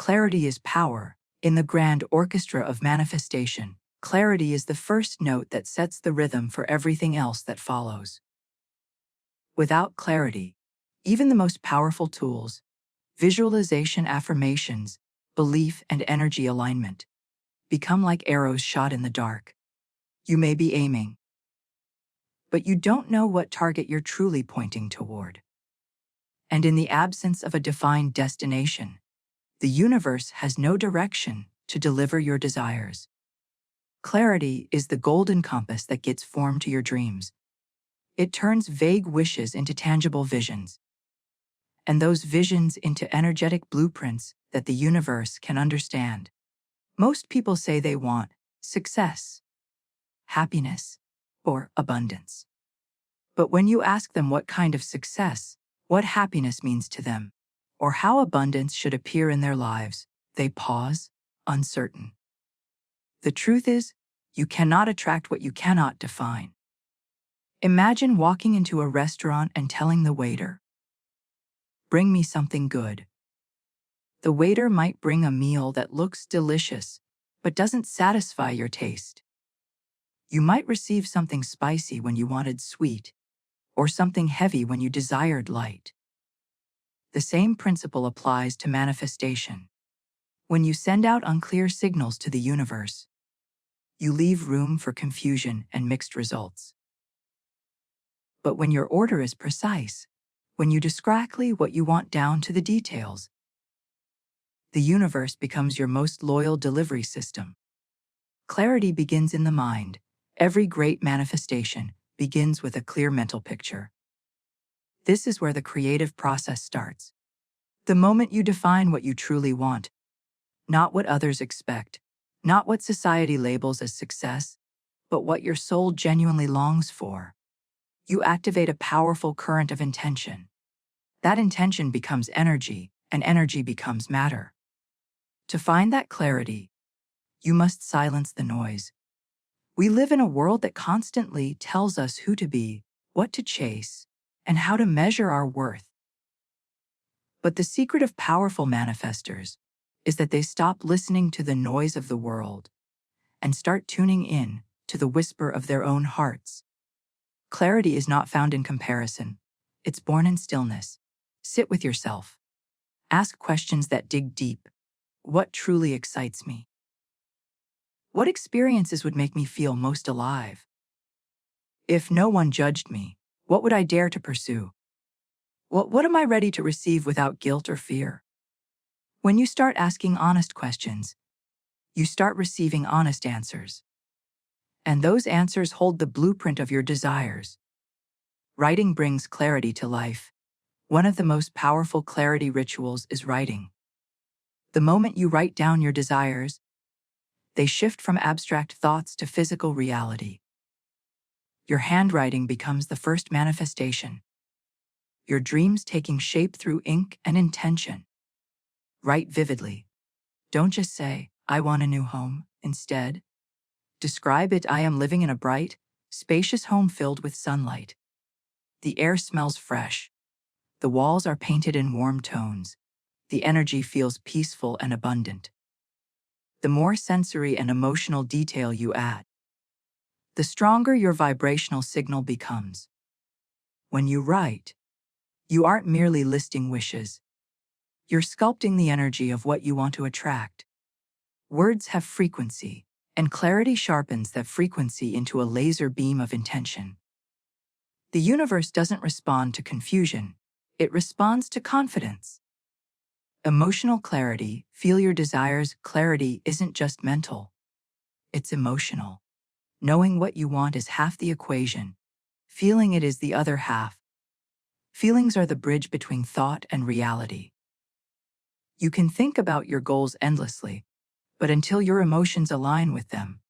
Clarity is power. In the grand orchestra of manifestation, clarity is the first note that sets the rhythm for everything else that follows. Without clarity, even the most powerful tools, visualization, affirmations, belief, and energy alignment, become like arrows shot in the dark. You may be aiming, but you don't know what target you're truly pointing toward. And in the absence of a defined destination, the universe has no direction to deliver your desires. Clarity is the golden compass that gets formed to your dreams. It turns vague wishes into tangible visions, and those visions into energetic blueprints that the universe can understand. Most people say they want success, happiness, or abundance. But when you ask them what kind of success, what happiness means to them, or how abundance should appear in their lives, they pause, uncertain. The truth is, you cannot attract what you cannot define. Imagine walking into a restaurant and telling the waiter, "Bring me something good." The waiter might bring a meal that looks delicious, but doesn't satisfy your taste. You might receive something spicy when you wanted sweet, or something heavy when you desired light. The same principle applies to manifestation. When you send out unclear signals to the universe, you leave room for confusion and mixed results. But when your order is precise, when you describe what you want down to the details, the universe becomes your most loyal delivery system. Clarity begins in the mind. Every great manifestation begins with a clear mental picture. This is where the creative process starts. The moment you define what you truly want, not what others expect, not what society labels as success, but what your soul genuinely longs for, you activate a powerful current of intention. That intention becomes energy, and energy becomes matter. To find that clarity, you must silence the noise. We live in a world that constantly tells us who to be, what to chase, and how to measure our worth. But the secret of powerful manifestors is that they stop listening to the noise of the world and start tuning in to the whisper of their own hearts. Clarity is not found in comparison. It's born in stillness. Sit with yourself. Ask questions that dig deep. What truly excites me? What experiences would make me feel most alive? If no one judged me, what would I dare to pursue? What am I ready to receive without guilt or fear? When you start asking honest questions, you start receiving honest answers. And those answers hold the blueprint of your desires. Writing brings clarity to life. One of the most powerful clarity rituals is writing. The moment you write down your desires, they shift from abstract thoughts to physical reality. Your handwriting becomes the first manifestation. Your dreams taking shape through ink and intention. Write vividly. Don't just say, "I want a new home." Instead, describe it. "I am living in a bright, spacious home filled with sunlight. The air smells fresh. The walls are painted in warm tones. The energy feels peaceful and abundant." The more sensory and emotional detail you add, the stronger your vibrational signal becomes. When you write, you aren't merely listing wishes. You're sculpting the energy of what you want to attract. Words have frequency, and clarity sharpens that frequency into a laser beam of intention. The universe doesn't respond to confusion, it responds to confidence. Emotional clarity, feel your desires. Clarity isn't just mental, it's emotional. Knowing what you want is half the equation. Feeling it is the other half. Feelings are the bridge between thought and reality. You can think about your goals endlessly, but until your emotions align with them,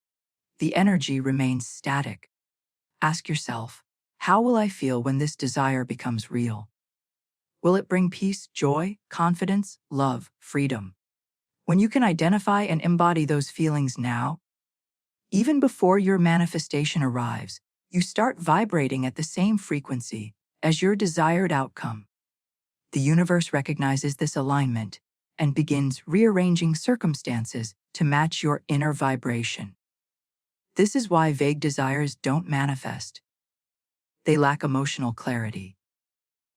the energy remains static. Ask yourself, how will I feel when this desire becomes real? Will it bring peace, joy, confidence, love, freedom? When you can identify and embody those feelings now, even before your manifestation arrives, you start vibrating at the same frequency as your desired outcome. The universe recognizes this alignment, and begins rearranging circumstances to match your inner vibration. This is why vague desires don't manifest. They lack emotional clarity.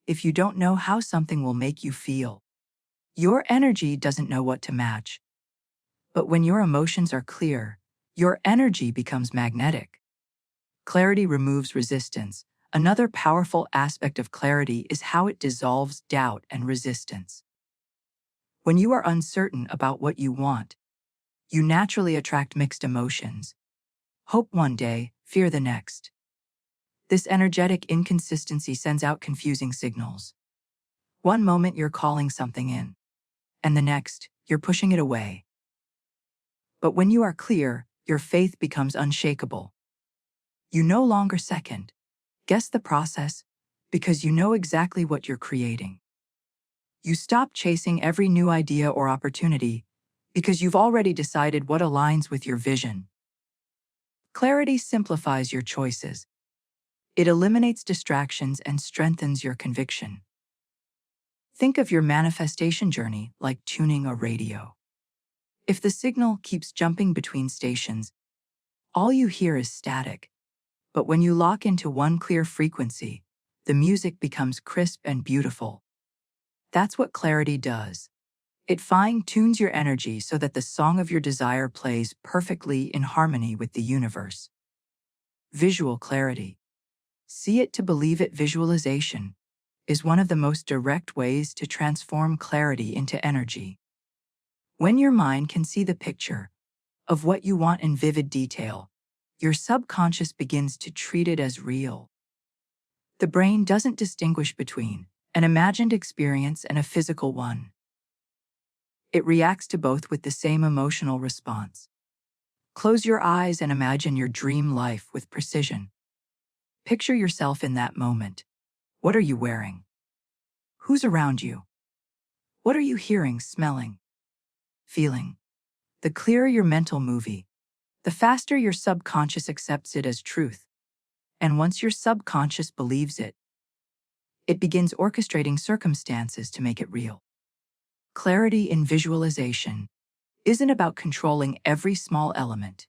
If you don't know how something will make you feel, your energy doesn't know what to match. But when your emotions are clear, your energy becomes magnetic. Clarity removes resistance. Another powerful aspect of clarity is how it dissolves doubt and resistance. When you are uncertain about what you want, you naturally attract mixed emotions. Hope one day, fear the next. This energetic inconsistency sends out confusing signals. One moment you're calling something in, and the next, you're pushing it away. But when you are clear, your faith becomes unshakable. You no longer second guess the process because you know exactly what you're creating. You stop chasing every new idea or opportunity because you've already decided what aligns with your vision. Clarity simplifies your choices. It eliminates distractions and strengthens your conviction. Think of your manifestation journey like tuning a radio. If the signal keeps jumping between stations, all you hear is static. But when you lock into one clear frequency, the music becomes crisp and beautiful. That's what clarity does. It fine-tunes your energy so that the song of your desire plays perfectly in harmony with the universe. Visual clarity. See it to believe it visualization is one of the most direct ways to transform clarity into energy. When your mind can see the picture of what you want in vivid detail, your subconscious begins to treat it as real. The brain doesn't distinguish between an imagined experience and a physical one. It reacts to both with the same emotional response. Close your eyes and imagine your dream life with precision. Picture yourself in that moment. What are you wearing? Who's around you? What are you hearing, smelling, feeling? The clearer your mental movie, the faster your subconscious accepts it as truth. And once your subconscious believes it, it begins orchestrating circumstances to make it real. Clarity in visualization isn't about controlling every small element.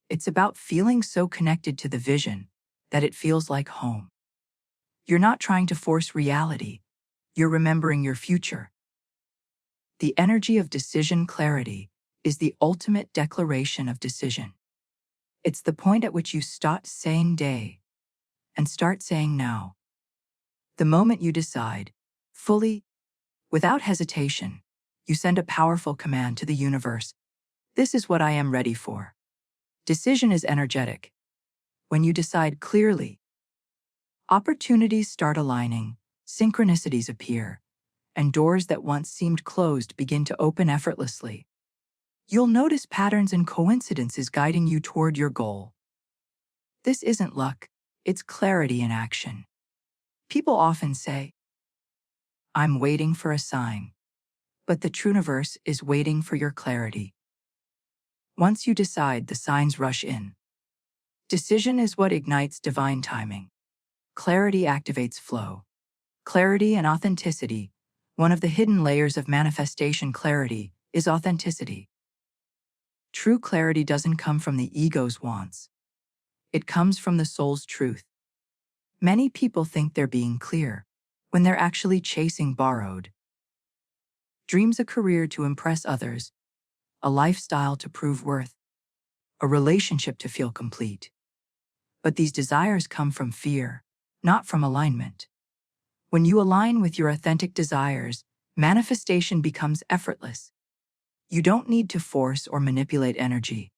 It's about feeling so connected to the vision that it feels like home. You're not trying to force reality. You're remembering your future. The energy of decision clarity is the ultimate declaration of decision. It's the point at which you stop saying day and start saying now. The moment you decide, fully, without hesitation, you send a powerful command to the universe. This is what I am ready for. Decision is energetic. When you decide clearly, opportunities start aligning, synchronicities appear, and doors that once seemed closed begin to open effortlessly. You'll notice patterns and coincidences guiding you toward your goal. This isn't luck, it's clarity in action. People often say, I'm waiting for a sign. But the true universe is waiting for your clarity. Once you decide, the signs rush in. Decision is what ignites divine timing. Clarity activates flow. Clarity and authenticity. One of the hidden layers of manifestation clarity is authenticity. True clarity doesn't come from the ego's wants. It comes from the soul's truth. Many people think they're being clear when they're actually chasing borrowed dreams, a career to impress others, a lifestyle to prove worth, a relationship to feel complete. But these desires come from fear, not from alignment. When you align with your authentic desires, manifestation becomes effortless. You don't need to force or manipulate energy.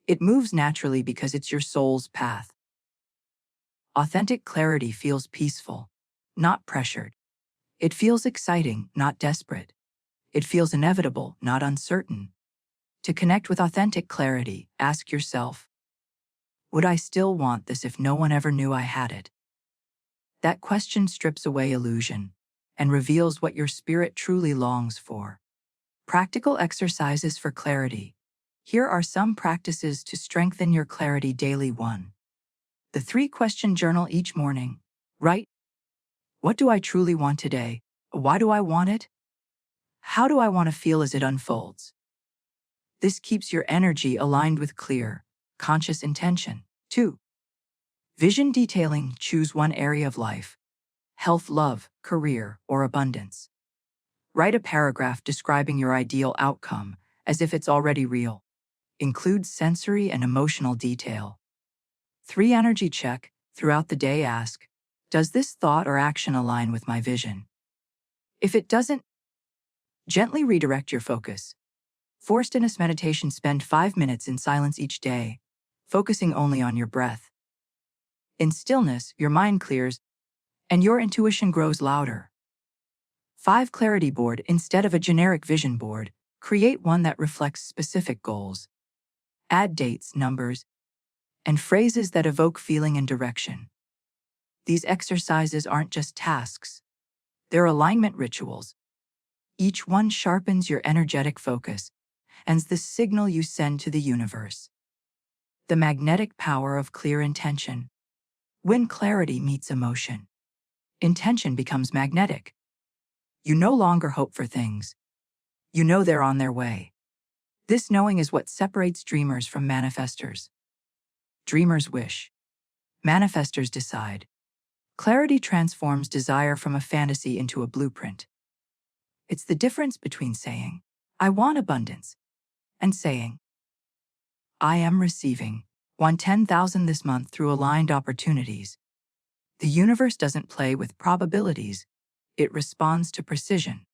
It moves naturally because it's your soul's path. Authentic clarity feels peaceful, not pressured. It feels exciting, not desperate. It feels inevitable, not uncertain. To connect with authentic clarity, ask yourself, would I still want this if no one ever knew I had it? That question strips away illusion and reveals what your spirit truly longs for. Practical exercises for clarity. Here are some practices to strengthen your clarity daily. 1. The 3-question journal each morning. Write, what do I truly want today? Why do I want it? How do I want to feel as it unfolds? This keeps your energy aligned with clear, conscious intention. 2. Vision detailing. Choose one area of life: health, love, career, or abundance. Write a paragraph describing your ideal outcome as if it's already real. Include sensory and emotional detail. 3. Energy check. Throughout the day, ask, does this thought or action align with my vision? If it doesn't, gently redirect your focus. 4. Stillness meditation. Spend 5 minutes in silence each day, focusing only on your breath. In stillness, your mind clears and your intuition grows louder. 5. Clarity board. Instead of a generic vision board, create one that reflects specific goals. Add dates, numbers, and phrases that evoke feeling and direction. These exercises aren't just tasks, they're alignment rituals. Each one sharpens your energetic focus and is the signal you send to the universe. The magnetic power of clear intention. When clarity meets emotion, intention becomes magnetic. You no longer hope for things. You know they're on their way. This knowing is what separates dreamers from manifestors. Dreamers wish. Manifestors decide. Clarity transforms desire from a fantasy into a blueprint. It's the difference between saying, I want abundance, and saying, I am receiving 10,000 this month through aligned opportunities. The universe doesn't play with probabilities, it responds to precision.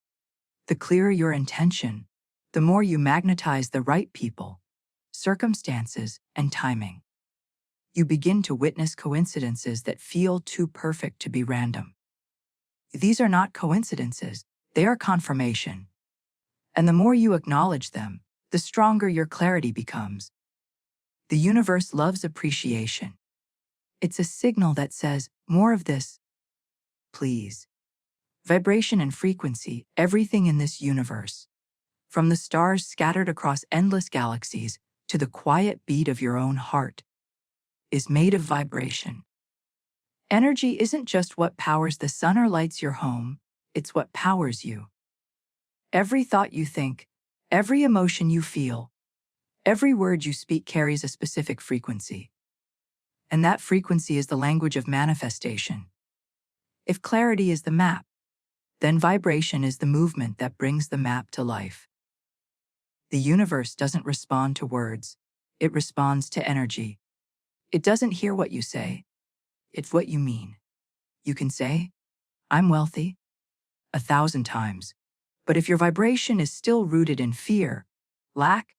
The clearer your intention, the more you magnetize the right people, circumstances, and timing. You begin to witness coincidences that feel too perfect to be random. These are not coincidences, they are confirmation. And the more you acknowledge them, the stronger your clarity becomes. The universe loves appreciation. It's a signal that says, more of this, please. Vibration and frequency, everything in this universe, from the stars scattered across endless galaxies to the quiet beat of your own heart, is made of vibration. Energy isn't just what powers the sun or lights your home, it's what powers you. Every thought you think, every emotion you feel, every word you speak carries a specific frequency. And that frequency is the language of manifestation. If clarity is the map, then vibration is the movement that brings the map to life. The universe doesn't respond to words, it responds to energy. It doesn't hear what you say, it's what you mean. You can say, I'm wealthy, 1,000 times. But if your vibration is still rooted in fear, lack,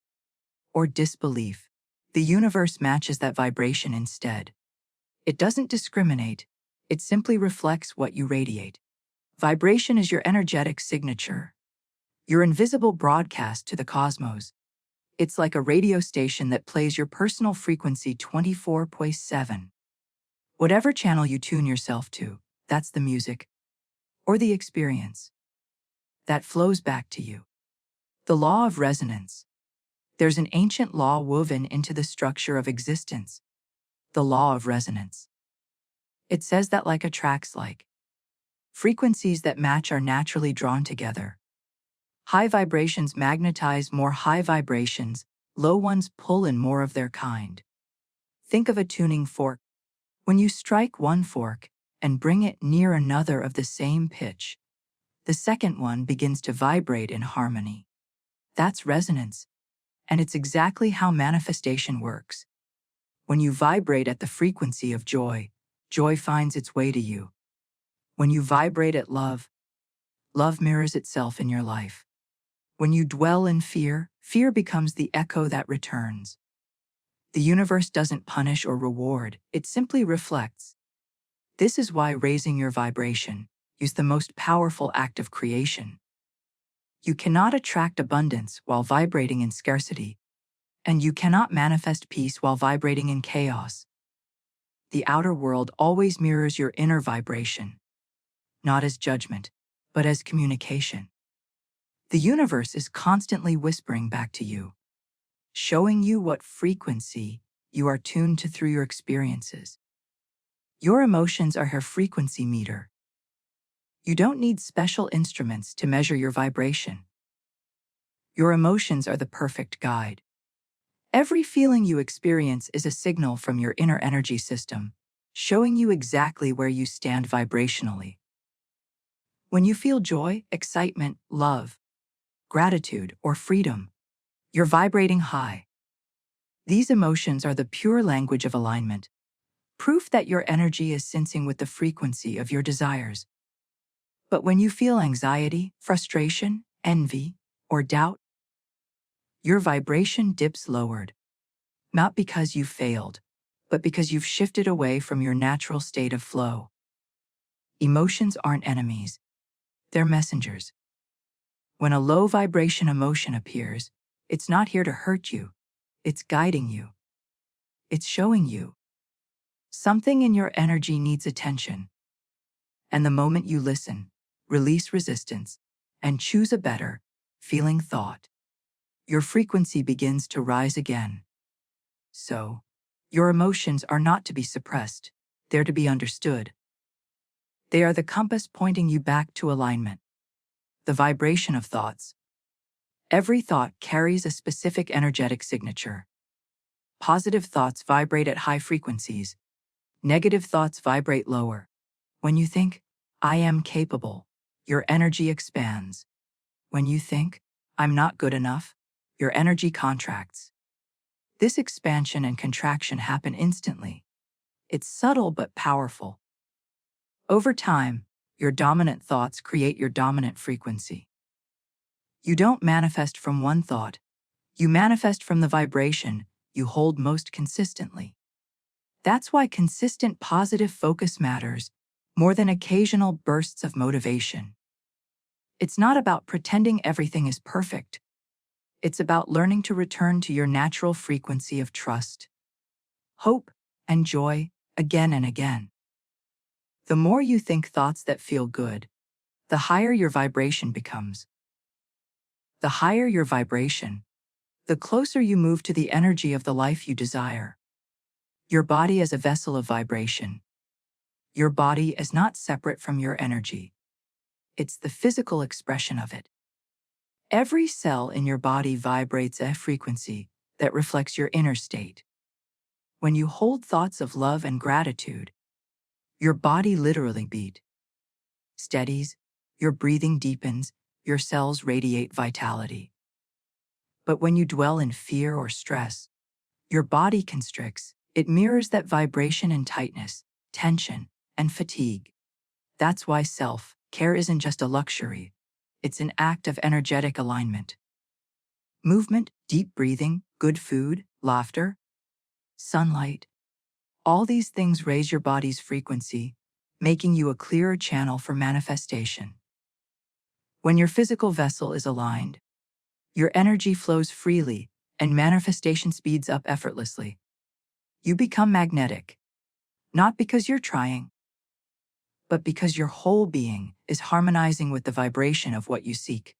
or disbelief, the universe matches that vibration instead. It doesn't discriminate, it simply reflects what you radiate. Vibration is your energetic signature, your invisible broadcast to the cosmos. It's like a radio station that plays your personal frequency 24/7. Whatever channel you tune yourself to, that's the music, or the experience, that flows back to you. The law of resonance. There's an ancient law woven into the structure of existence, the law of resonance. It says that like attracts like, frequencies that match are naturally drawn together. High vibrations magnetize more high vibrations, low ones pull in more of their kind. Think of a tuning fork. When you strike one fork and bring it near another of the same pitch, the second one begins to vibrate in harmony. That's resonance, and it's exactly how manifestation works. When you vibrate at the frequency of joy, joy finds its way to you. When you vibrate at love, love mirrors itself in your life. When you dwell in fear, fear becomes the echo that returns. The universe doesn't punish or reward, it simply reflects. This is why raising your vibration is the most powerful act of creation. You cannot attract abundance while vibrating in scarcity, and you cannot manifest peace while vibrating in chaos. The outer world always mirrors your inner vibration, not as judgment, but as communication. The universe is constantly whispering back to you, showing you what frequency you are tuned to through your experiences. Your emotions are her frequency meter. You don't need special instruments to measure your vibration. Your emotions are the perfect guide. Every feeling you experience is a signal from your inner energy system, showing you exactly where you stand vibrationally. When you feel joy, excitement, love, gratitude, or freedom, you're vibrating high. These emotions are the pure language of alignment, proof that your energy is syncing with the frequency of your desires. But when you feel anxiety, frustration, envy, or doubt, your vibration dips lowered. Not because you failed, but because you've shifted away from your natural state of flow. Emotions aren't enemies, they're messengers. When a low vibration emotion appears, it's not here to hurt you, it's guiding you. It's showing you something in your energy needs attention. And the moment you listen, release resistance, and choose a better, feeling thought, your frequency begins to rise again. So, your emotions are not to be suppressed, they're to be understood. They are the compass pointing you back to alignment. The vibration of thoughts. Every thought carries a specific energetic signature. Positive thoughts vibrate at high frequencies. Negative thoughts vibrate lower. When you think, I am capable, your energy expands. When you think, I'm not good enough, your energy contracts. This expansion and contraction happen instantly. It's subtle but powerful. Over time, your dominant thoughts create your dominant frequency. You don't manifest from one thought. You manifest from the vibration you hold most consistently. That's why consistent positive focus matters more than occasional bursts of motivation. It's not about pretending everything is perfect. It's about learning to return to your natural frequency of trust, hope, and joy again and again. The more you think thoughts that feel good, the higher your vibration becomes. The higher your vibration, the closer you move to the energy of the life you desire. Your body as a vessel of vibration. Your body is not separate from your energy. It's the physical expression of it. Every cell in your body vibrates a frequency that reflects your inner state. When you hold thoughts of love and gratitude, your body literally steadies, your breathing deepens, your cells radiate vitality. But when you dwell in fear or stress, your body constricts. It mirrors that vibration in tightness, tension, and fatigue. That's why self-care isn't just a luxury. It's an act of energetic alignment. Movement, deep breathing, good food, laughter, sunlight. All these things raise your body's frequency, making you a clearer channel for manifestation. When your physical vessel is aligned, your energy flows freely and manifestation speeds up effortlessly. You become magnetic, not because you're trying, but because your whole being is harmonizing with the vibration of what you seek.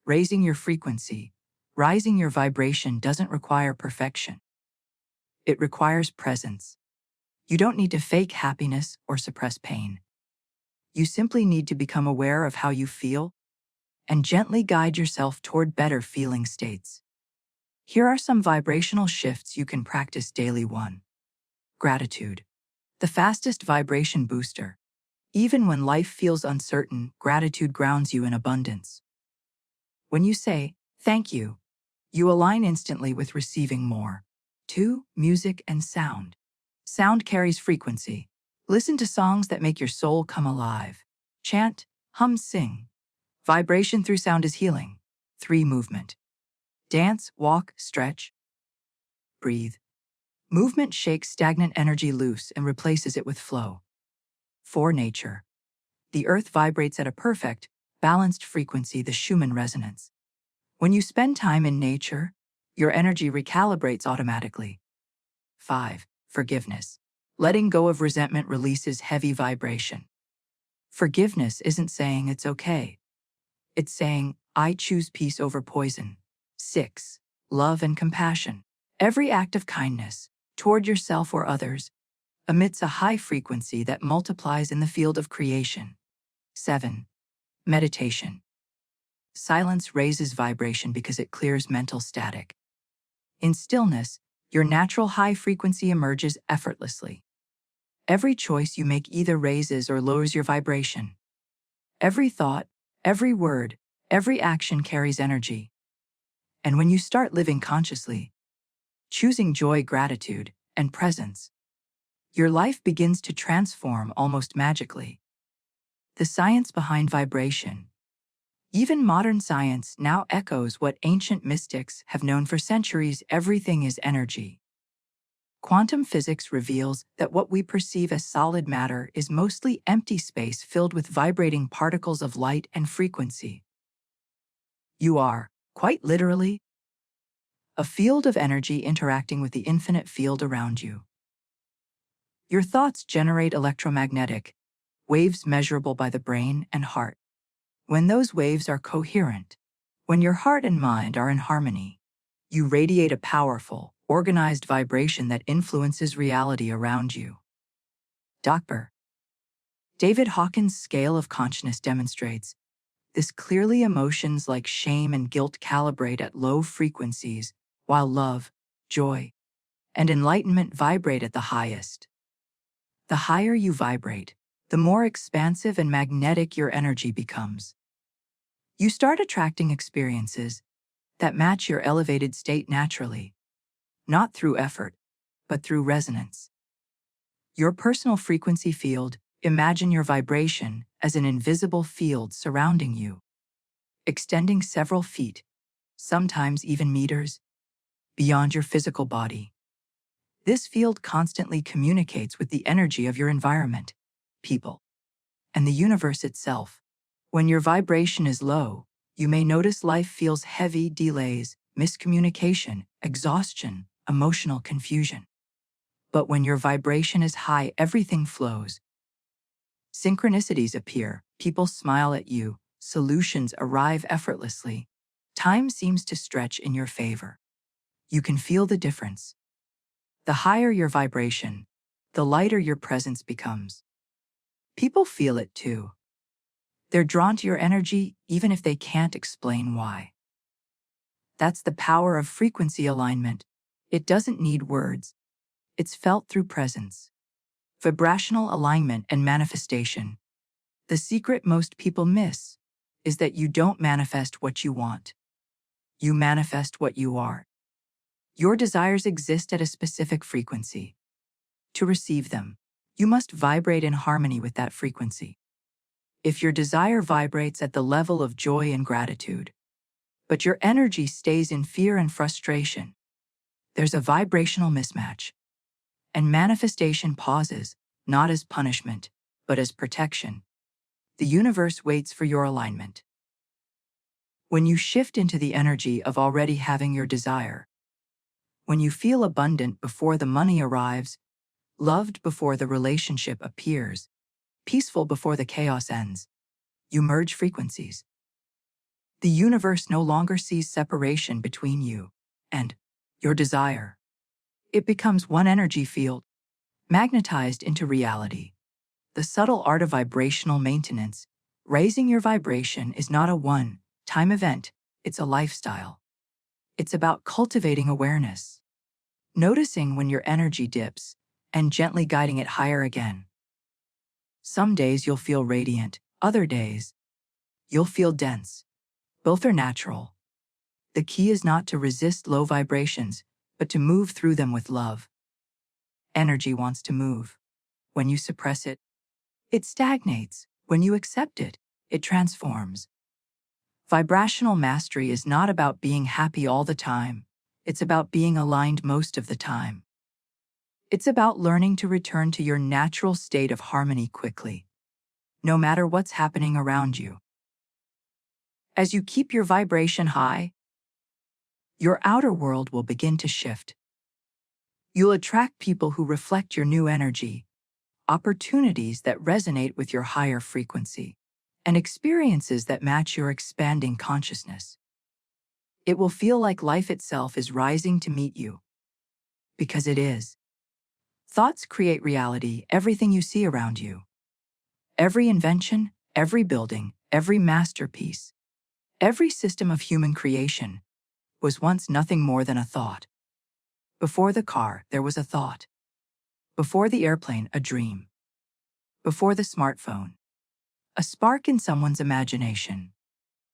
Raising your frequency, rising your vibration doesn't require perfection. It requires presence. You don't need to fake happiness or suppress pain. You simply need to become aware of how you feel and gently guide yourself toward better feeling states. Here are some vibrational shifts you can practice daily. 1. Gratitude. The fastest vibration booster. Even when life feels uncertain, gratitude grounds you in abundance. When you say, thank you align instantly with receiving more. 2. Music and sound. Sound carries frequency. Listen to songs that make your soul come alive. Chant, hum, sing. Vibration through sound is healing. 3. Movement. Dance, walk, stretch, breathe. Movement shakes stagnant energy loose and replaces it with flow. 4. Nature. The earth vibrates at a perfect, balanced frequency, the Schumann resonance. When you spend time in nature, your energy recalibrates automatically. 5. Forgiveness. Letting go of resentment releases heavy vibration. Forgiveness isn't saying it's okay. It's saying, I choose peace over poison. 6. Love and compassion. Every act of kindness, toward yourself or others, emits a high frequency that multiplies in the field of creation. 7. Meditation. Silence raises vibration because it clears mental static. In stillness, your natural high frequency emerges effortlessly. Every choice you make either raises or lowers your vibration. Every thought, every word, every action carries energy. And when you start living consciously, choosing joy, gratitude, and presence, your life begins to transform almost magically. The science behind vibration. Even modern science now echoes what ancient mystics have known for centuries: everything is energy. Quantum physics reveals that what we perceive as solid matter is mostly empty space filled with vibrating particles of light and frequency. You are, quite literally, a field of energy interacting with the infinite field around you. Your thoughts generate electromagnetic waves measurable by the brain and heart. When those waves are coherent, when your heart and mind are in harmony, you radiate a powerful, organized vibration that influences reality around you. Dr. David Hawkins' scale of consciousness demonstrates this clearly. Emotions like shame and guilt calibrate at low frequencies, while love, joy, and enlightenment vibrate at the highest. The higher you vibrate, the more expansive and magnetic your energy becomes. You start attracting experiences that match your elevated state naturally, not through effort, but through resonance. Your personal frequency field. Imagine your vibration as an invisible field surrounding you, extending several feet, sometimes even meters, beyond your physical body. This field constantly communicates with the energy of your environment, people, and the universe itself. When your vibration is low, you may notice life feels heavy, delays, miscommunication, exhaustion, emotional confusion. But when your vibration is high, everything flows. Synchronicities appear, people smile at you, solutions arrive effortlessly. Time seems to stretch in your favor. You can feel the difference. The higher your vibration, the lighter your presence becomes. People feel it too. They're drawn to your energy even if they can't explain why. That's the power of frequency alignment. It doesn't need words. It's felt through presence. Vibrational alignment and manifestation. The secret most people miss is that you don't manifest what you want. You manifest what you are. Your desires exist at a specific frequency. To receive them, you must vibrate in harmony with that frequency. If your desire vibrates at the level of joy and gratitude, but your energy stays in fear and frustration, there's a vibrational mismatch. And manifestation pauses, not as punishment, but as protection. The universe waits for your alignment. When you shift into the energy of already having your desire, when you feel abundant before the money arrives, loved before the relationship appears, peaceful before the chaos ends, you merge frequencies. The universe no longer sees separation between you and your desire. It becomes one energy field, magnetized into reality. The subtle art of vibrational maintenance. Raising your vibration is not a one-time event, it's a lifestyle. It's about cultivating awareness, noticing when your energy dips, and gently guiding it higher again. Some days you'll feel radiant, other days you'll feel dense. Both are natural. The key is not to resist low vibrations, but to move through them with love. Energy wants to move. When you suppress it, it stagnates. When you accept it, it transforms. Vibrational mastery is not about being happy all the time. It's about being aligned most of the time. It's about learning to return to your natural state of harmony quickly, no matter what's happening around you. As you keep your vibration high, your outer world will begin to shift. You'll attract people who reflect your new energy, opportunities that resonate with your higher frequency, and experiences that match your expanding consciousness. It will feel like life itself is rising to meet you. Because it is. Thoughts create reality. Everything you see around you. Every invention, every building, every masterpiece, Every system of human creation was once nothing more than a thought. Before the car, there was a thought. Before the airplane, a dream. Before the smartphone, a spark in someone's imagination.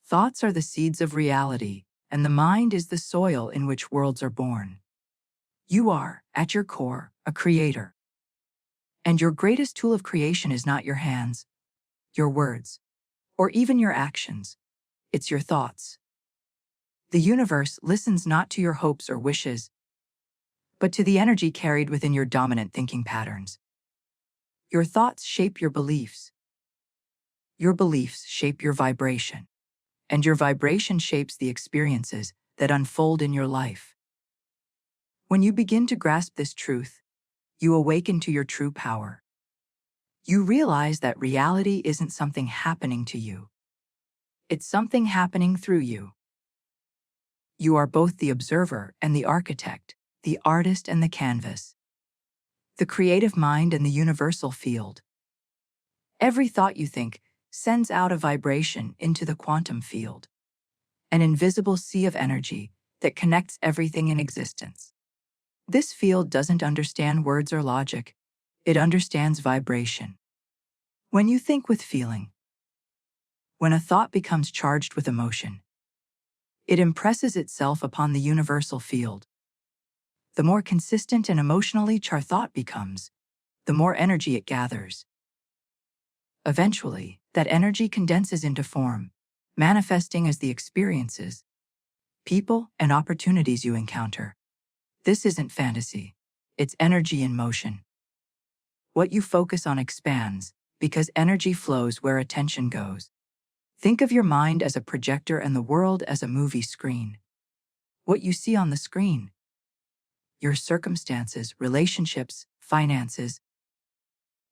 Thoughts are the seeds of reality, and the mind is the soil in which worlds are born. You are, at your core, a creator. And your greatest tool of creation is not your hands, your words, or even your actions. It's your thoughts. The universe listens not to your hopes or wishes, but to the energy carried within your dominant thinking patterns. Your thoughts shape your beliefs. Your beliefs shape your vibration. And your vibration shapes the experiences that unfold in your life. When you begin to grasp this truth, you awaken to your true power. You realize that reality isn't something happening to you. It's something happening through you. You are both the observer and the architect, the artist and the canvas, the creative mind and the universal field. Every thought you think sends out a vibration into the quantum field, an invisible sea of energy that connects everything in existence. This field doesn't understand words or logic. It understands vibration. When you think with feeling, when a thought becomes charged with emotion, it impresses itself upon the universal field. The more consistent and emotionally charged thought becomes, the more energy it gathers. Eventually, that energy condenses into form, manifesting as the experiences, people, and opportunities you encounter. This isn't fantasy. It's energy in motion. What you focus on expands, because energy flows where attention goes. Think of your mind as a projector and the world as a movie screen. What you see on the screen, your circumstances, relationships, finances,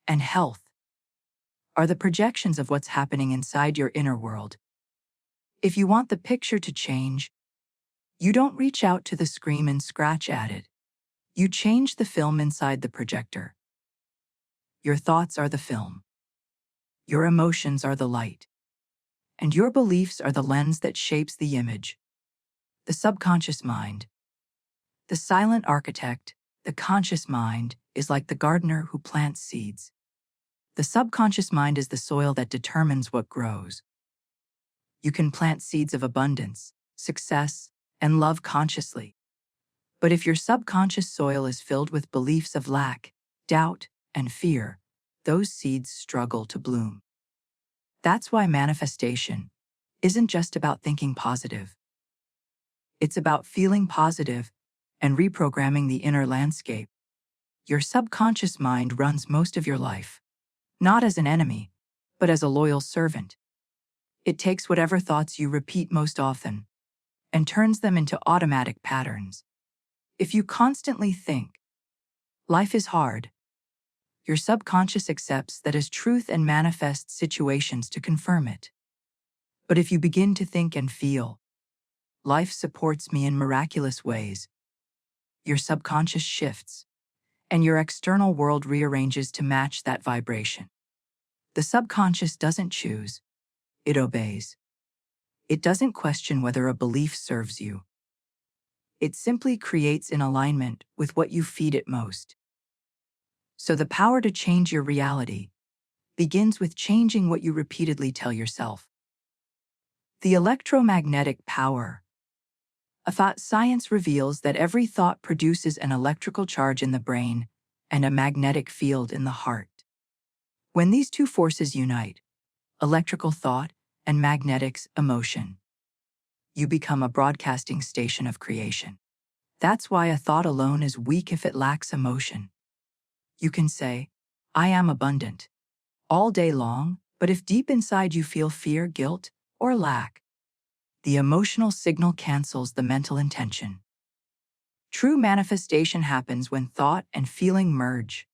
and health, are the projections of what's happening inside your inner world. If you want the picture to change, you don't reach out to the screen and scratch at it. You change the film inside the projector. Your thoughts are the film. Your emotions are the light. And your beliefs are the lens that shapes the image. The subconscious mind. The silent architect, the conscious mind, is like the gardener who plants seeds. The subconscious mind is the soil that determines what grows. You can plant seeds of abundance, success, and love consciously. But if your subconscious soil is filled with beliefs of lack, doubt, and fear, those seeds struggle to bloom. That's why manifestation isn't just about thinking positive. It's about feeling positive and reprogramming the inner landscape. Your subconscious mind runs most of your life, not as an enemy, but as a loyal servant. It takes whatever thoughts you repeat most often and turns them into automatic patterns. If you constantly think, "Life is hard," your subconscious accepts that as truth and manifests situations to confirm it. But if you begin to think and feel, "Life supports me in miraculous ways," your subconscious shifts, and your external world rearranges to match that vibration. The subconscious doesn't choose, it obeys. It doesn't question whether a belief serves you. It simply creates in alignment with what you feed it most. So the power to change your reality begins with changing what you repeatedly tell yourself. The electromagnetic power. A thought science reveals that every thought produces an electrical charge in the brain and a magnetic field in the heart. When these two forces unite, electrical thought and magnetics emotion, you become a broadcasting station of creation. That's why a thought alone is weak if it lacks emotion. You can say, "I am abundant," all day long, but if deep inside you feel fear, guilt, or lack, the emotional signal cancels the mental intention. True manifestation happens when thought and feeling merge.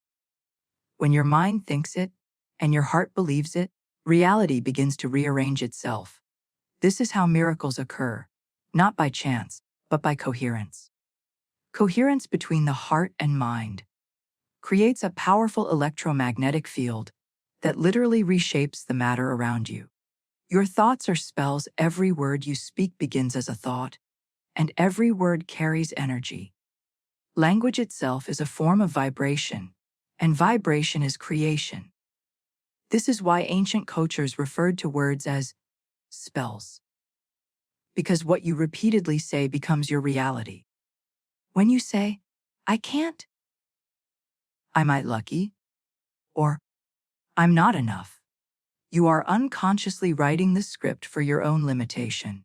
When your mind thinks it and your heart believes it, reality begins to rearrange itself. This is how miracles occur, not by chance, but by coherence. Coherence between the heart and mind creates a powerful electromagnetic field that literally reshapes the matter around you. Your thoughts are spells. Every word you speak begins as a thought, and every word carries energy. Language itself is a form of vibration, and vibration is creation. This is why ancient cultures referred to words as spells. Because what you repeatedly say becomes your reality. When you say, I can't, I might lucky, or I'm not enough, you are unconsciously writing the script for your own limitation.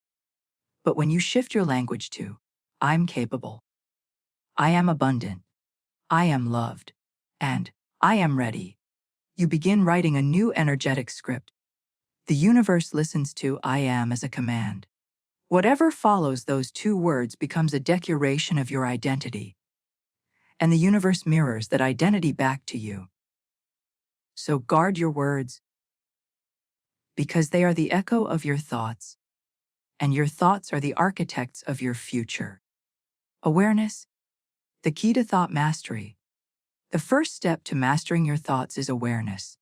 But when you shift your language to, I'm capable, I am abundant, I am loved, and I am ready, you begin writing a new energetic script. The universe listens to I am as a command. Whatever follows those two words becomes a declaration of your identity, and the universe mirrors that identity back to you. So guard your words, because they are the echo of your thoughts, and your thoughts are the architects of your future. Awareness, the key to thought mastery. The first step to mastering your thoughts is awareness.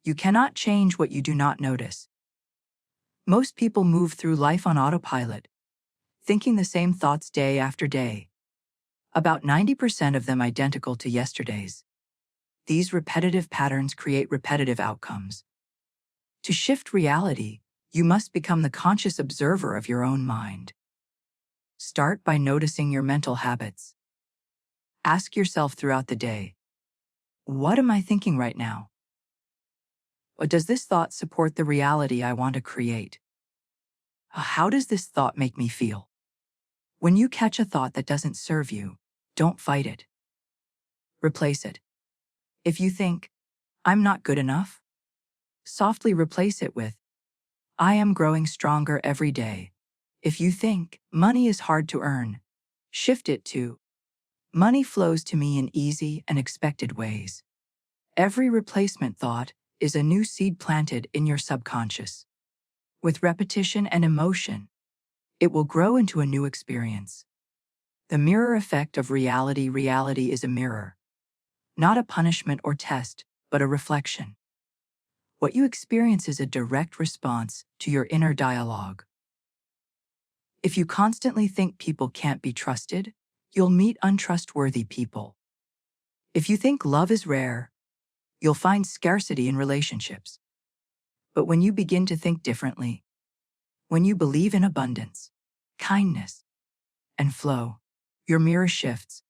You cannot change what you do not notice. Most people move through life on autopilot, thinking the same thoughts day after day. About 90% of them identical to yesterday's. These repetitive patterns create repetitive outcomes. To shift reality, you must become the conscious observer of your own mind. Start by noticing your mental habits. Ask yourself throughout the day, what am I thinking right now? Or does this thought support the reality I want to create? How does this thought make me feel? When you catch a thought that doesn't serve you, don't fight it. Replace it. If you think, I'm not good enough, softly replace it with, I am growing stronger every day. If you think, money is hard to earn, shift it to, money flows to me in easy and expected ways. Every replacement thought is a new seed planted in your subconscious. With repetition and emotion, it will grow into a new experience. The mirror effect of reality. Reality is a mirror, not a punishment or test, but a reflection. What you experience is a direct response to your inner dialogue. If you constantly think people can't be trusted, you'll meet untrustworthy people. If you think love is rare, you'll find scarcity in relationships. But when you begin to think differently, when you believe in abundance, kindness, and flow, your mirror shifts.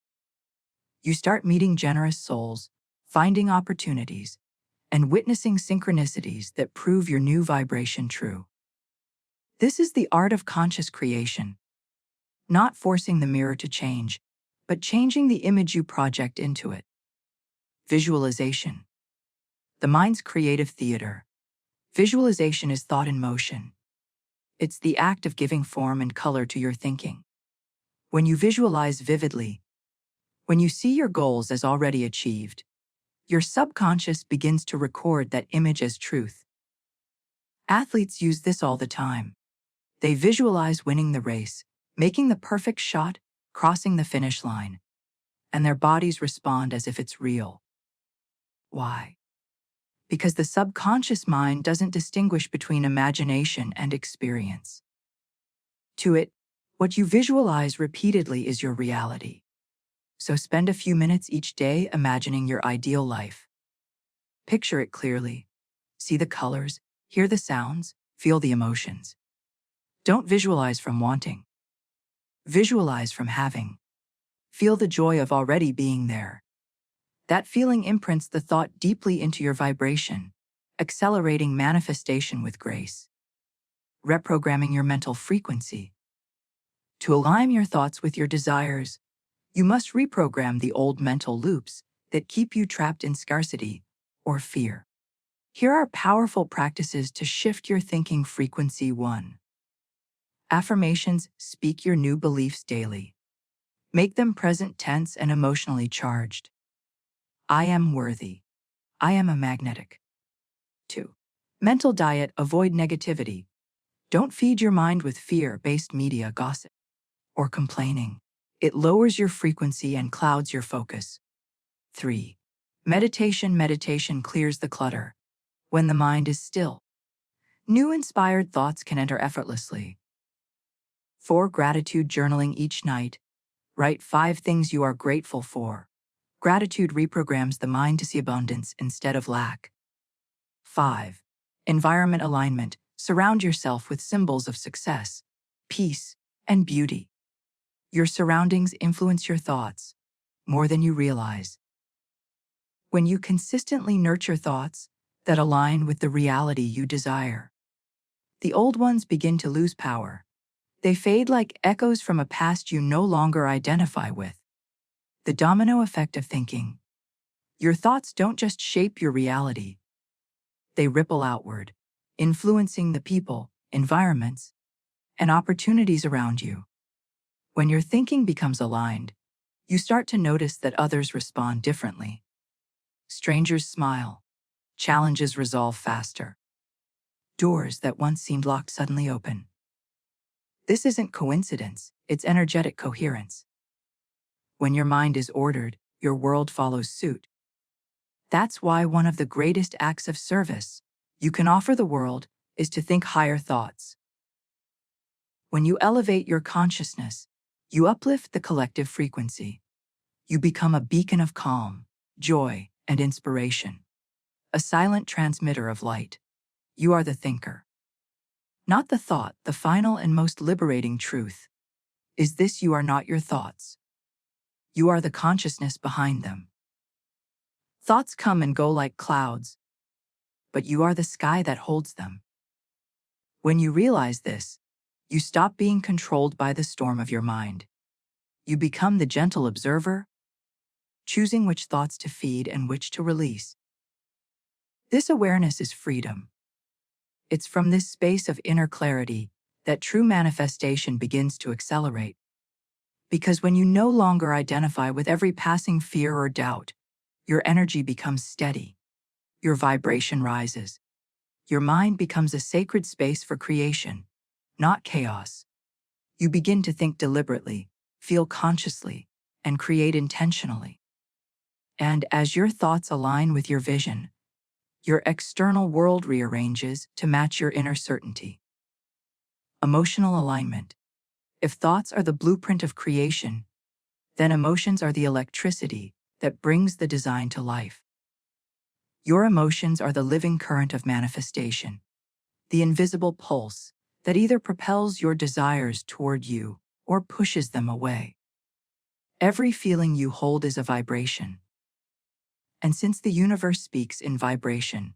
You start meeting generous souls, finding opportunities, and witnessing synchronicities that prove your new vibration true. This is the art of conscious creation. Not forcing the mirror to change, but changing the image you project into it. Visualization. The mind's creative theater. Visualization is thought in motion. It's the act of giving form and color to your thinking. When you visualize vividly, when you see your goals as already achieved, your subconscious begins to record that image as truth. Athletes use this all the time. They visualize winning the race, making the perfect shot, crossing the finish line, and their bodies respond as if it's real. Why? Because the subconscious mind doesn't distinguish between imagination and experience. To it, what you visualize repeatedly is your reality. So spend a few minutes each day imagining your ideal life. Picture it clearly. See the colors, hear the sounds, feel the emotions. Don't visualize from wanting. Visualize from having. Feel the joy of already being there. That feeling imprints the thought deeply into your vibration, accelerating manifestation with grace. Reprogramming your mental frequency. To align your thoughts with your desires, you must reprogram the old mental loops that keep you trapped in scarcity or fear. Here are powerful practices to shift your thinking frequency. 1. Affirmations. Speak your new beliefs daily. Make them present tense and emotionally charged. I am worthy. I am a magnetic. 2. Mental diet. Avoid negativity. Don't feed your mind with fear-based media gossip or complaining. It lowers your frequency and clouds your focus. 3. Meditation. Meditation clears the clutter. When the mind is still, New inspired thoughts can enter effortlessly. 4. Gratitude journaling each night. Write 5 things you are grateful for. Gratitude reprograms the mind to see abundance instead of lack. 5. Environment alignment. Surround yourself with symbols of success, peace, and beauty. Your surroundings influence your thoughts more than you realize. When you consistently nurture thoughts that align with the reality you desire, the old ones begin to lose power. They fade like echoes from a past you no longer identify with. The domino effect of thinking. Your thoughts don't just shape your reality, they ripple outward, influencing the people, environments, and opportunities around you. When your thinking becomes aligned, you start to notice that others respond differently. Strangers smile, challenges resolve faster. Doors that once seemed locked suddenly open. This isn't coincidence, it's energetic coherence. When your mind is ordered, your world follows suit. That's why one of the greatest acts of service you can offer the world is to think higher thoughts. When you elevate your consciousness, you uplift the collective frequency. You become a beacon of calm, joy, and inspiration. A silent transmitter of light. You are the thinker, not the thought. The final and most liberating truth is this: you are not your thoughts. You are the consciousness behind them. Thoughts come and go like clouds, but you are the sky that holds them. When you realize this, you stop being controlled by the storm of your mind. You become the gentle observer, choosing which thoughts to feed and which to release. This awareness is freedom. It's from this space of inner clarity that true manifestation begins to accelerate. Because when you no longer identify with every passing fear or doubt, your energy becomes steady. Your vibration rises. Your mind becomes a sacred space for creation, not chaos. You begin to think deliberately, feel consciously, and create intentionally. And as your thoughts align with your vision, your external world rearranges to match your inner certainty. Emotional alignment. If thoughts are the blueprint of creation, then emotions are the electricity that brings the design to life. Your emotions are the living current of manifestation, the invisible pulse that either propels your desires toward you or pushes them away. Every feeling you hold is a vibration. And since the universe speaks in vibration,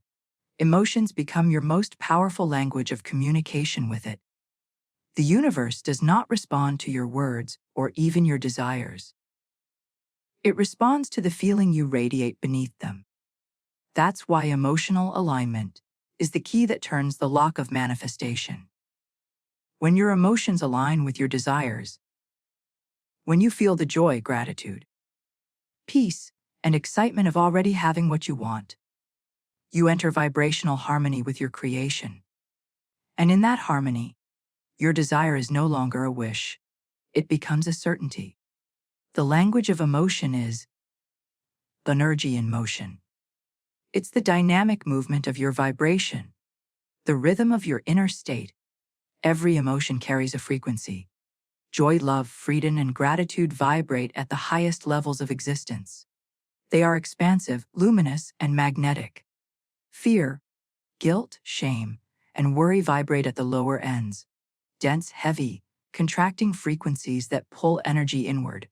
emotions become your most powerful language of communication with it. The universe does not respond to your words or even your desires. It responds to the feeling you radiate beneath them. That's why emotional alignment is the key that turns the lock of manifestation. When your emotions align with your desires, when you feel the joy, gratitude, peace, and excitement of already having what you want, you enter vibrational harmony with your creation. And in that harmony, your desire is no longer a wish. It becomes a certainty. The language of emotion is energy in motion. It's the dynamic movement of your vibration, the rhythm of your inner state. Every emotion carries a frequency. Joy, love, freedom, and gratitude vibrate at the highest levels of existence. They are expansive, luminous, and magnetic. Fear, guilt, shame, and worry vibrate at the lower ends. Dense, heavy, contracting frequencies that pull energy inward.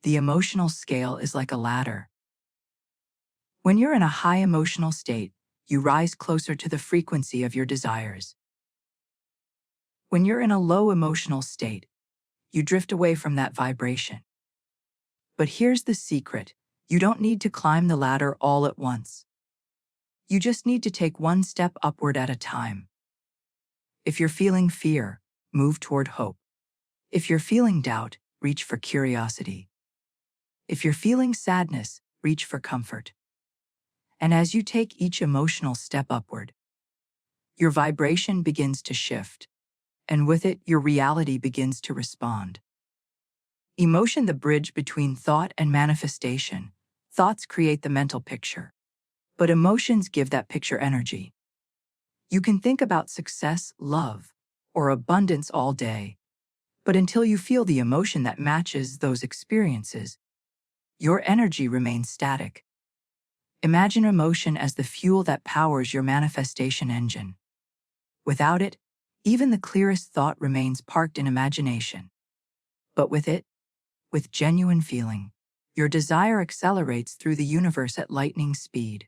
The emotional scale is like a ladder. When you're in a high emotional state, you rise closer to the frequency of your desires. When you're in a low emotional state, you drift away from that vibration. But here's the secret: you don't need to climb the ladder all at once. You just need to take one step upward at a time. If you're feeling fear, move toward hope. If you're feeling doubt, reach for curiosity. If you're feeling sadness, reach for comfort. And as you take each emotional step upward, your vibration begins to shift, and with it, your reality begins to respond. Emotion, the bridge between thought and manifestation. Thoughts create the mental picture, but emotions give that picture energy. You can think about success, love, or abundance all day, but until you feel the emotion that matches those experiences, your energy remains static. Imagine emotion as the fuel that powers your manifestation engine. Without it, even the clearest thought remains parked in imagination. But with it, with genuine feeling, your desire accelerates through the universe at lightning speed.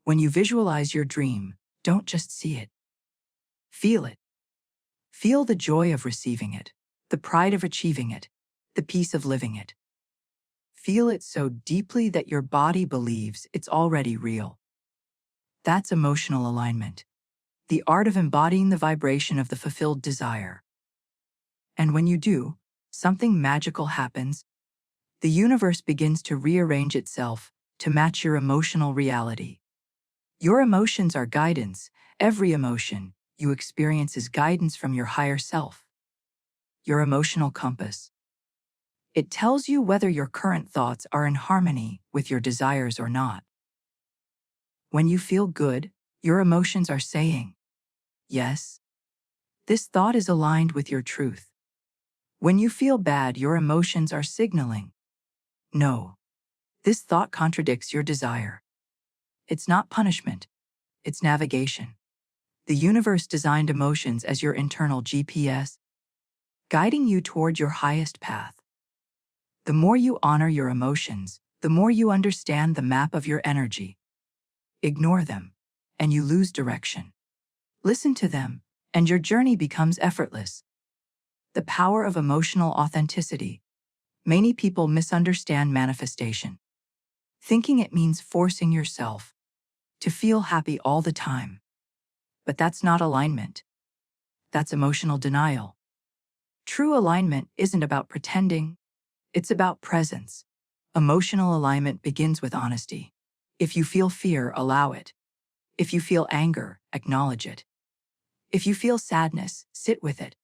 When you visualize your dream, don't just see it. Feel it. Feel the joy of receiving it, the pride of achieving it, the peace of living it. Feel it so deeply that your body believes it's already real. That's emotional alignment, the art of embodying the vibration of the fulfilled desire. And when you do, something magical happens. The universe begins to rearrange itself to match your emotional reality. Your emotions are guidance. Every emotion you experience is guidance from your higher self. Your emotional compass. It tells you whether your current thoughts are in harmony with your desires or not. When you feel good, your emotions are saying, yes, this thought is aligned with your truth. When you feel bad, your emotions are signaling, no, this thought contradicts your desire. It's not punishment, it's navigation. The universe designed emotions as your internal GPS, guiding you toward your highest path. The more you honor your emotions, the more you understand the map of your energy. Ignore them, and you lose direction. Listen to them, and your journey becomes effortless. The power of emotional authenticity. Many people misunderstand manifestation, thinking it means forcing yourself to feel happy all the time. But that's not alignment. That's emotional denial. True alignment isn't about pretending, it's about presence. Emotional alignment begins with honesty. If you feel fear, allow it. If you feel anger, acknowledge it. If you feel sadness, sit with it.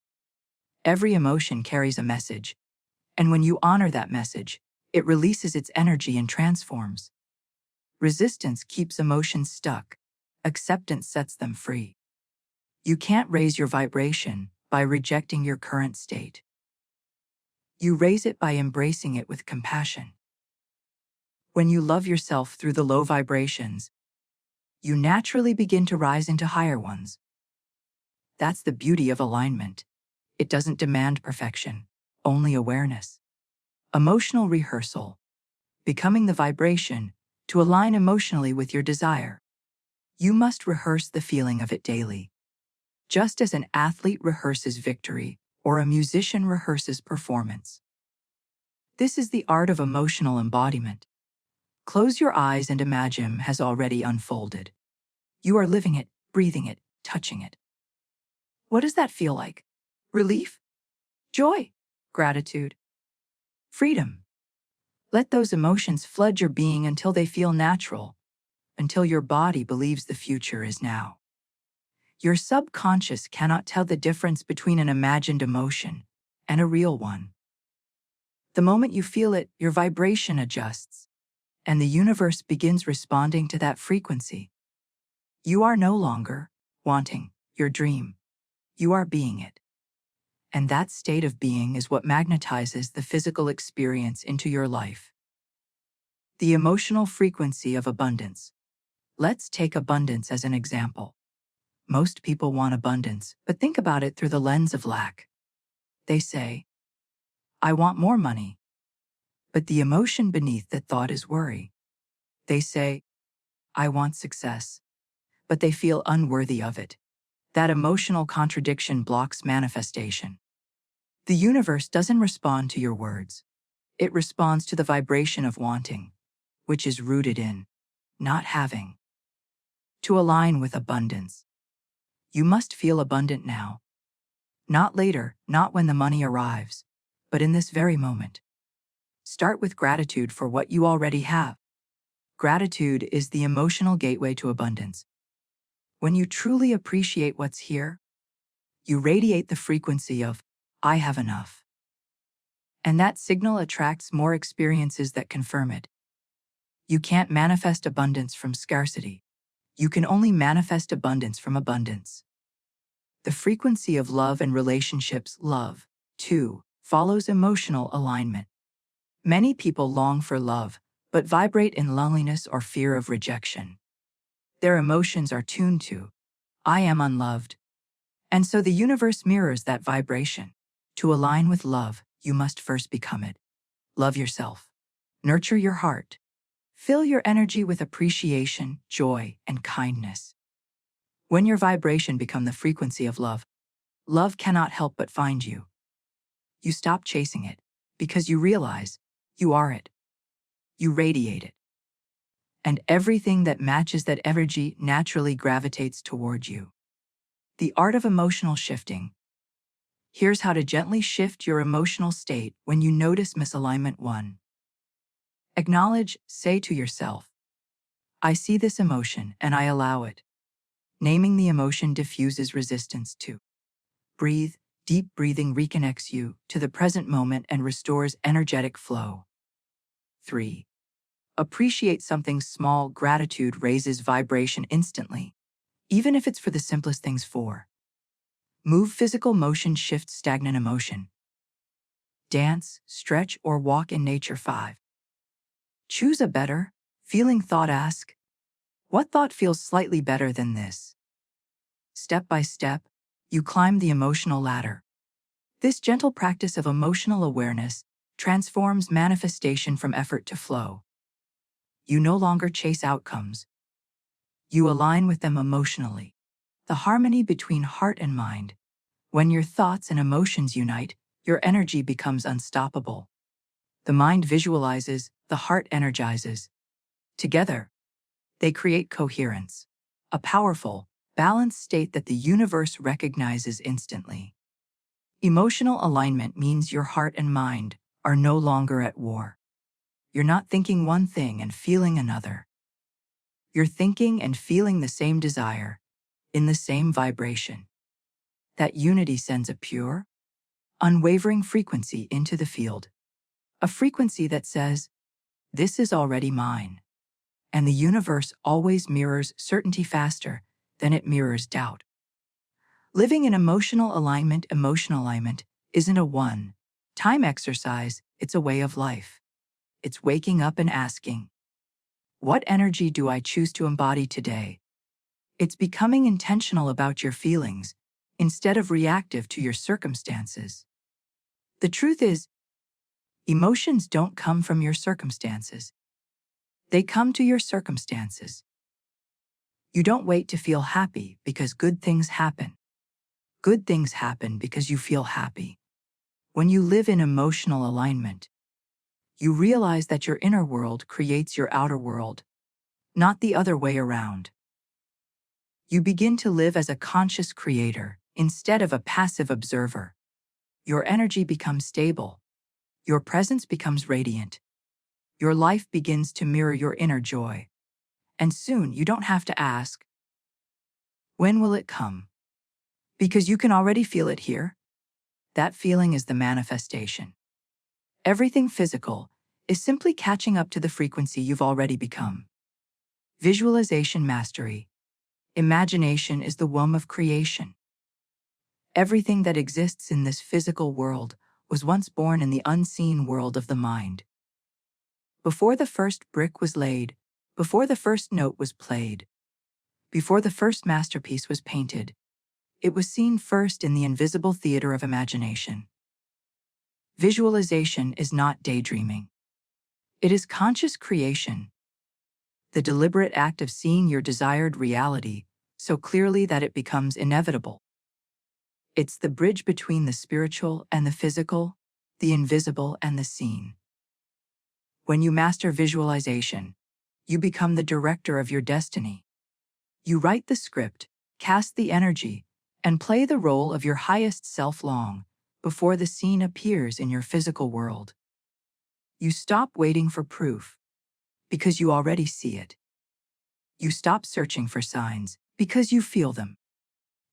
Every emotion carries a message, and when you honor that message, it releases its energy and transforms. Resistance keeps emotions stuck. Acceptance sets them free. You can't raise your vibration by rejecting your current state. You raise it by embracing it with compassion. When you love yourself through the low vibrations, you naturally begin to rise into higher ones. That's the beauty of alignment. It doesn't demand perfection, only awareness. Emotional rehearsal. Becoming the vibration to align emotionally with your desire. You must rehearse the feeling of it daily. Just as an athlete rehearses victory or a musician rehearses performance. This is the art of emotional embodiment. Close your eyes and imagine has already unfolded. You are living it, breathing it, touching it. What does that feel like? Relief? Joy? Gratitude? Freedom? Let those emotions flood your being until they feel natural, until your body believes the future is now. Your subconscious cannot tell the difference between an imagined emotion and a real one. The moment you feel it, your vibration adjusts, and the universe begins responding to that frequency. You are no longer wanting your dream. You are being it. And that state of being is what magnetizes the physical experience into your life. The emotional frequency of abundance. Let's take abundance as an example. Most people want abundance, but think about it through the lens of lack. They say, I want more money. But the emotion beneath that thought is worry. They say, I want success. But they feel unworthy of it. That emotional contradiction blocks manifestation. The universe doesn't respond to your words. It responds to the vibration of wanting, which is rooted in not having. To align with abundance, you must feel abundant now. Not later, not when the money arrives, but in this very moment. Start with gratitude for what you already have. Gratitude is the emotional gateway to abundance. When you truly appreciate what's here, you radiate the frequency of, I have enough. And that signal attracts more experiences that confirm it. You can't manifest abundance from scarcity. You can only manifest abundance from abundance. The frequency of love and relationships. Love, too, follows emotional alignment. Many people long for love, but vibrate in loneliness or fear of rejection. Their emotions are tuned to, I am unloved. And so the universe mirrors that vibration. To align with love, you must first become it. Love yourself. Nurture your heart. Fill your energy with appreciation, joy, and kindness. When your vibration becomes the frequency of love, love cannot help but find you. You stop chasing it because you realize you are it. You radiate it. And everything that matches that energy naturally gravitates toward you. The art of emotional shifting. Here's how to gently shift your emotional state when you notice misalignment. 1. Acknowledge, say to yourself, I see this emotion and I allow it. Naming the emotion diffuses resistance. 2. Breathe. Deep breathing reconnects you to the present moment and restores energetic flow. 3. Appreciate something small. Gratitude raises vibration instantly, even if it's for the simplest things. 4. Move. Physical motion shifts stagnant emotion. Dance, stretch, or walk in nature. 5. Choose a better feeling thought. Ask, what thought feels slightly better than this? Step by step, you climb the emotional ladder. This gentle practice of emotional awareness transforms manifestation from effort to flow. You no longer chase outcomes. You align with them emotionally. The harmony between heart and mind. When your thoughts and emotions unite, your energy becomes unstoppable. The mind visualizes, the heart energizes. Together, they create coherence, a powerful, balanced state that the universe recognizes instantly. Emotional alignment means your heart and mind are no longer at war. You're not thinking one thing and feeling another. You're thinking and feeling the same desire, in the same vibration. That unity sends a pure, unwavering frequency into the field. A frequency that says, this is already mine. And the universe always mirrors certainty faster than it mirrors doubt. Living in emotional alignment isn't a one-time exercise, it's a way of life. It's waking up and asking, what energy do I choose to embody today? It's becoming intentional about your feelings instead of reactive to your circumstances. The truth is, emotions don't come from your circumstances. They come to your circumstances. You don't wait to feel happy because good things happen. Good things happen because you feel happy. When you live in emotional alignment, you realize that your inner world creates your outer world, not the other way around. You begin to live as a conscious creator instead of a passive observer. Your energy becomes stable. Your presence becomes radiant. Your life begins to mirror your inner joy. And soon you don't have to ask, when will it come? Because you can already feel it here. That feeling is the manifestation. Everything physical is simply catching up to the frequency you've already become. Visualization mastery. Imagination is the womb of creation. Everything that exists in this physical world was once born in the unseen world of the mind. Before the first brick was laid, before the first note was played, before the first masterpiece was painted, it was seen first in the invisible theater of imagination. Visualization is not daydreaming. It is conscious creation. The deliberate act of seeing your desired reality so clearly that it becomes inevitable. It's the bridge between the spiritual and the physical, the invisible and the seen. When you master visualization, you become the director of your destiny. You write the script, cast the energy, and play the role of your highest self long before the scene appears in your physical world. You stop waiting for proof because you already see it. You stop searching for signs because you feel them.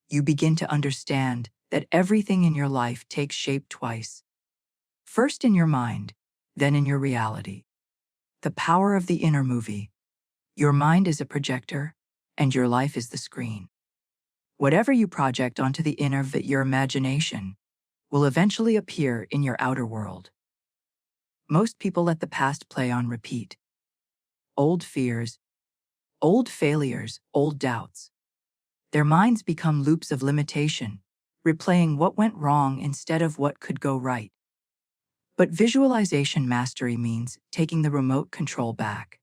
You begin to understand that everything in your life takes shape twice. First in your mind, then in your reality. The power of the inner movie. Your mind is a projector, and your life is the screen. Whatever you project onto the inner of your imagination will eventually appear in your outer world. Most people let the past play on repeat. Old fears, old failures, old doubts. Their minds become loops of limitation, replaying what went wrong instead of what could go right. But visualization mastery means taking the remote control back.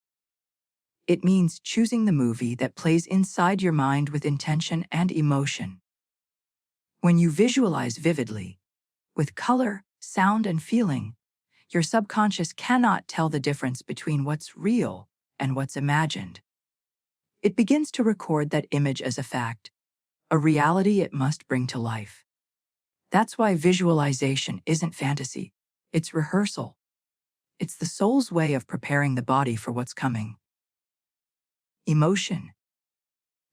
It means choosing the movie that plays inside your mind with intention and emotion. When you visualize vividly, with color, sound, and feeling, your subconscious cannot tell the difference between what's real and what's imagined. It begins to record that image as a fact, a reality it must bring to life. That's why visualization isn't fantasy, it's rehearsal. It's the soul's way of preparing the body for what's coming. Emotion.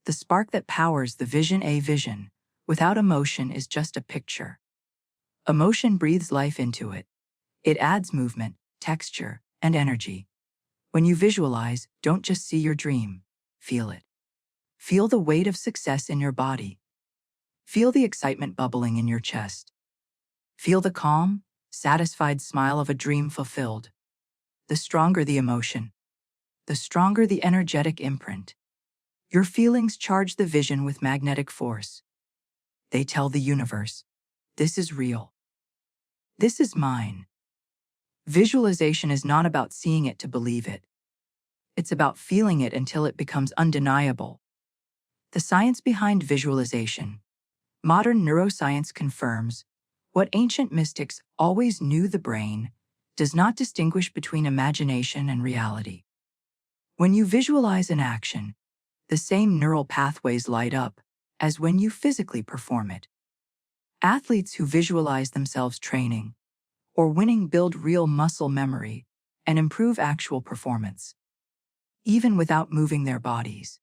The spark that powers the vision. A vision without emotion is just a picture. Emotion breathes life into it. It adds movement, texture, and energy. When you visualize, don't just see your dream, feel it. Feel the weight of success in your body. Feel the excitement bubbling in your chest. Feel the calm, satisfied smile of a dream fulfilled. The stronger the emotion, the stronger the energetic imprint. Your feelings charge the vision with magnetic force. They tell the universe, this is real. This is mine. Visualization is not about seeing it to believe it. It's about feeling it until it becomes undeniable. The science behind visualization. Modern neuroscience confirms what ancient mystics always knew: the brain does not distinguish between imagination and reality. When you visualize an action, the same neural pathways light up as when you physically perform it. Athletes who visualize themselves training or winning build real muscle memory and improve actual performance, even without moving their bodies.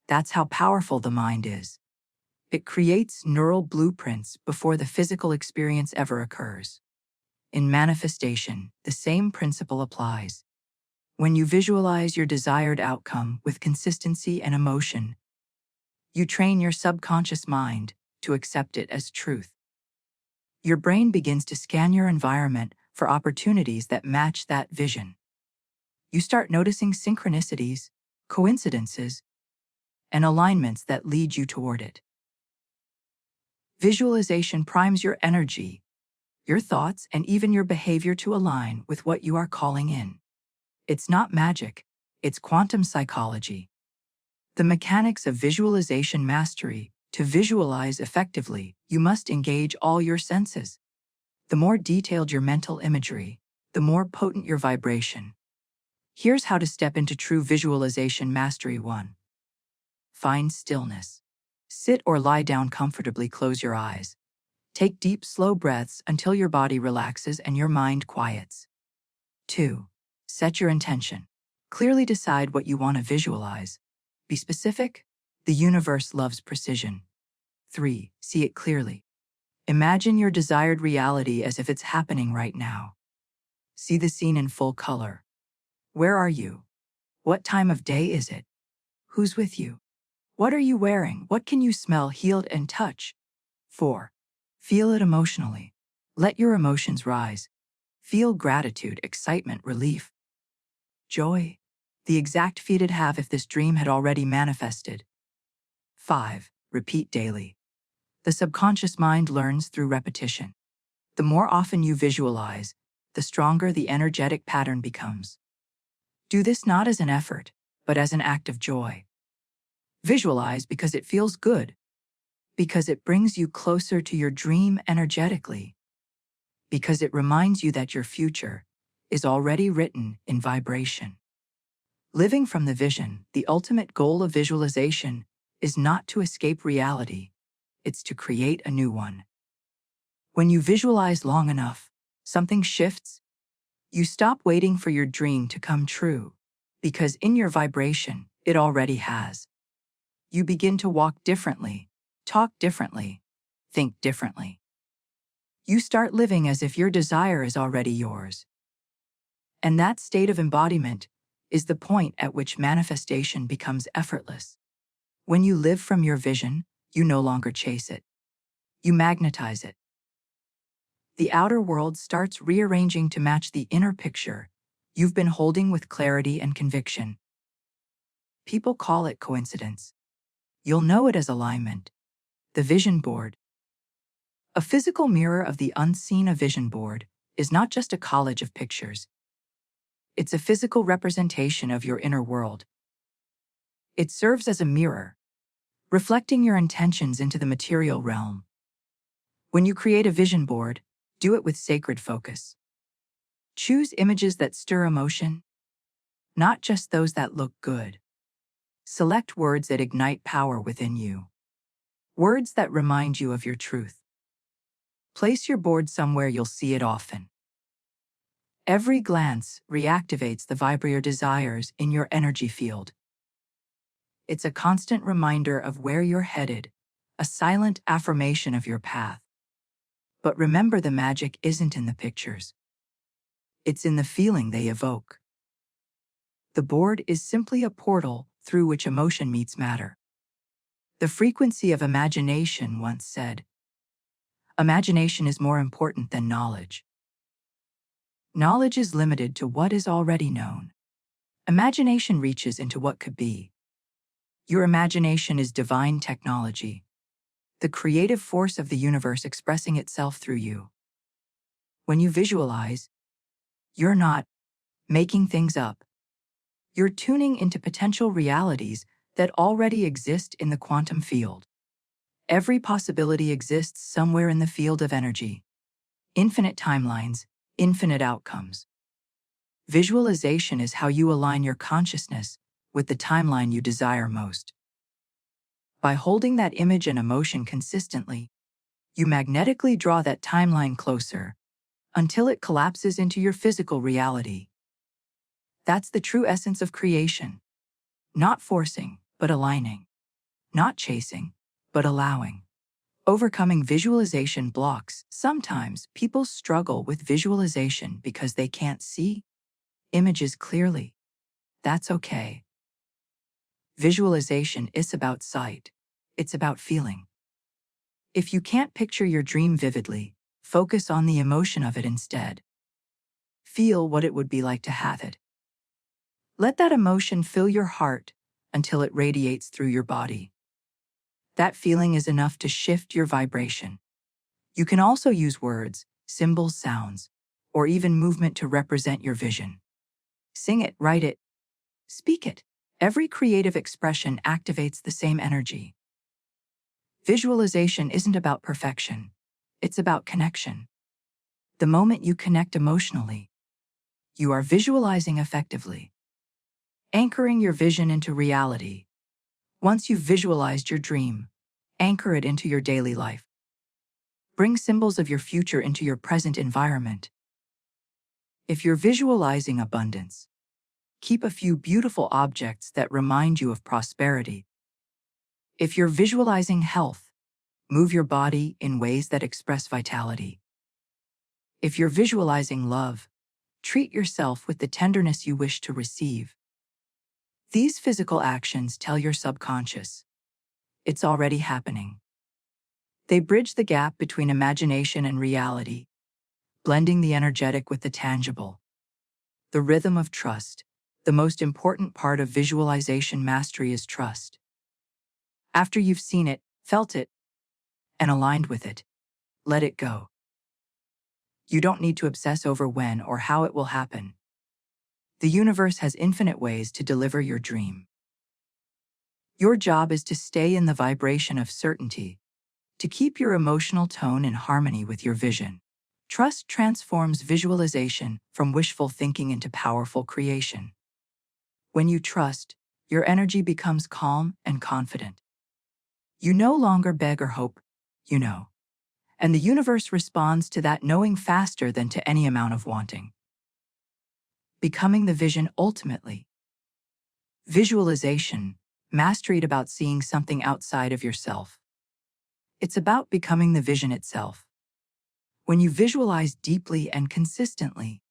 That's how powerful the mind is. It creates neural blueprints before the physical experience ever occurs. In manifestation, the same principle applies. When you visualize your desired outcome with consistency and emotion, you train your subconscious mind to accept it as truth. Your brain begins to scan your environment for opportunities that match that vision. You start noticing synchronicities, coincidences, and alignments that lead you toward it. Visualization primes your energy, your thoughts, and even your behavior to align with what you are calling in. It's not magic, it's quantum psychology. The mechanics of visualization mastery. To visualize effectively, you must engage all your senses. The more detailed your mental imagery, the more potent your vibration. Here's how to step into true visualization mastery. 1. Find stillness. Sit or lie down comfortably, close your eyes. Take deep, slow breaths until your body relaxes and your mind quiets. 2. Set your intention. Clearly decide what you want to visualize. Be specific. The universe loves precision. 3. See it clearly. Imagine your desired reality as if it's happening right now. See the scene in full color. Where are you? What time of day is it? Who's with you? What are you wearing? What can you smell, heal, and touch? 4. Feel it emotionally. Let your emotions rise. Feel gratitude, excitement, relief, joy, the exact feat it'd have if this dream had already manifested. 5. Repeat daily. The subconscious mind learns through repetition. The more often you visualize, the stronger the energetic pattern becomes. Do this not as an effort, but as an act of joy. Visualize because it feels good, because it brings you closer to your dream energetically, because it reminds you that your future is already written in vibration. Living from the vision. The ultimate goal of visualization is not to escape reality, it's to create a new one. When you visualize long enough, something shifts. You stop waiting for your dream to come true, because in your vibration, it already has. You begin to walk differently, talk differently, think differently. You start living as if your desire is already yours. And that state of embodiment is the point at which manifestation becomes effortless. When you live from your vision, you no longer chase it. You magnetize it. The outer world starts rearranging to match the inner picture you've been holding with clarity and conviction. People call it coincidence. You'll know it as alignment. The vision board. A physical mirror of the unseen. A vision board is not just a collage of pictures. It's a physical representation of your inner world. It serves as a mirror, reflecting your intentions into the material realm. When you create a vision board, do it with sacred focus. Choose images that stir emotion, not just those that look good. Select words that ignite power within you. Words that remind you of your truth. Place your board somewhere you'll see it often. Every glance reactivates the vibrator desires in your energy field. It's a constant reminder of where you're headed, a silent affirmation of your path. But remember, the magic isn't in the pictures. It's in the feeling they evoke. The board is simply a portal through which emotion meets matter. The frequency of imagination once said, "Imagination is more important than knowledge." Knowledge is limited to what is already known. Imagination reaches into what could be. Your imagination is divine technology, the creative force of the universe expressing itself through you. When you visualize, you're not making things up. You're tuning into potential realities that already exist in the quantum field. Every possibility exists somewhere in the field of energy. Infinite timelines, infinite outcomes. Visualization is how you align your consciousness with the timeline you desire most. By holding that image and emotion consistently, you magnetically draw that timeline closer until it collapses into your physical reality. That's the true essence of creation. Not forcing, but aligning. Not chasing, but allowing. Overcoming visualization blocks. Sometimes people struggle with visualization because they can't see images clearly. That's okay. Visualization is about sight. It's about feeling. If you can't picture your dream vividly, focus on the emotion of it instead. Feel what it would be like to have it. Let that emotion fill your heart until it radiates through your body. That feeling is enough to shift your vibration. You can also use words, symbols, sounds, or even movement to represent your vision. Sing it, write it, speak it. Every creative expression activates the same energy. Visualization isn't about perfection. It's about connection. The moment you connect emotionally, you are visualizing effectively. Anchoring your vision into reality. Once you've visualized your dream, anchor it into your daily life. Bring symbols of your future into your present environment. If you're visualizing abundance, keep a few beautiful objects that remind you of prosperity. If you're visualizing health, move your body in ways that express vitality. If you're visualizing love, treat yourself with the tenderness you wish to receive. These physical actions tell your subconscious, it's already happening. They bridge the gap between imagination and reality, blending the energetic with the tangible. The rhythm of trust. The most important part of visualization mastery is trust. After you've seen it, felt it, and aligned with it, let it go. You don't need to obsess over when or how it will happen. The universe has infinite ways to deliver your dream. Your job is to stay in the vibration of certainty, to keep your emotional tone in harmony with your vision. Trust transforms visualization from wishful thinking into powerful creation. When you trust, your energy becomes calm and confident. You no longer beg or hope, you know. And the universe responds to that knowing faster than to any amount of wanting. Becoming the vision ultimately. Visualization, mastery about seeing something outside of yourself. It's about becoming the vision itself. When you visualize deeply and consistently,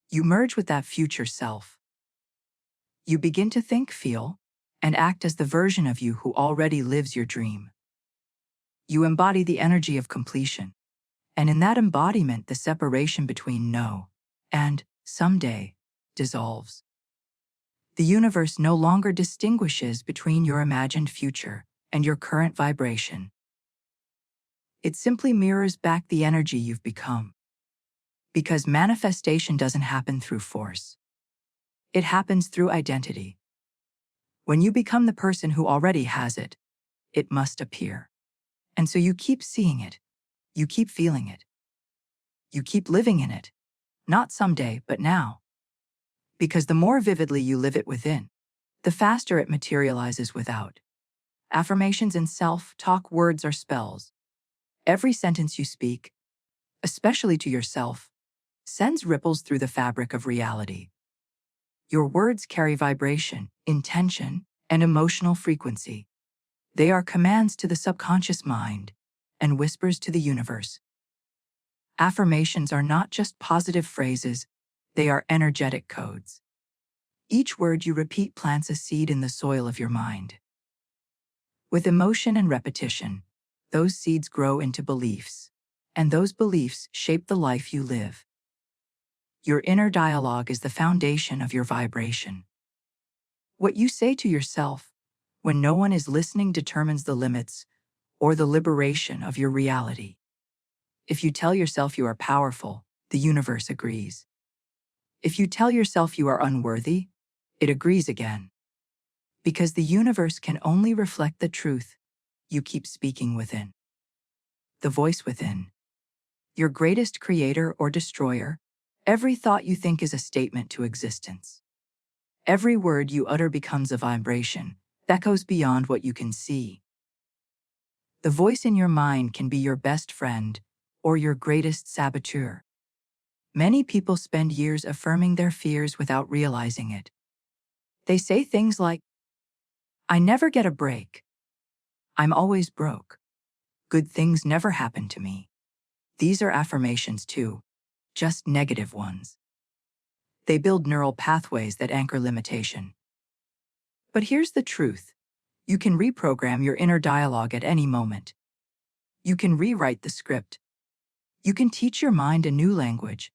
you merge with that future self. You begin to think, feel, and act as the version of you who already lives your dream. You embody the energy of completion, and in that embodiment, the separation between no and someday dissolves. The universe no longer distinguishes between your imagined future and your current vibration. It simply mirrors back the energy you've become. Because manifestation doesn't happen through force. It happens through identity. When you become the person who already has it, it must appear. And so you keep seeing it. You keep feeling it. You keep living in it. Not someday, but now. Because the more vividly you live it within, the faster it materializes without. Affirmations and self-talk words are spells. Every sentence you speak, especially to yourself, sends ripples through the fabric of reality. Your words carry vibration, intention, and emotional frequency. They are commands to the subconscious mind and whispers to the universe. Affirmations are not just positive phrases, they are energetic codes. Each word you repeat plants a seed in the soil of your mind. With emotion and repetition, those seeds grow into beliefs, and those beliefs shape the life you live. Your inner dialogue is the foundation of your vibration. What you say to yourself, when no one is listening, determines the limits or the liberation of your reality. If you tell yourself you are powerful, the universe agrees. If you tell yourself you are unworthy, it agrees again. Because the universe can only reflect the truth you keep speaking within. The voice within. Your greatest creator or destroyer, every thought you think is a statement to existence. Every word you utter becomes a vibration that goes beyond what you can see. The voice in your mind can be your best friend or your greatest saboteur. Many people spend years affirming their fears without realizing it. They say things like, "I never get a break. I'm always broke. Good things never happen to me." These are affirmations too, just negative ones. They build neural pathways that anchor limitation. But here's the truth. You can reprogram your inner dialogue at any moment. You can rewrite the script. You can teach your mind a new language.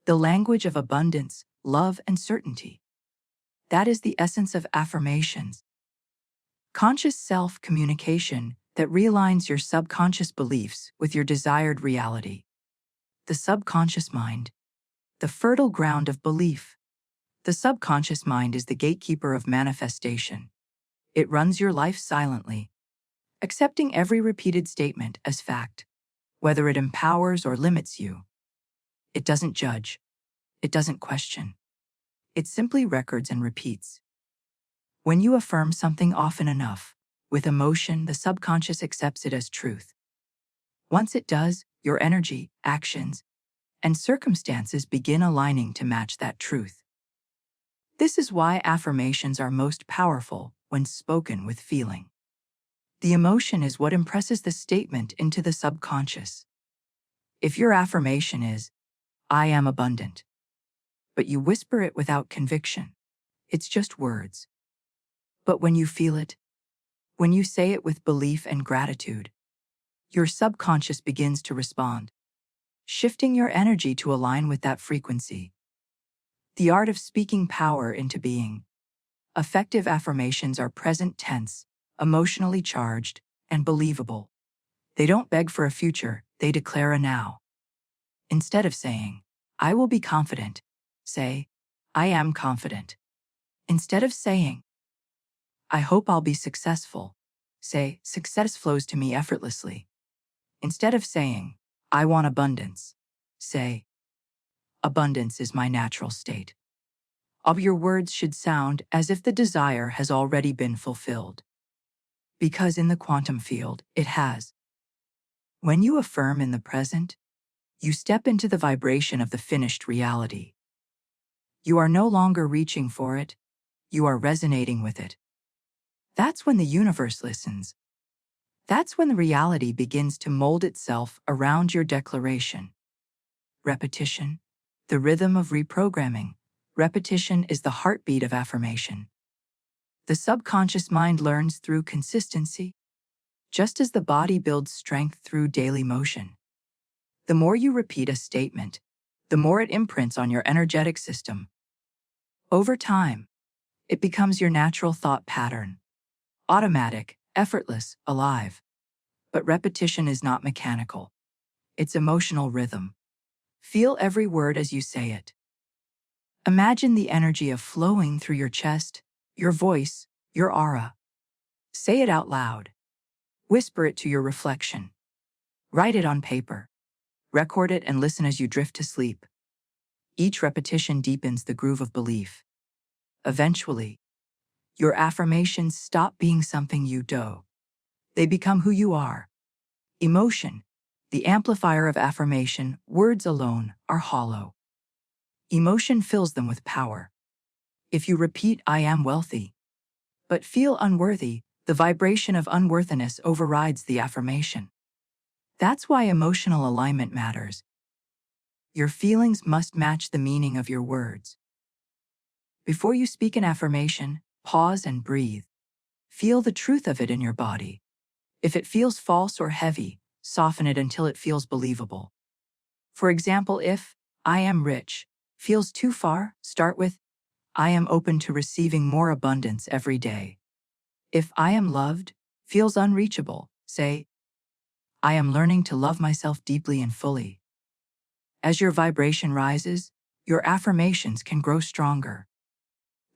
The language of abundance, love, and certainty. That is the essence of affirmations. Conscious self-communication that realigns your subconscious beliefs with your desired reality. The subconscious mind. The fertile ground of belief. The subconscious mind is the gatekeeper of manifestation. It runs your life silently, accepting every repeated statement as fact, whether it empowers or limits you. It doesn't judge. It doesn't question. It simply records and repeats. When you affirm something often enough, with emotion, the subconscious accepts it as truth. Once it does, your energy, actions, and circumstances begin aligning to match that truth. This is why affirmations are most powerful when spoken with feeling. The emotion is what impresses the statement into the subconscious. If your affirmation is, "I am abundant," but you whisper it without conviction, it's just words. But when you feel it, when you say it with belief and gratitude, your subconscious begins to respond, shifting your energy to align with that frequency. The art of speaking power into being. Effective affirmations are present tense, emotionally charged, and believable. They don't beg for a future, they declare a now. Instead of saying, "I will be confident," say, "I am confident." Instead of saying, "I hope I'll be successful," say, "Success flows to me effortlessly." Instead of saying, "I want abundance," say, "Abundance is my natural state." All your words should sound as if the desire has already been fulfilled. Because in the quantum field, it has. When you affirm in the present, you step into the vibration of the finished reality. You are no longer reaching for it, you are resonating with it. That's when the universe listens. That's when the reality begins to mold itself around your declaration. Repetition, the rhythm of reprogramming. Repetition is the heartbeat of affirmation. The subconscious mind learns through consistency, just as the body builds strength through daily motion. The more you repeat a statement, the more it imprints on your energetic system. Over time, it becomes your natural thought pattern. Automatic, effortless, alive. But repetition is not mechanical. It's emotional rhythm. Feel every word as you say it. Imagine the energy of flowing through your chest, your voice, your aura. Say it out loud. Whisper it to your reflection. Write it on paper. Record it and listen as you drift to sleep. Each repetition deepens the groove of belief. Eventually, your affirmations stop being something you do. They become who you are. Emotion, the amplifier of affirmation, words alone are hollow. Emotion fills them with power. If you repeat, "I am wealthy," but feel unworthy, the vibration of unworthiness overrides the affirmation. That's why emotional alignment matters. Your feelings must match the meaning of your words. Before you speak an affirmation, pause and breathe. Feel the truth of it in your body. If it feels false or heavy, soften it until it feels believable. For example, if "I am rich" feels too far, start with "I am open to receiving more abundance every day." If "I am loved" feels unreachable, say, "I am learning to love myself deeply and fully." As your vibration rises, your affirmations can grow stronger.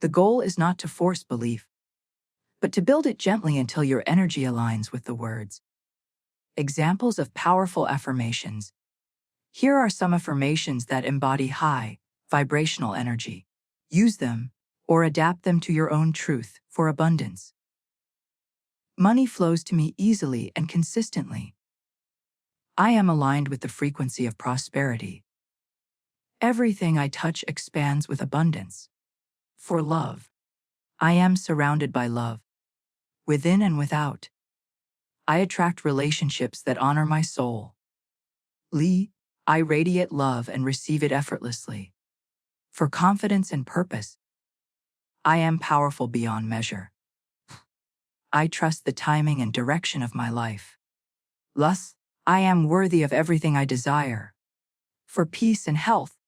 The goal is not to force belief, but to build it gently until your energy aligns with the words. Examples of powerful affirmations. Here are some affirmations that embody high, vibrational energy. Use them, or adapt them to your own truth for abundance. Money flows to me easily and consistently. I am aligned with the frequency of prosperity. Everything I touch expands with abundance. For love, I am surrounded by love, within and without. I attract relationships that honor my soul. Lee, I radiate love and receive it effortlessly. For confidence and purpose, I am powerful beyond measure. I trust the timing and direction of my life. Thus, I am worthy of everything I desire. For peace and health,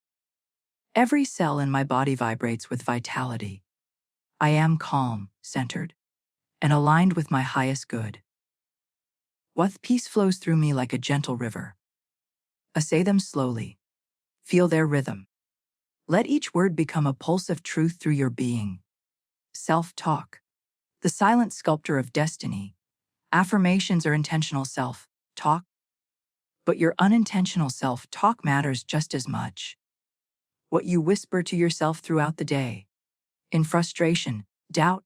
every cell in my body vibrates with vitality. I am calm, centered, and aligned with my highest good. What peace flows through me like a gentle river. Say them slowly. Feel their rhythm. Let each word become a pulse of truth through your being. Self-talk, the silent sculptor of destiny. Affirmations are intentional self-talk, but your unintentional self-talk matters just as much. What you whisper to yourself throughout the day, in frustration, doubt,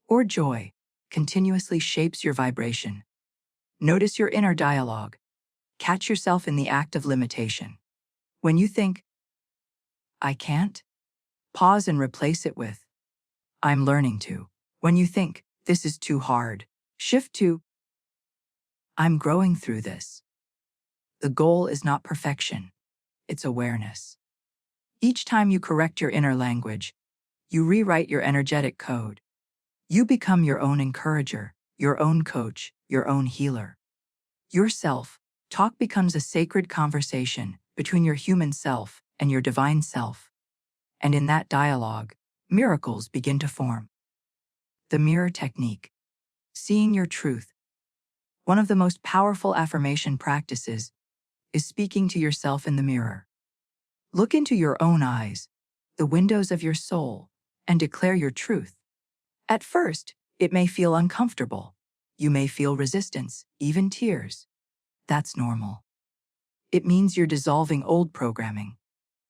or joy, continuously shapes your vibration. Notice your inner dialogue. Catch yourself in the act of limitation. When you think, "I can't," pause and replace it with, "I'm learning to." When you think, "This is too hard," shift to, "I'm growing through this." The goal is not perfection, it's awareness. Each time you correct your inner language, you rewrite your energetic code. You become your own encourager, your own coach, your own healer. Your self-talk becomes a sacred conversation between your human self and your divine self. And in that dialogue, miracles begin to form. The mirror technique. Seeing your truth. One of the most powerful affirmation practices is speaking to yourself in the mirror. Look into your own eyes, the windows of your soul, and declare your truth. At first, it may feel uncomfortable. You may feel resistance, even tears. That's normal. It means you're dissolving old programming.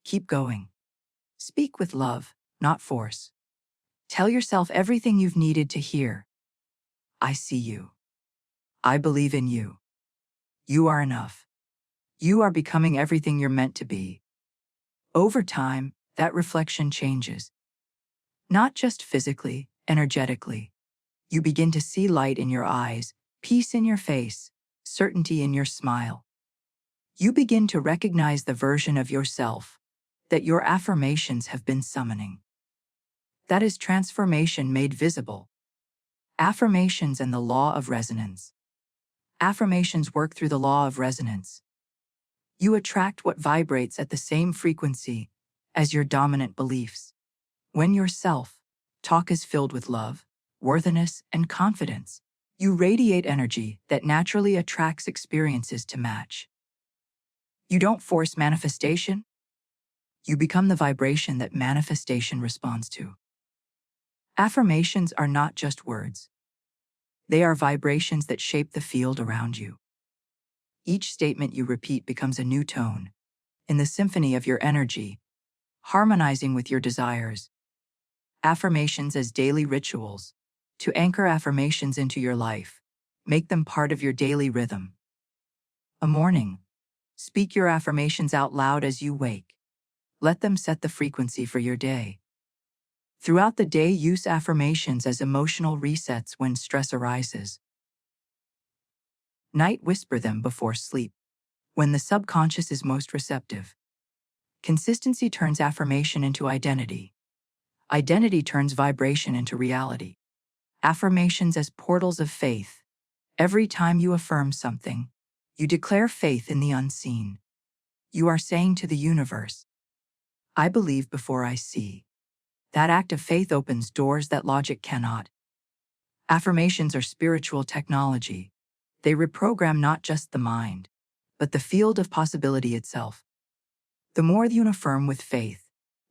Keep going. Speak with love, not force. Tell yourself everything you've needed to hear. I see you. I believe in you. You are enough. You are becoming everything you're meant to be. Over time, that reflection changes. Not just physically, energetically. You begin to see light in your eyes, peace in your face, certainty in your smile. You begin to recognize the version of yourself that your affirmations have been summoning. That is transformation made visible. Affirmations and the law of resonance. Affirmations work through the law of resonance. You attract what vibrates at the same frequency as your dominant beliefs. When your self-talk is filled with love, worthiness, and confidence, you radiate energy that naturally attracts experiences to match. You don't force manifestation. You become the vibration that manifestation responds to. Affirmations are not just words. They are vibrations that shape the field around you. Each statement you repeat becomes a new tone in the symphony of your energy, harmonizing with your desires. Affirmations as daily rituals. To anchor affirmations into your life, make them part of your daily rhythm. A morning. Speak your affirmations out loud as you wake. Let them set the frequency for your day. Throughout the day, use affirmations as emotional resets when stress arises. Night, whisper them before sleep, when the subconscious is most receptive. Consistency turns affirmation into identity. Identity turns vibration into reality. Affirmations as portals of faith. Every time you affirm something, you declare faith in the unseen. You are saying to the universe, I believe before I see. That act of faith opens doors that logic cannot. Affirmations are spiritual technology. They reprogram not just the mind, but the field of possibility itself. The more you affirm with faith,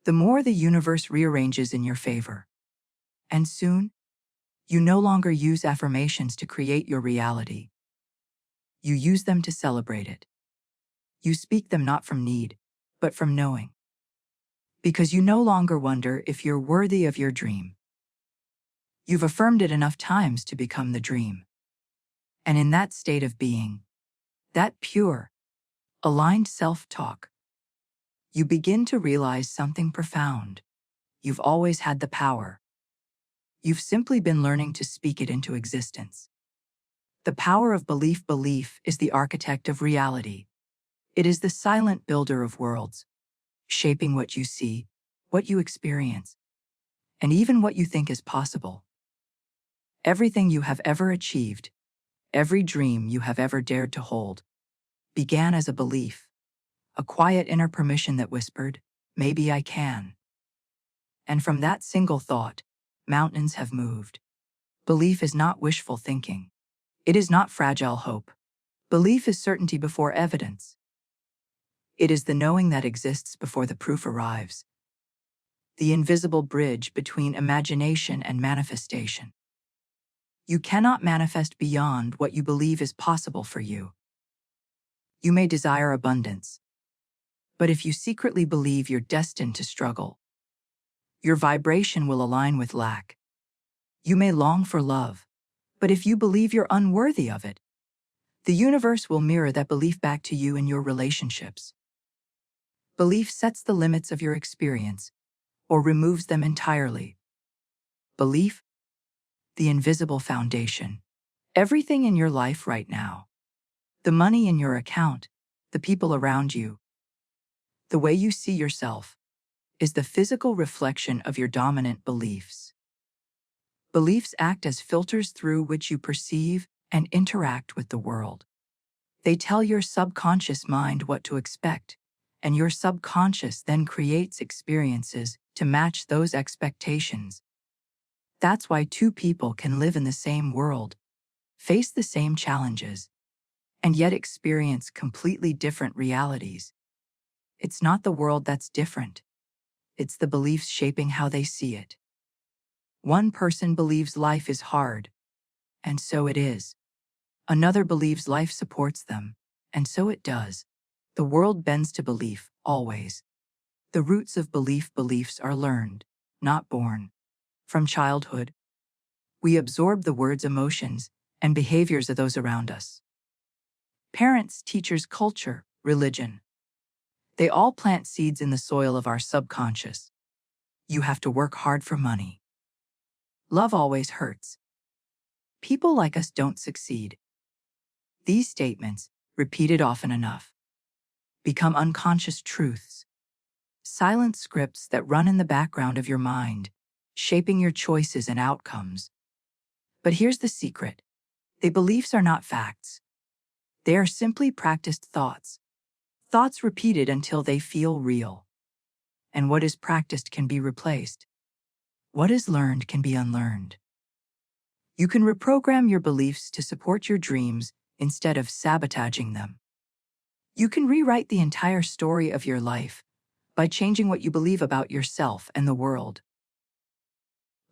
the more the universe rearranges in your favor. And soon, you no longer use affirmations to create your reality. You use them to celebrate it. You speak them not from need, but from knowing. Because you no longer wonder if you're worthy of your dream. You've affirmed it enough times to become the dream. And in that state of being, that pure, aligned self-talk, you begin to realize something profound. You've always had the power. You've simply been learning to speak it into existence. The power of belief. Belief is the architect of reality. It is the silent builder of worlds, shaping what you see, what you experience, and even what you think is possible. Everything you have ever achieved, every dream you have ever dared to hold, began as a belief, a quiet inner permission that whispered, maybe I can. And from that single thought, mountains have moved. Belief is not wishful thinking. It is not fragile hope. Belief is certainty before evidence. It is the knowing that exists before the proof arrives. The invisible bridge between imagination and manifestation. You cannot manifest beyond what you believe is possible for you. You may desire abundance, but if you secretly believe you're destined to struggle, your vibration will align with lack. You may long for love, but if you believe you're unworthy of it, the universe will mirror that belief back to you in your relationships. Belief sets the limits of your experience, or removes them entirely. Belief, the invisible foundation. Everything in your life right now. The money in your account, the people around you, the way you see yourself, is the physical reflection of your dominant beliefs. Beliefs act as filters through which you perceive and interact with the world. They tell your subconscious mind what to expect, and your subconscious then creates experiences to match those expectations. That's why two people can live in the same world, face the same challenges, and yet experience completely different realities. It's not the world that's different. It's the beliefs shaping how they see it. One person believes life is hard, and so it is. Another believes life supports them, and so it does. The world bends to belief, always. The roots of beliefs are learned, not born. From childhood, we absorb the words, emotions, and behaviors of those around us. Parents, teachers, culture, religion. They all plant seeds in the soil of our subconscious. You have to work hard for money. Love always hurts. People like us don't succeed. These statements, repeated often enough, become unconscious truths. Silent scripts that run in the background of your mind, shaping your choices and outcomes. But here's the secret. The beliefs are not facts. They are simply practiced thoughts. Thoughts repeated until they feel real. And what is practiced can be replaced. What is learned can be unlearned. You can reprogram your beliefs to support your dreams instead of sabotaging them. You can rewrite the entire story of your life by changing what you believe about yourself and the world.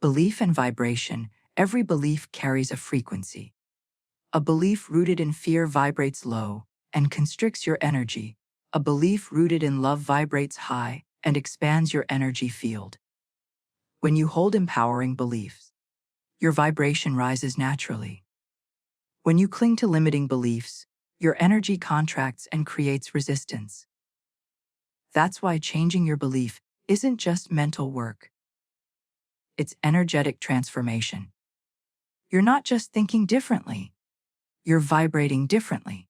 Belief and vibration. Every belief carries a frequency. A belief rooted in fear vibrates low and constricts your energy. A belief rooted in love vibrates high and expands your energy field. When you hold empowering beliefs, your vibration rises naturally. When you cling to limiting beliefs, your energy contracts and creates resistance. That's why changing your belief isn't just mental work. It's energetic transformation. You're not just thinking differently, you're vibrating differently.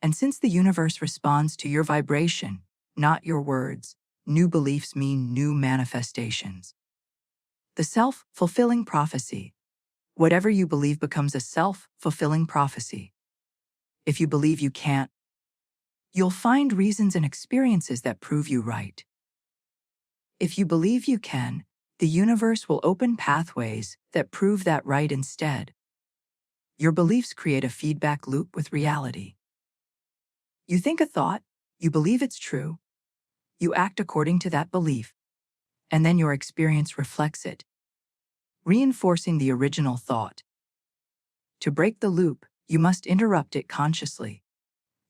And since the universe responds to your vibration, not your words, new beliefs mean new manifestations. The self-fulfilling prophecy. Whatever you believe becomes a self-fulfilling prophecy. If you believe you can't, you'll find reasons and experiences that prove you right. If you believe you can, the universe will open pathways that prove that right instead. Your beliefs create a feedback loop with reality. You think a thought, you believe it's true, you act according to that belief, and then your experience reflects it, reinforcing the original thought. To break the loop, you must interrupt it consciously.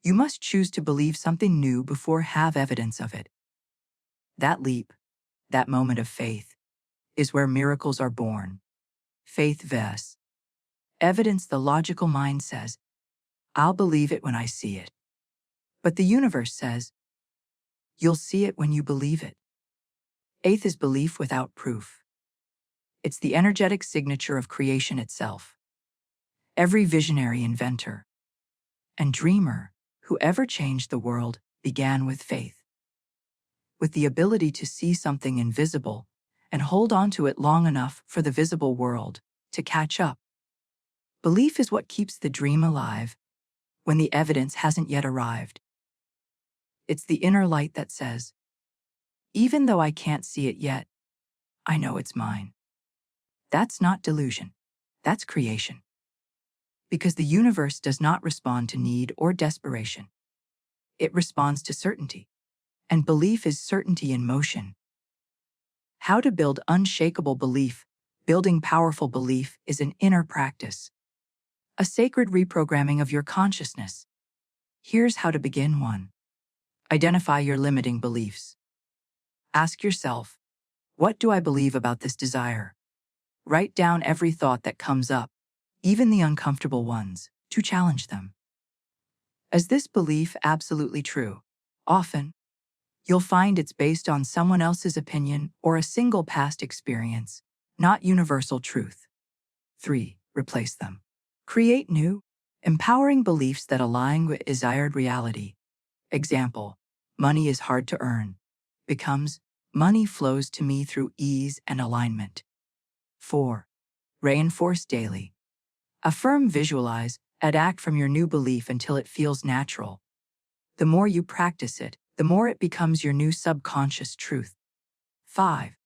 You must choose to believe something new before have evidence of it. That leap, that moment of faith, is where miracles are born. Faith vests. Evidence. The logical mind says, I'll believe it when I see it. But the universe says, you'll see it when you believe it. Faith is belief without proof. It's the energetic signature of creation itself. Every visionary inventor and dreamer who ever changed the world began with faith. With the ability to see something invisible and hold on to it long enough for the visible world to catch up. Belief is what keeps the dream alive when the evidence hasn't yet arrived. It's the inner light that says, even though I can't see it yet, I know it's mine. That's not delusion. That's creation. Because the universe does not respond to need or desperation. It responds to certainty. And belief is certainty in motion. How to build unshakable belief. Building powerful belief is an inner practice. A sacred reprogramming of your consciousness. Here's how to begin. 1. Identify your limiting beliefs. Ask yourself, what do I believe about this desire? Write down every thought that comes up, even the uncomfortable ones, to challenge them. Is this belief absolutely true? Often, you'll find it's based on someone else's opinion or a single past experience, not universal truth. 3. Replace them. Create new, empowering beliefs that align with desired reality. Example, money is hard to earn. Becomes, money flows to me through ease and alignment. 4. Reinforce daily. Affirm, visualize, and act from your new belief until it feels natural. The more you practice it, the more it becomes your new subconscious truth. 5.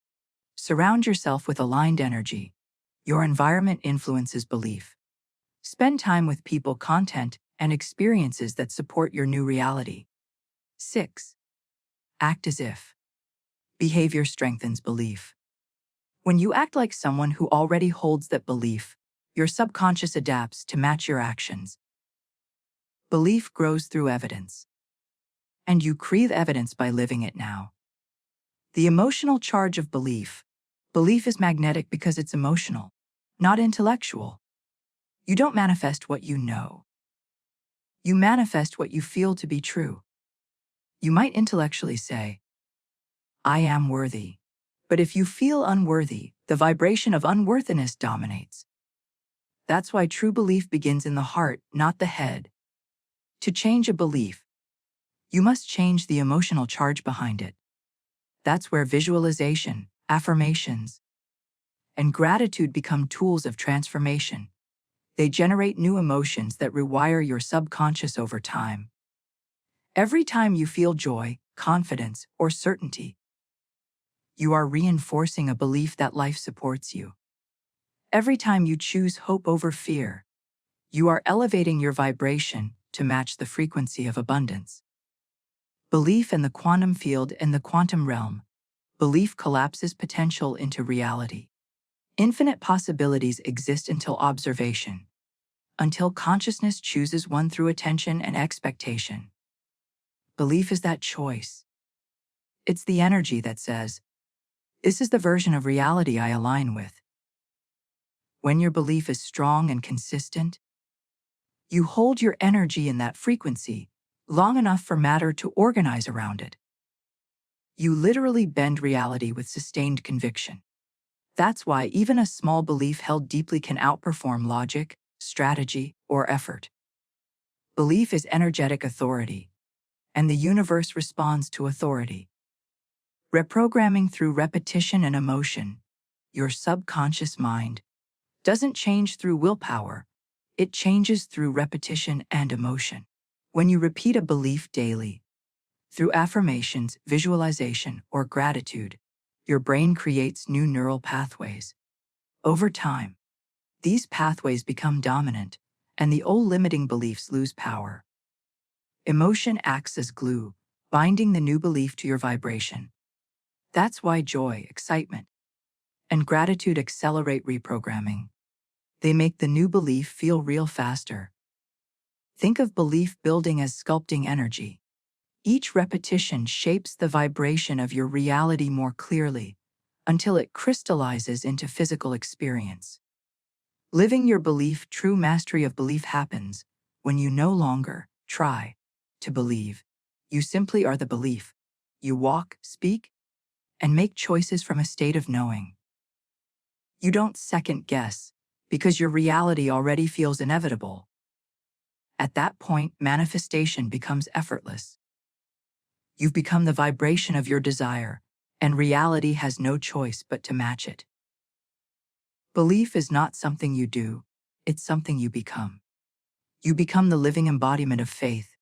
Surround yourself with aligned energy. Your environment influences belief. Spend time with people, content, and experiences that support your new reality. 6. Act as if. Behavior strengthens belief. When you act like someone who already holds that belief, your subconscious adapts to match your actions. Belief grows through evidence. And you create evidence by living it now. The emotional charge of belief. Belief is magnetic because it's emotional, not intellectual. You don't manifest what you know. You manifest what you feel to be true. You might intellectually say, I am worthy. But if you feel unworthy, the vibration of unworthiness dominates. That's why true belief begins in the heart, not the head. To change a belief, you must change the emotional charge behind it. That's where visualization, affirmations, and gratitude become tools of transformation. They generate new emotions that rewire your subconscious over time. Every time you feel joy, confidence, or certainty, you are reinforcing a belief that life supports you. Every time you choose hope over fear, you are elevating your vibration to match the frequency of abundance. Belief in the quantum field and the quantum realm. Belief collapses potential into reality. Infinite possibilities exist until observation, until consciousness chooses one through attention and expectation. Belief is that choice. It's the energy that says, "This is the version of reality I align with." When your belief is strong and consistent, you hold your energy in that frequency long enough for matter to organize around it. You literally bend reality with sustained conviction. That's why even a small belief held deeply can outperform logic, strategy, or effort. Belief is energetic authority, and the universe responds to authority. Reprogramming through repetition and emotion, your subconscious mind doesn't change through willpower, it changes through repetition and emotion. When you repeat a belief daily, through affirmations, visualization, or gratitude, your brain creates new neural pathways. Over time, these pathways become dominant, and the old limiting beliefs lose power. Emotion acts as glue, binding the new belief to your vibration. That's why joy, excitement, and gratitude accelerate reprogramming. They make the new belief feel real faster. Think of belief building as sculpting energy. Each repetition shapes the vibration of your reality more clearly, until it crystallizes into physical experience. Living your belief, true mastery of belief happens when you no longer try to believe. You simply are the belief. You walk, speak, and make choices from a state of knowing. You don't second guess, because your reality already feels inevitable. At that point, manifestation becomes effortless. You've become the vibration of your desire, and reality has no choice but to match it. Belief is not something you do, it's something you become. You become the living embodiment of faith,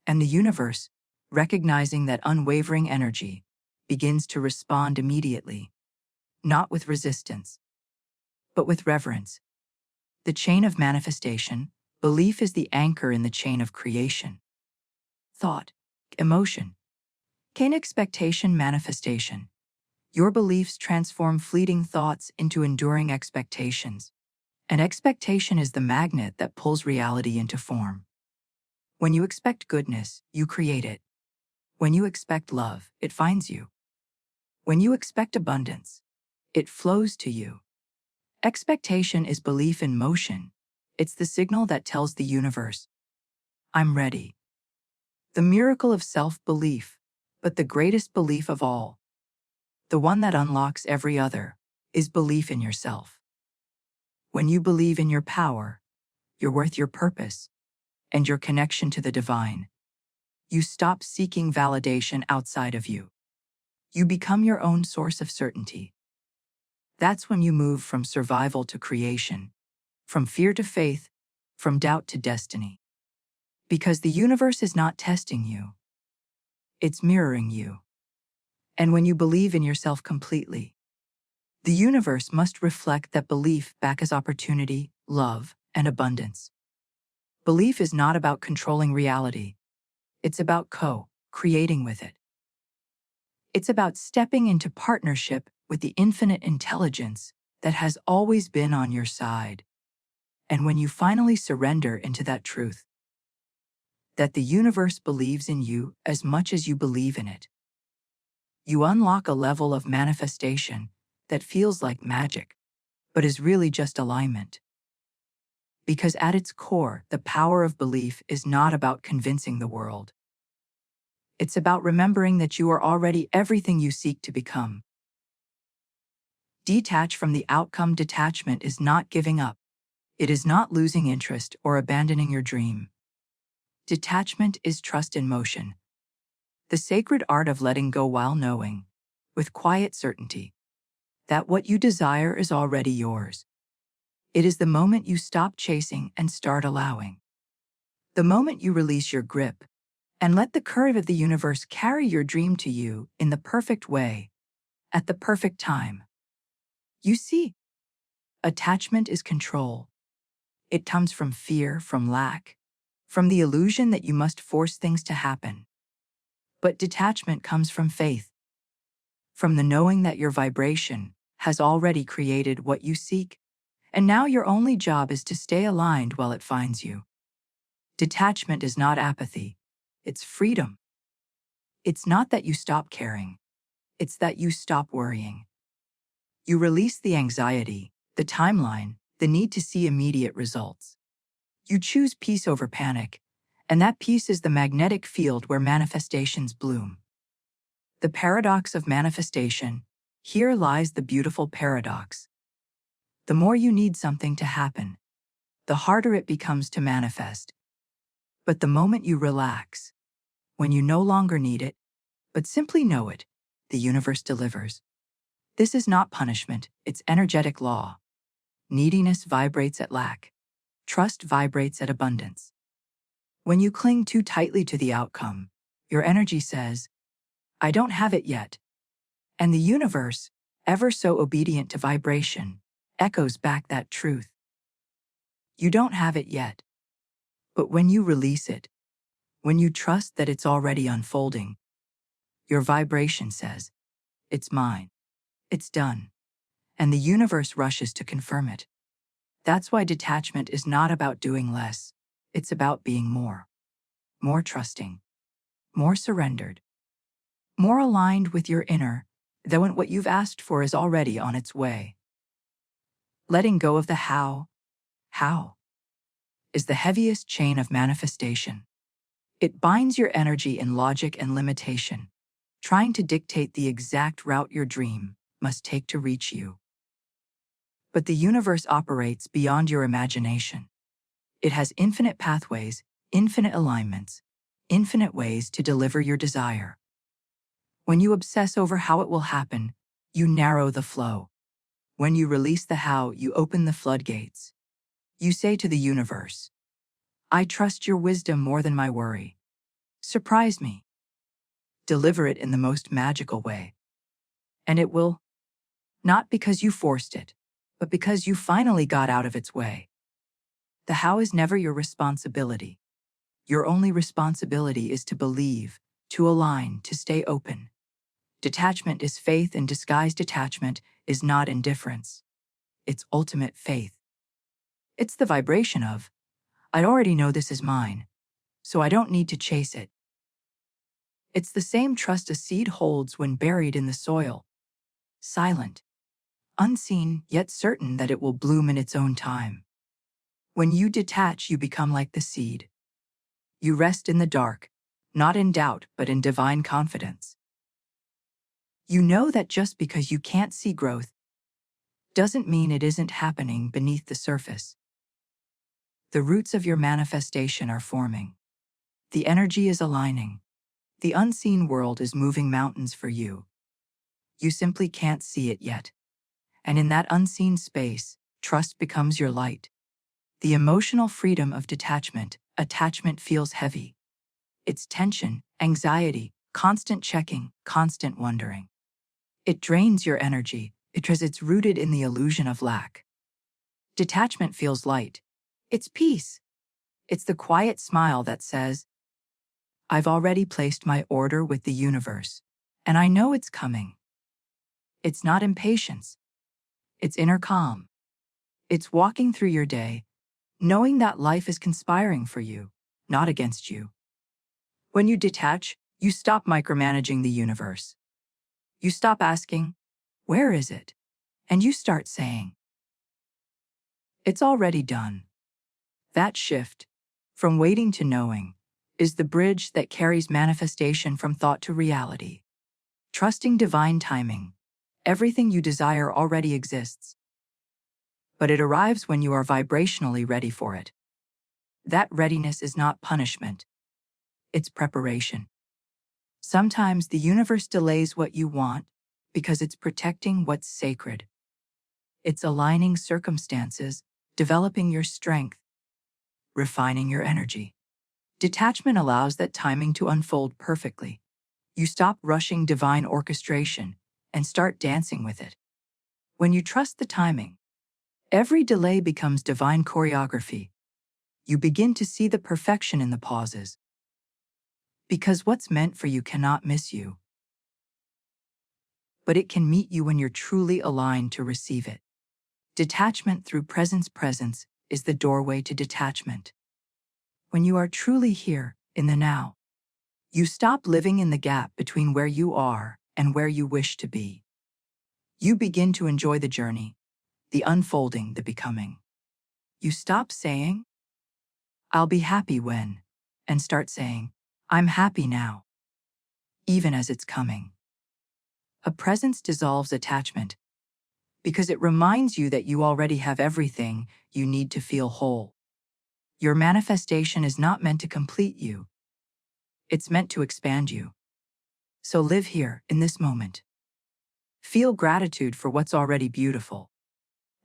and the universe, recognizing that unwavering energy, begins to respond immediately, not with resistance, but with reverence. The chain of manifestation, belief is the anchor in the chain of creation. Thought, emotion, cane expectation, manifestation. Your beliefs transform fleeting thoughts into enduring expectations. And expectation is the magnet that pulls reality into form. When you expect goodness, you create it. When you expect love, it finds you. When you expect abundance, it flows to you. Expectation is belief in motion. It's the signal that tells the universe, "I'm ready." The miracle of self-belief, but the greatest belief of all, the one that unlocks every other, is belief in yourself. When you believe in your power, your worth, your purpose, and your connection to the divine, you stop seeking validation outside of you. You become your own source of certainty. That's when you move from survival to creation, from fear to faith, from doubt to destiny. Because the universe is not testing you, it's mirroring you. And when you believe in yourself completely, the universe must reflect that belief back as opportunity, love, and abundance. Belief is not about controlling reality. It's about co-creating with it. It's about stepping into partnership with the infinite intelligence that has always been on your side. And when you finally surrender into that truth, that the universe believes in you as much as you believe in it, you unlock a level of manifestation that feels like magic, but is really just alignment. Because at its core, the power of belief is not about convincing the world. It's about remembering that you are already everything you seek to become. Detach from the outcome. Detachment is not giving up. It is not losing interest or abandoning your dream. Detachment is trust in motion. The sacred art of letting go while knowing, with quiet certainty, that what you desire is already yours. It is the moment you stop chasing and start allowing. The moment you release your grip and let the current of the universe carry your dream to you in the perfect way, at the perfect time. You see, attachment is control. It comes from fear, from lack, from the illusion that you must force things to happen. But detachment comes from faith, from the knowing that your vibration has already created what you seek, and now your only job is to stay aligned while it finds you. Detachment is not apathy, it's freedom. It's not that you stop caring, it's that you stop worrying. You release the anxiety, the timeline, the need to see immediate results. You choose peace over panic, and that peace is the magnetic field where manifestations bloom. The paradox of manifestation. Here lies the beautiful paradox. The more you need something to happen, the harder it becomes to manifest. But the moment you relax, when you no longer need it, but simply know it, the universe delivers. This is not punishment, it's energetic law. Neediness vibrates at lack. Trust vibrates at abundance. When you cling too tightly to the outcome, your energy says, I don't have it yet. And the universe, ever so obedient to vibration, echoes back that truth. You don't have it yet. But when you release it, when you trust that it's already unfolding, your vibration says, it's mine. It's done. And the universe rushes to confirm it. That's why detachment is not about doing less. It's about being more. More trusting. More surrendered. More aligned with your inner, though what you've asked for is already on its way. Letting go of the how, is the heaviest chain of manifestation. It binds your energy in logic and limitation, trying to dictate the exact route your dream must take to reach you. But the universe operates beyond your imagination. It has infinite pathways, infinite alignments, infinite ways to deliver your desire. When you obsess over how it will happen, you narrow the flow. When you release the how, you open the floodgates. You say to the universe, I trust your wisdom more than my worry. Surprise me. Deliver it in the most magical way. And it will, not because you forced it, but because you finally got out of its way. The how is never your responsibility. Your only responsibility is to believe, to align, to stay open. Detachment is faith, and disguised detachment is not indifference. It's ultimate faith. It's the vibration of, I already know this is mine, so I don't need to chase it. It's the same trust a seed holds when buried in the soil. Silent, unseen, yet certain that it will bloom in its own time. When you detach, you become like the seed. You rest in the dark, not in doubt, but in divine confidence. You know that just because you can't see growth doesn't mean it isn't happening beneath the surface. The roots of your manifestation are forming. The energy is aligning. The unseen world is moving mountains for you. You simply can't see it yet. And in that unseen space, trust becomes your light. The emotional freedom of detachment. Attachment feels heavy. It's tension, anxiety, constant checking, constant wondering. It drains your energy because it's rooted in the illusion of lack. Detachment feels light. It's peace. It's the quiet smile that says, I've already placed my order with the universe, and I know it's coming. It's not impatience. It's inner calm. It's walking through your day, knowing that life is conspiring for you, not against you. When you detach, you stop micromanaging the universe. You stop asking, where is it? And you start saying, it's already done. That shift, from waiting to knowing, is the bridge that carries manifestation from thought to reality. Trusting divine timing, everything you desire already exists. But it arrives when you are vibrationally ready for it. That readiness is not punishment. It's preparation. Sometimes the universe delays what you want because it's protecting what's sacred. It's aligning circumstances, developing your strength, refining your energy. Detachment allows that timing to unfold perfectly. You stop rushing divine orchestration and start dancing with it. When you trust the timing, every delay becomes divine choreography. You begin to see the perfection in the pauses. Because what's meant for you cannot miss you, but it can meet you when you're truly aligned to receive it. Detachment through presence is the doorway to detachment. When you are truly here, in the now, you stop living in the gap between where you are and where you wish to be. You begin to enjoy the journey, the unfolding, the becoming. You stop saying, "I'll be happy when," and start saying, "I'm happy now," even as it's coming. A presence dissolves attachment because it reminds you that you already have everything you need to feel whole. Your manifestation is not meant to complete you. It's meant to expand you. So live here, in this moment. Feel gratitude for what's already beautiful.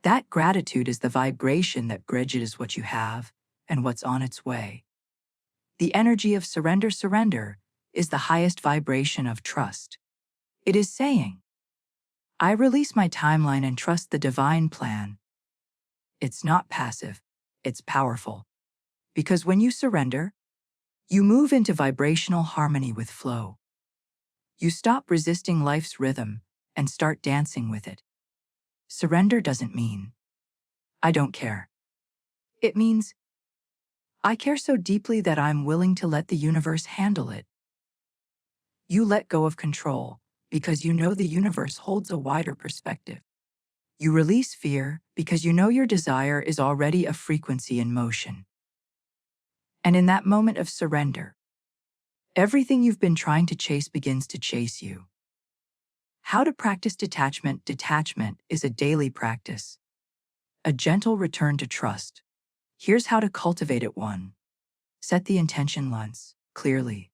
That gratitude is the vibration that bridges what you have and what's on its way. The energy of surrender is the highest vibration of trust. It is saying, "I release my timeline and trust the divine plan." It's not passive, it's powerful. Because when you surrender, you move into vibrational harmony with flow. You stop resisting life's rhythm and start dancing with it. Surrender doesn't mean, "I don't care." It means, "I care so deeply that I'm willing to let the universe handle it." You let go of control because you know the universe holds a wider perspective. You release fear because you know your desire is already a frequency in motion. And in that moment of surrender, everything you've been trying to chase begins to chase you. How to practice detachment? Detachment is a daily practice, a gentle return to trust. Here's how to cultivate it. 1. Set the intention once, clearly.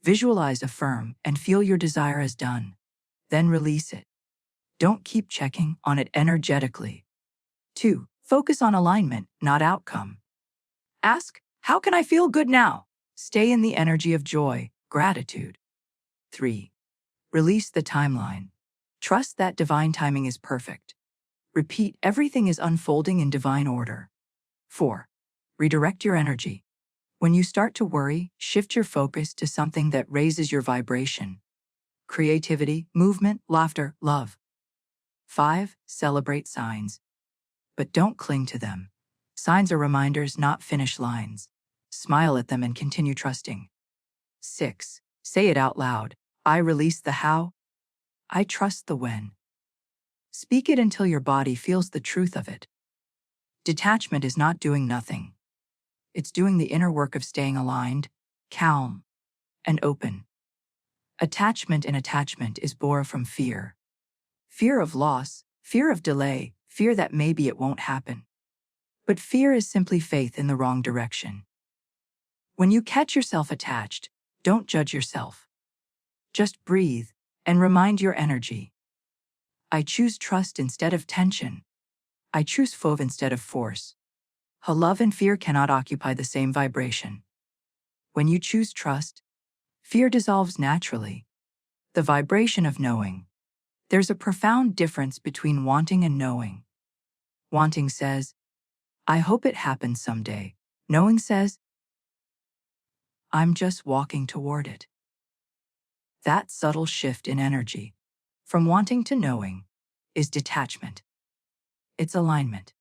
Visualize, affirm, and feel your desire as done. Then release it. Don't keep checking on it energetically. 2. Focus on alignment, not outcome. Ask, "How can I feel good now?" Stay in the energy of joy, gratitude. 3. Release the timeline. Trust that divine timing is perfect. Repeat, "Everything is unfolding in divine order." 4. Redirect your energy. When you start to worry, shift your focus to something that raises your vibration. Creativity, movement, laughter, love. 5. Celebrate signs. But don't cling to them. Signs are reminders, not finish lines. Smile at them and continue trusting. 6. Say it out loud. "I release the how. I trust the when." Speak it until your body feels the truth of it. Detachment is not doing nothing. It's doing the inner work of staying aligned, calm, and open. Attachment is born from fear. Fear of loss, fear of delay, fear that maybe it won't happen. But fear is simply faith in the wrong direction. When you catch yourself attached, don't judge yourself. Just breathe and remind your energy. I choose trust instead of tension. I choose fove instead of force. Love and fear cannot occupy the same vibration. When you choose trust, fear dissolves naturally. The vibration of knowing. There's a profound difference between wanting and knowing. Wanting says, "I hope it happens someday." Knowing says, "I'm just walking toward it." That subtle shift in energy, from wanting to knowing, is detachment. It's alignment.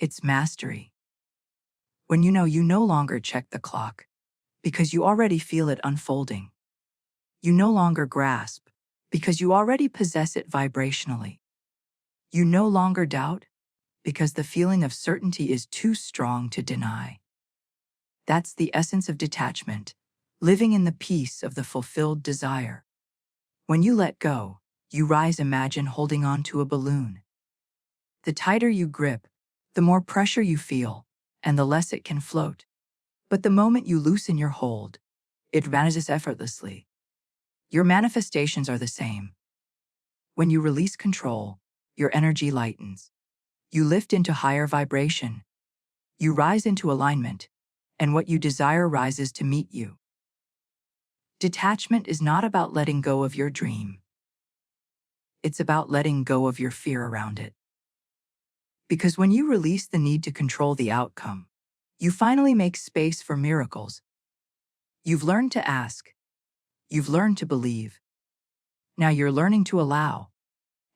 It's mastery. When you no longer check the clock, because you already feel it unfolding. You no longer grasp, because you already possess it vibrationally. You no longer doubt, because the feeling of certainty is too strong to deny. That's the essence of detachment, living in the peace of the fulfilled desire. When you let go, you rise. Imagine holding on to a balloon. The tighter you grip, the more pressure you feel, and the less it can float. But the moment you loosen your hold, it vanishes effortlessly. Your manifestations are the same. When you release control, your energy lightens. You lift into higher vibration. You rise into alignment, and what you desire rises to meet you. Detachment is not about letting go of your dream. It's about letting go of your fear around it. Because when you release the need to control the outcome, you finally make space for miracles. You've learned to ask. You've learned to believe. Now you're learning to allow.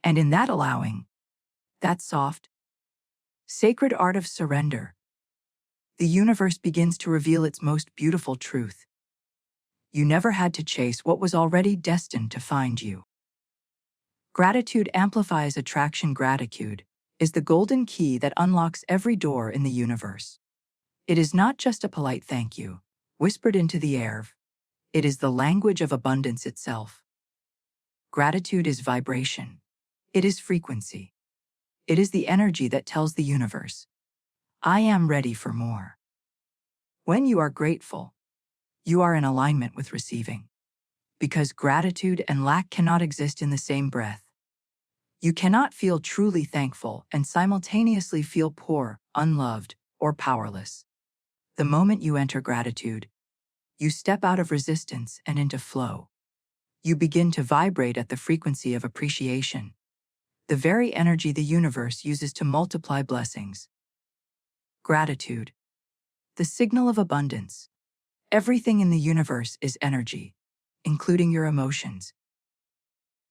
And in that allowing, that soft, sacred art of surrender, the universe begins to reveal its most beautiful truth. You never had to chase what was already destined to find you. Gratitude amplifies attraction. Gratitude is the golden key that unlocks every door in the universe. It is not just a polite thank you, whispered into the air. It is the language of abundance itself. Gratitude is vibration. It is frequency. It is the energy that tells the universe, I am ready for more. When you are grateful, you are in alignment with receiving. Because gratitude and lack cannot exist in the same breath. You cannot feel truly thankful and simultaneously feel poor, unloved, or powerless. The moment you enter gratitude, you step out of resistance and into flow. You begin to vibrate at the frequency of appreciation, the very energy the universe uses to multiply blessings. Gratitude, the signal of abundance. Everything in the universe is energy, including your emotions.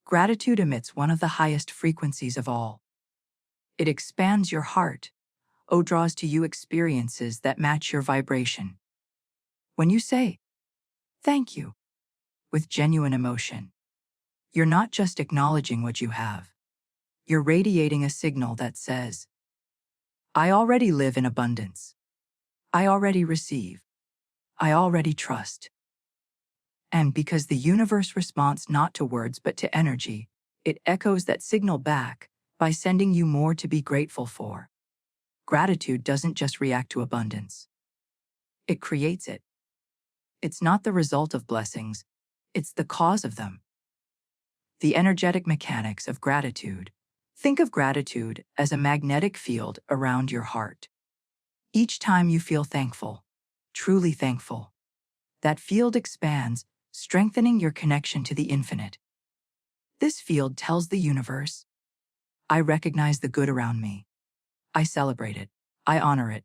Gratitude emits one of the highest frequencies of all. It expands your heart, draws to you experiences that match your vibration. When you say, thank you, with genuine emotion, you're not just acknowledging what you have. You're radiating a signal that says, I already live in abundance. I already receive. I already trust. And because the universe responds not to words but to energy, it echoes that signal back by sending you more to be grateful for. Gratitude doesn't just react to abundance. It creates it. It's not the result of blessings, it's the cause of them. The energetic mechanics of gratitude. Think of gratitude as a magnetic field around your heart. Each time you feel thankful, truly thankful, that field expands, strengthening your connection to the infinite. This field tells the universe, I recognize the good around me. I celebrate it. I honor it.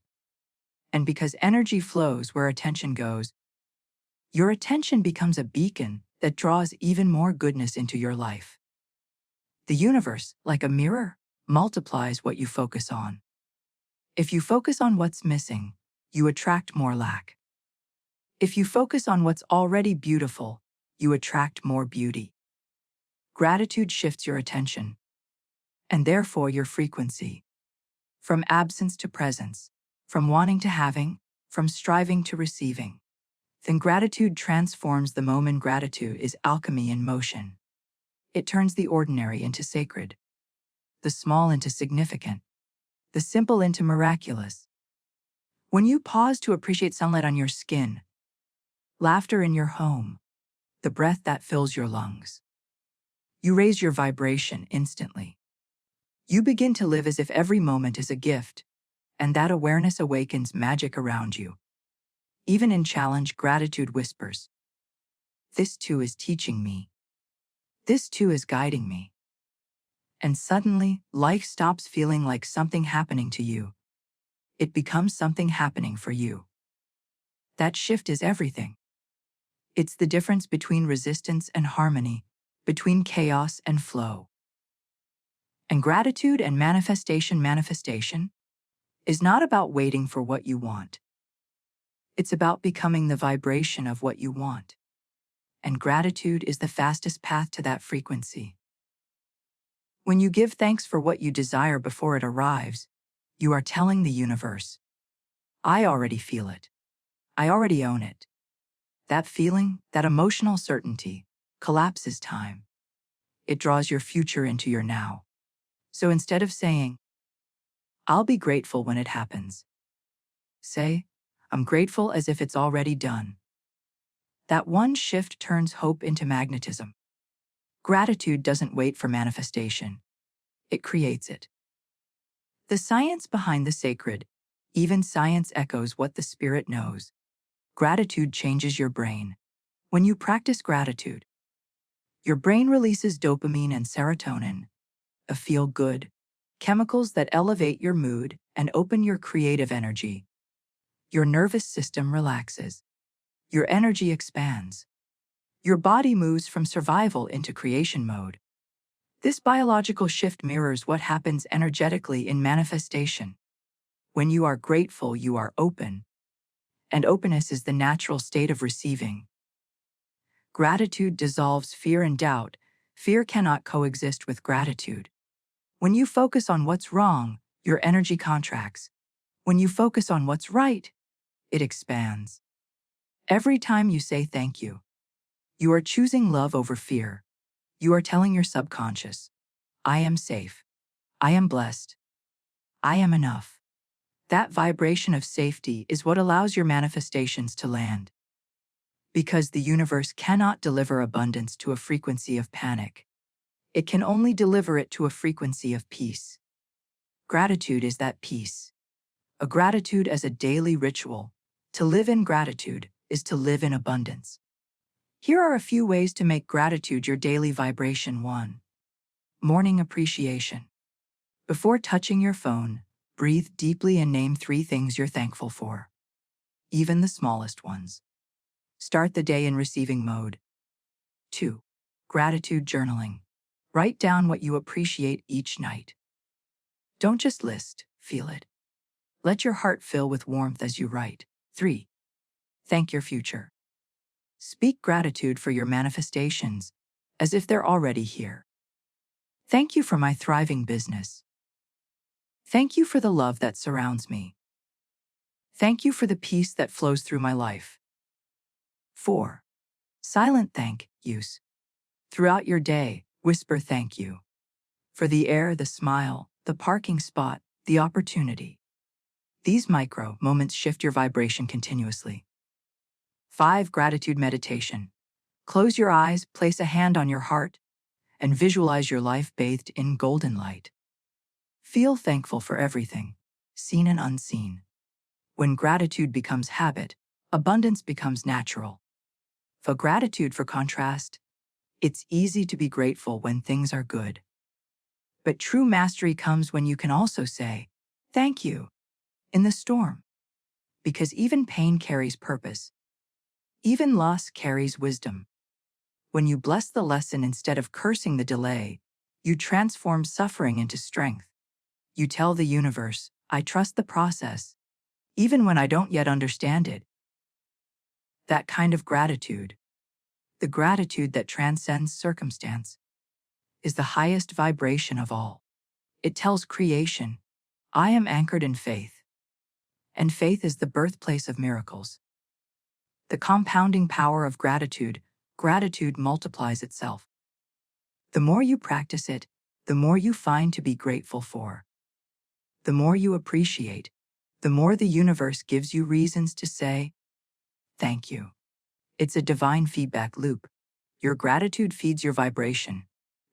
And because energy flows where attention goes, your attention becomes a beacon that draws even more goodness into your life. The universe, like a mirror, multiplies what you focus on. If you focus on what's missing, you attract more lack. If you focus on what's already beautiful, you attract more beauty. Gratitude shifts your attention, and therefore your frequency. From absence to presence, from wanting to having, from striving to receiving. Then gratitude transforms the moment. Gratitude is alchemy in motion. It turns the ordinary into sacred, the small into significant, the simple into miraculous. When you pause to appreciate sunlight on your skin, laughter in your home, the breath that fills your lungs, you raise your vibration instantly. You begin to live as if every moment is a gift, and that awareness awakens magic around you. Even in challenge, gratitude whispers, this too is teaching me. This too is guiding me. And suddenly, life stops feeling like something happening to you. It becomes something happening for you. That shift is everything. It's the difference between resistance and harmony, between chaos and flow. And gratitude and manifestation is not about waiting for what you want. It's about becoming the vibration of what you want. And gratitude is the fastest path to that frequency. When you give thanks for what you desire before it arrives, you are telling the universe, I already feel it. I already own it. That feeling, that emotional certainty, collapses time. It draws your future into your now. So instead of saying, I'll be grateful when it happens, say, I'm grateful as if it's already done. That one shift turns hope into magnetism. Gratitude doesn't wait for manifestation. It creates it. The science behind the sacred. Even science echoes what the spirit knows. Gratitude changes your brain. When you practice gratitude, your brain releases dopamine and serotonin, a feel-good, chemicals that elevate your mood and open your creative energy. Your nervous system relaxes. Your energy expands. Your body moves from survival into creation mode. This biological shift mirrors what happens energetically in manifestation. When you are grateful, you are open, and openness is the natural state of receiving. Gratitude dissolves fear and doubt. Fear cannot coexist with gratitude. When you focus on what's wrong, your energy contracts. When you focus on what's right, it expands. Every time you say thank you, you are choosing love over fear. You are telling your subconscious, I am safe. I am blessed. I am enough. That vibration of safety is what allows your manifestations to land. Because the universe cannot deliver abundance to a frequency of panic. It can only deliver it to a frequency of peace. Gratitude is that peace. A gratitude as a daily ritual. To live in gratitude is to live in abundance. Here are a few ways to make gratitude your daily vibration. 1. Morning appreciation. Before touching your phone, breathe deeply and name 3 things you're thankful for. Even the smallest ones. Start the day in receiving mode. 2. Gratitude journaling. Write down what you appreciate each night. Don't just list, feel it. Let your heart fill with warmth as you write. 3. Thank your future. Speak gratitude for your manifestations, as if they're already here. Thank you for my thriving business. Thank you for the love that surrounds me. Thank you for the peace that flows through my life. 4. Silent thank yous. Throughout your day, whisper thank you. For the air, the smile, the parking spot, the opportunity. These micro moments shift your vibration continuously. 5. Gratitude meditation. Close your eyes, place a hand on your heart, and visualize your life bathed in golden light. Feel thankful for everything, seen and unseen. When gratitude becomes habit, abundance becomes natural. For gratitude, for contrast, it's easy to be grateful when things are good. But true mastery comes when you can also say, thank you, in the storm. Because even pain carries purpose. Even loss carries wisdom. When you bless the lesson instead of cursing the delay, you transform suffering into strength. You tell the universe, I trust the process, even when I don't yet understand it. That kind of gratitude, the gratitude that transcends circumstance, is the highest vibration of all. It tells creation, I am anchored in faith. And faith is the birthplace of miracles. The compounding power of gratitude multiplies itself. The more you practice it, the more you find to be grateful for. The more you appreciate, the more the universe gives you reasons to say, thank you. It's a divine feedback loop. Your gratitude feeds your vibration.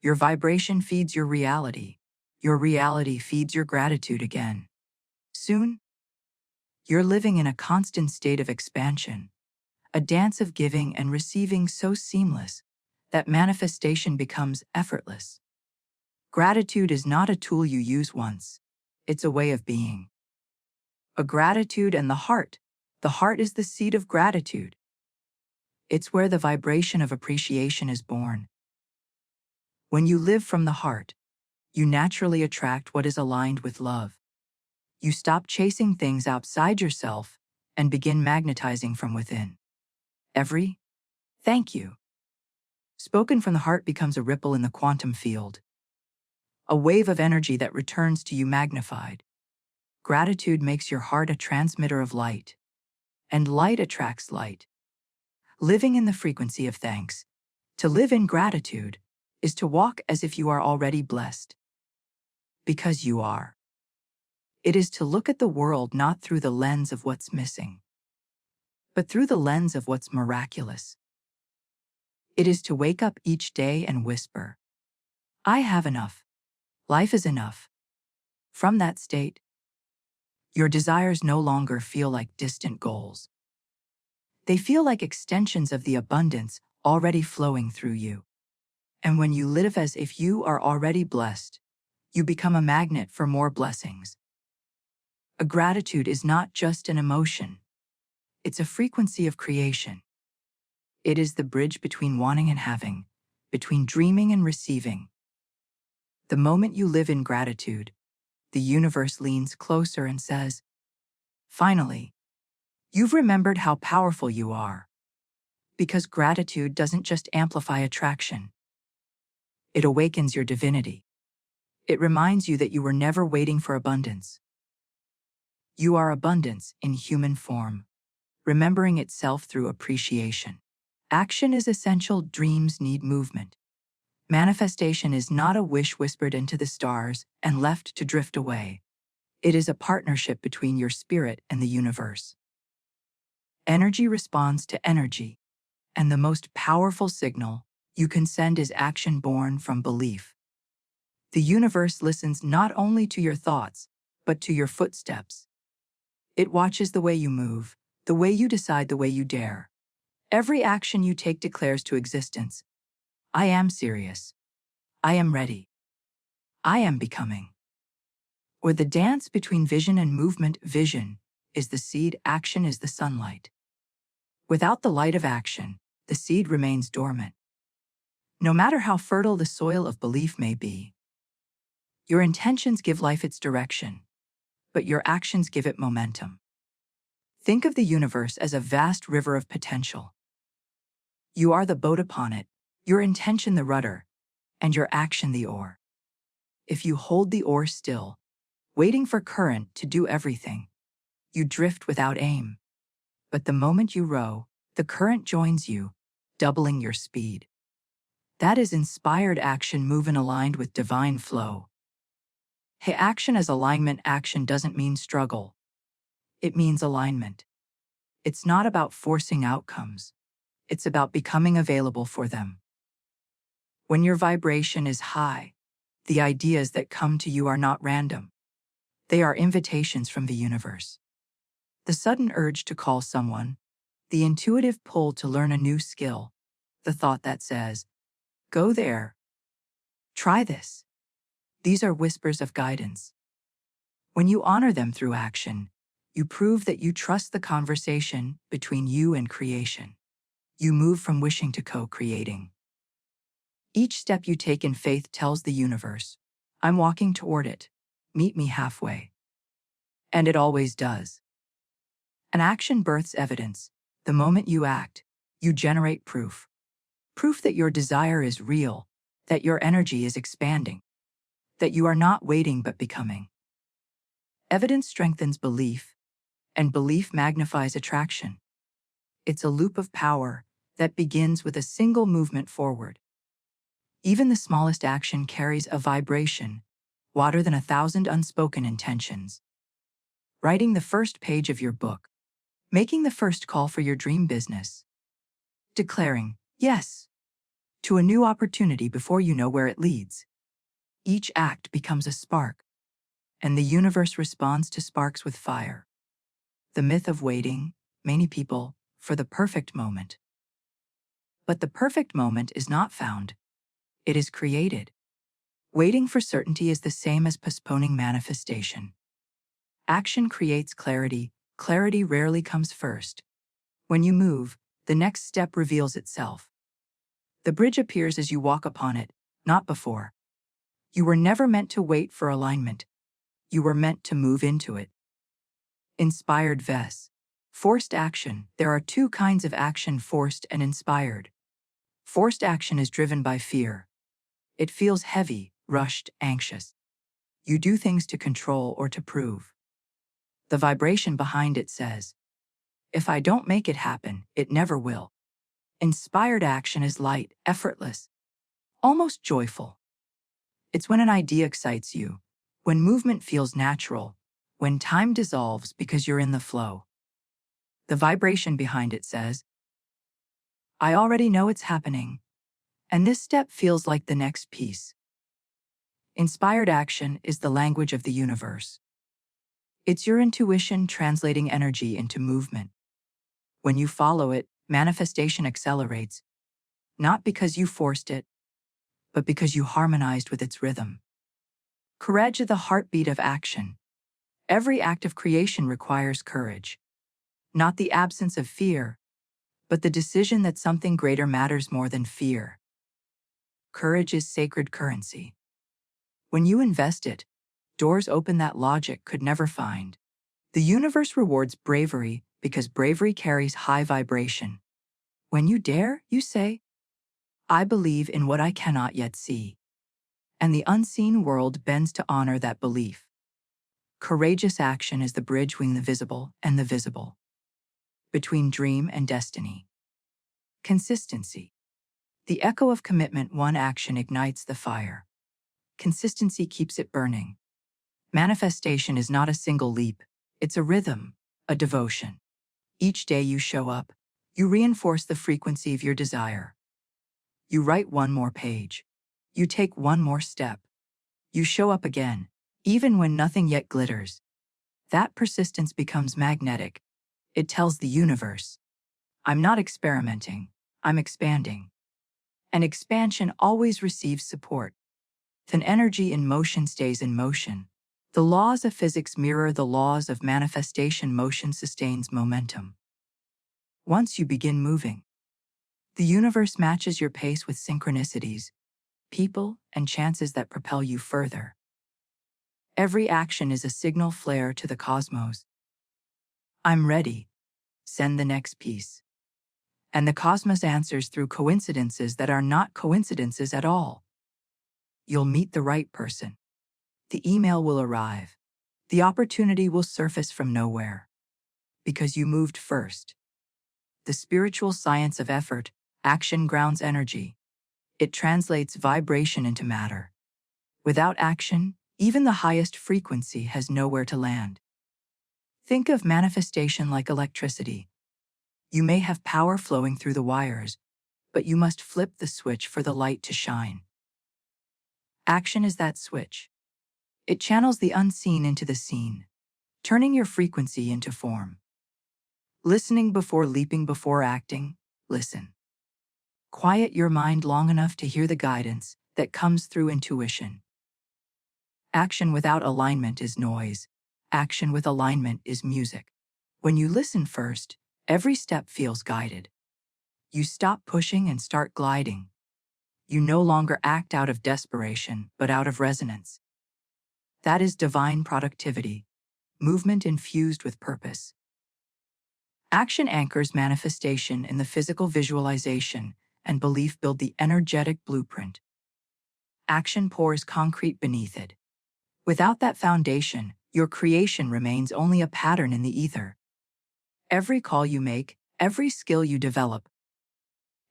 Your vibration feeds your reality. Your reality feeds your gratitude again. Soon, you're living in a constant state of expansion, a dance of giving and receiving so seamless that manifestation becomes effortless. Gratitude is not a tool you use once. It's a way of being. A gratitude and the heart. The heart is the seed of gratitude. It's where the vibration of appreciation is born. When you live from the heart, you naturally attract what is aligned with love. You stop chasing things outside yourself and begin magnetizing from within. Every thank you spoken from the heart becomes a ripple in the quantum field, a wave of energy that returns to you magnified. Gratitude makes your heart a transmitter of light, and light attracts light. Living in the frequency of thanks, to live in gratitude, is to walk as if you are already blessed. Because you are. It is to look at the world not through the lens of what's missing, but through the lens of what's miraculous. It is to wake up each day and whisper, I have enough. Life is enough. From that state, your desires no longer feel like distant goals. They feel like extensions of the abundance already flowing through you. And when you live as if you are already blessed, you become a magnet for more blessings. A gratitude is not just an emotion, it's a frequency of creation. It is the bridge between wanting and having, between dreaming and receiving. The moment you live in gratitude, the universe leans closer and says, "Finally, you've remembered how powerful you are." Because gratitude doesn't just amplify attraction, it awakens your divinity. It reminds you that you were never waiting for abundance. You are abundance in human form, remembering itself through appreciation. Action is essential, dreams need movement. Manifestation is not a wish whispered into the stars and left to drift away. It is a partnership between your spirit and the universe. Energy responds to energy, and the most powerful signal you can send is action born from belief. The universe listens not only to your thoughts, but to your footsteps. It watches the way you move, the way you decide, the way you dare. Every action you take declares to existence, "I am serious. I am ready. I am becoming." Or the dance between vision and movement. Vision is the seed, action is the sunlight. Without the light of action, the seed remains dormant. No matter how fertile the soil of belief may be, your intentions give life its direction, but your actions give it momentum. Think of the universe as a vast river of potential. You are the boat upon it, your intention the rudder, and your action the oar. If you hold the oar still, waiting for current to do everything, you drift without aim. But the moment you row, the current joins you, doubling your speed. That is inspired action, moving aligned with divine flow. Hey, action as alignment. Action doesn't mean struggle. It means alignment. It's not about forcing outcomes. It's about becoming available for them. When your vibration is high, the ideas that come to you are not random. They are invitations from the universe. The sudden urge to call someone, the intuitive pull to learn a new skill, the thought that says, "Go there. Try this." These are whispers of guidance. When you honor them through action, you prove that you trust the conversation between you and creation. You move from wishing to co-creating. Each step you take in faith tells the universe, "I'm walking toward it. Meet me halfway." And it always does. An action births evidence. The moment you act, you generate proof. Proof that your desire is real, that your energy is expanding, that you are not waiting but becoming. Evidence strengthens belief, and belief magnifies attraction. It's a loop of power that begins with a single movement forward. Even the smallest action carries a vibration, wider than 1,000 unspoken intentions. Writing the first page of your book, making the first call for your dream business, declaring yes to a new opportunity before you know where it leads. Each act becomes a spark, and the universe responds to sparks with fire. The myth of waiting, many people, for the perfect moment. But the perfect moment is not found. It is created. Waiting for certainty is the same as postponing manifestation. Action creates clarity. Clarity rarely comes first. When you move, the next step reveals itself. The bridge appears as you walk upon it, not before. You were never meant to wait for alignment. You were meant to move into it. Inspired vs. Forced action. There are two kinds of action, forced and inspired. Forced action is driven by fear. It feels heavy, rushed, anxious. You do things to control or to prove. The vibration behind it says, "If I don't make it happen, it never will." Inspired action is light, effortless, almost joyful. It's when an idea excites you, when movement feels natural, when time dissolves because you're in the flow. The vibration behind it says, "I already know it's happening, and this step feels like the next piece." Inspired action is the language of the universe. It's your intuition translating energy into movement. When you follow it, manifestation accelerates, not because you forced it, but because you harmonized with its rhythm. Courage is the heartbeat of action. Every act of creation requires courage. Not the absence of fear, but the decision that something greater matters more than fear. Courage is sacred currency. When you invest it, doors open that logic could never find. The universe rewards bravery because bravery carries high vibration. When you dare, you say, I believe in what I cannot yet see. And the unseen world bends to honor that belief. Courageous action is the bridge between the visible and the visible, between dream and destiny. Consistency. The echo of commitment, one action ignites the fire. Consistency keeps it burning. Manifestation is not a single leap, it's a rhythm, a devotion. Each day you show up, you reinforce the frequency of your desire. You write one more page. You take one more step. You show up again, even when nothing yet glitters. That persistence becomes magnetic. It tells the universe, I'm not experimenting, I'm expanding. And expansion always receives support. Then energy in motion stays in motion. The laws of physics mirror the laws of manifestation. Motion sustains momentum. Once you begin moving, the universe matches your pace with synchronicities, people, and chances that propel you further. Every action is a signal flare to the cosmos. I'm ready. Send the next piece. And the cosmos answers through coincidences that are not coincidences at all. You'll meet the right person. The email will arrive. The opportunity will surface from nowhere. Because you moved first. The spiritual science of effort, action grounds energy. It translates vibration into matter. Without action, even the highest frequency has nowhere to land. Think of manifestation like electricity. You may have power flowing through the wires, but you must flip the switch for the light to shine. Action is that switch. It channels the unseen into the seen, turning your frequency into form. Listening before leaping, before acting, listen. Quiet your mind long enough to hear the guidance that comes through intuition. Action without alignment is noise. Action with alignment is music. When you listen first, every step feels guided. You stop pushing and start gliding. You no longer act out of desperation, but out of resonance. That is divine productivity, movement infused with purpose. Action anchors manifestation in the physical visualization, and belief build the energetic blueprint. Action pours concrete beneath it. Without that foundation, your creation remains only a pattern in the ether. Every call you make, every skill you develop,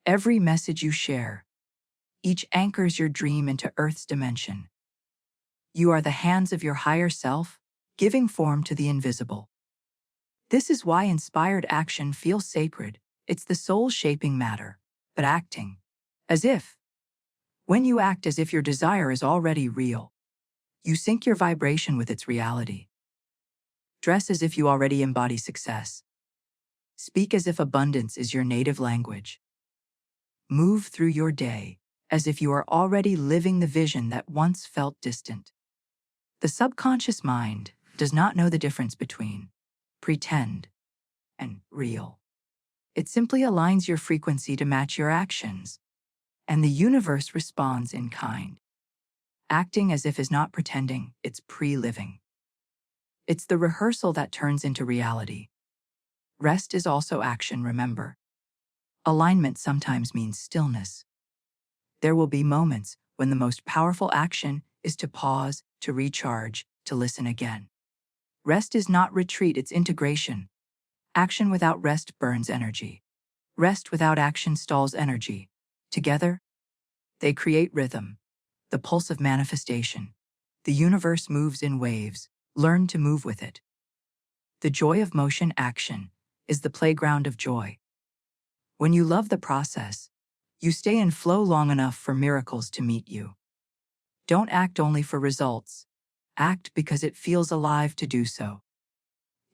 every message you share, each anchors your dream into Earth's dimension. You are the hands of your higher self, giving form to the invisible. This is why inspired action feels sacred. It's the soul shaping matter, but acting as if. When you act as if your desire is already real, you sync your vibration with its reality. Dress as if you already embody success. Speak as if abundance is your native language. Move through your day as if you are already living the vision that once felt distant. The subconscious mind does not know the difference between pretend and real. It simply aligns your frequency to match your actions, and the universe responds in kind. Acting as if is not pretending, it's pre-living. It's the rehearsal that turns into reality. Rest is also action, remember. Alignment sometimes means stillness. There will be moments when the most powerful action is to pause, to recharge, to listen again. Rest is not retreat, it's integration. Action without rest burns energy. Rest without action stalls energy. Together, they create rhythm, the pulse of manifestation. The universe moves in waves. Learn to move with it. The joy of motion, action, is the playground of joy. When you love the process, you stay in flow long enough for miracles to meet you. Don't act only for results. Act because it feels alive to do so.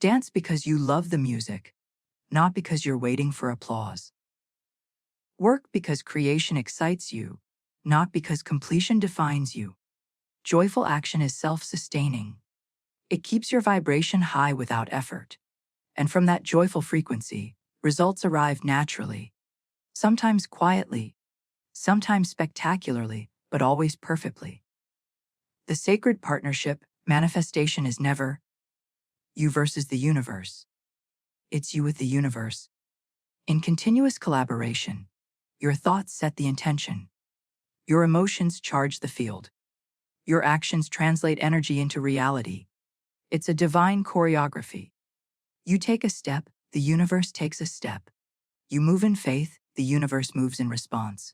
Dance because you love the music, not because you're waiting for applause. Work because creation excites you, not because completion defines you. Joyful action is self-sustaining. It keeps your vibration high without effort. And from that joyful frequency, results arrive naturally. Sometimes quietly, sometimes spectacularly, but always perfectly. The sacred partnership, manifestation, is never you versus the universe. It's you with the universe. In continuous collaboration, your thoughts set the intention. Your emotions charge the field. Your actions translate energy into reality. It's a divine choreography. You take a step, the universe takes a step. You move in faith, the universe moves in response.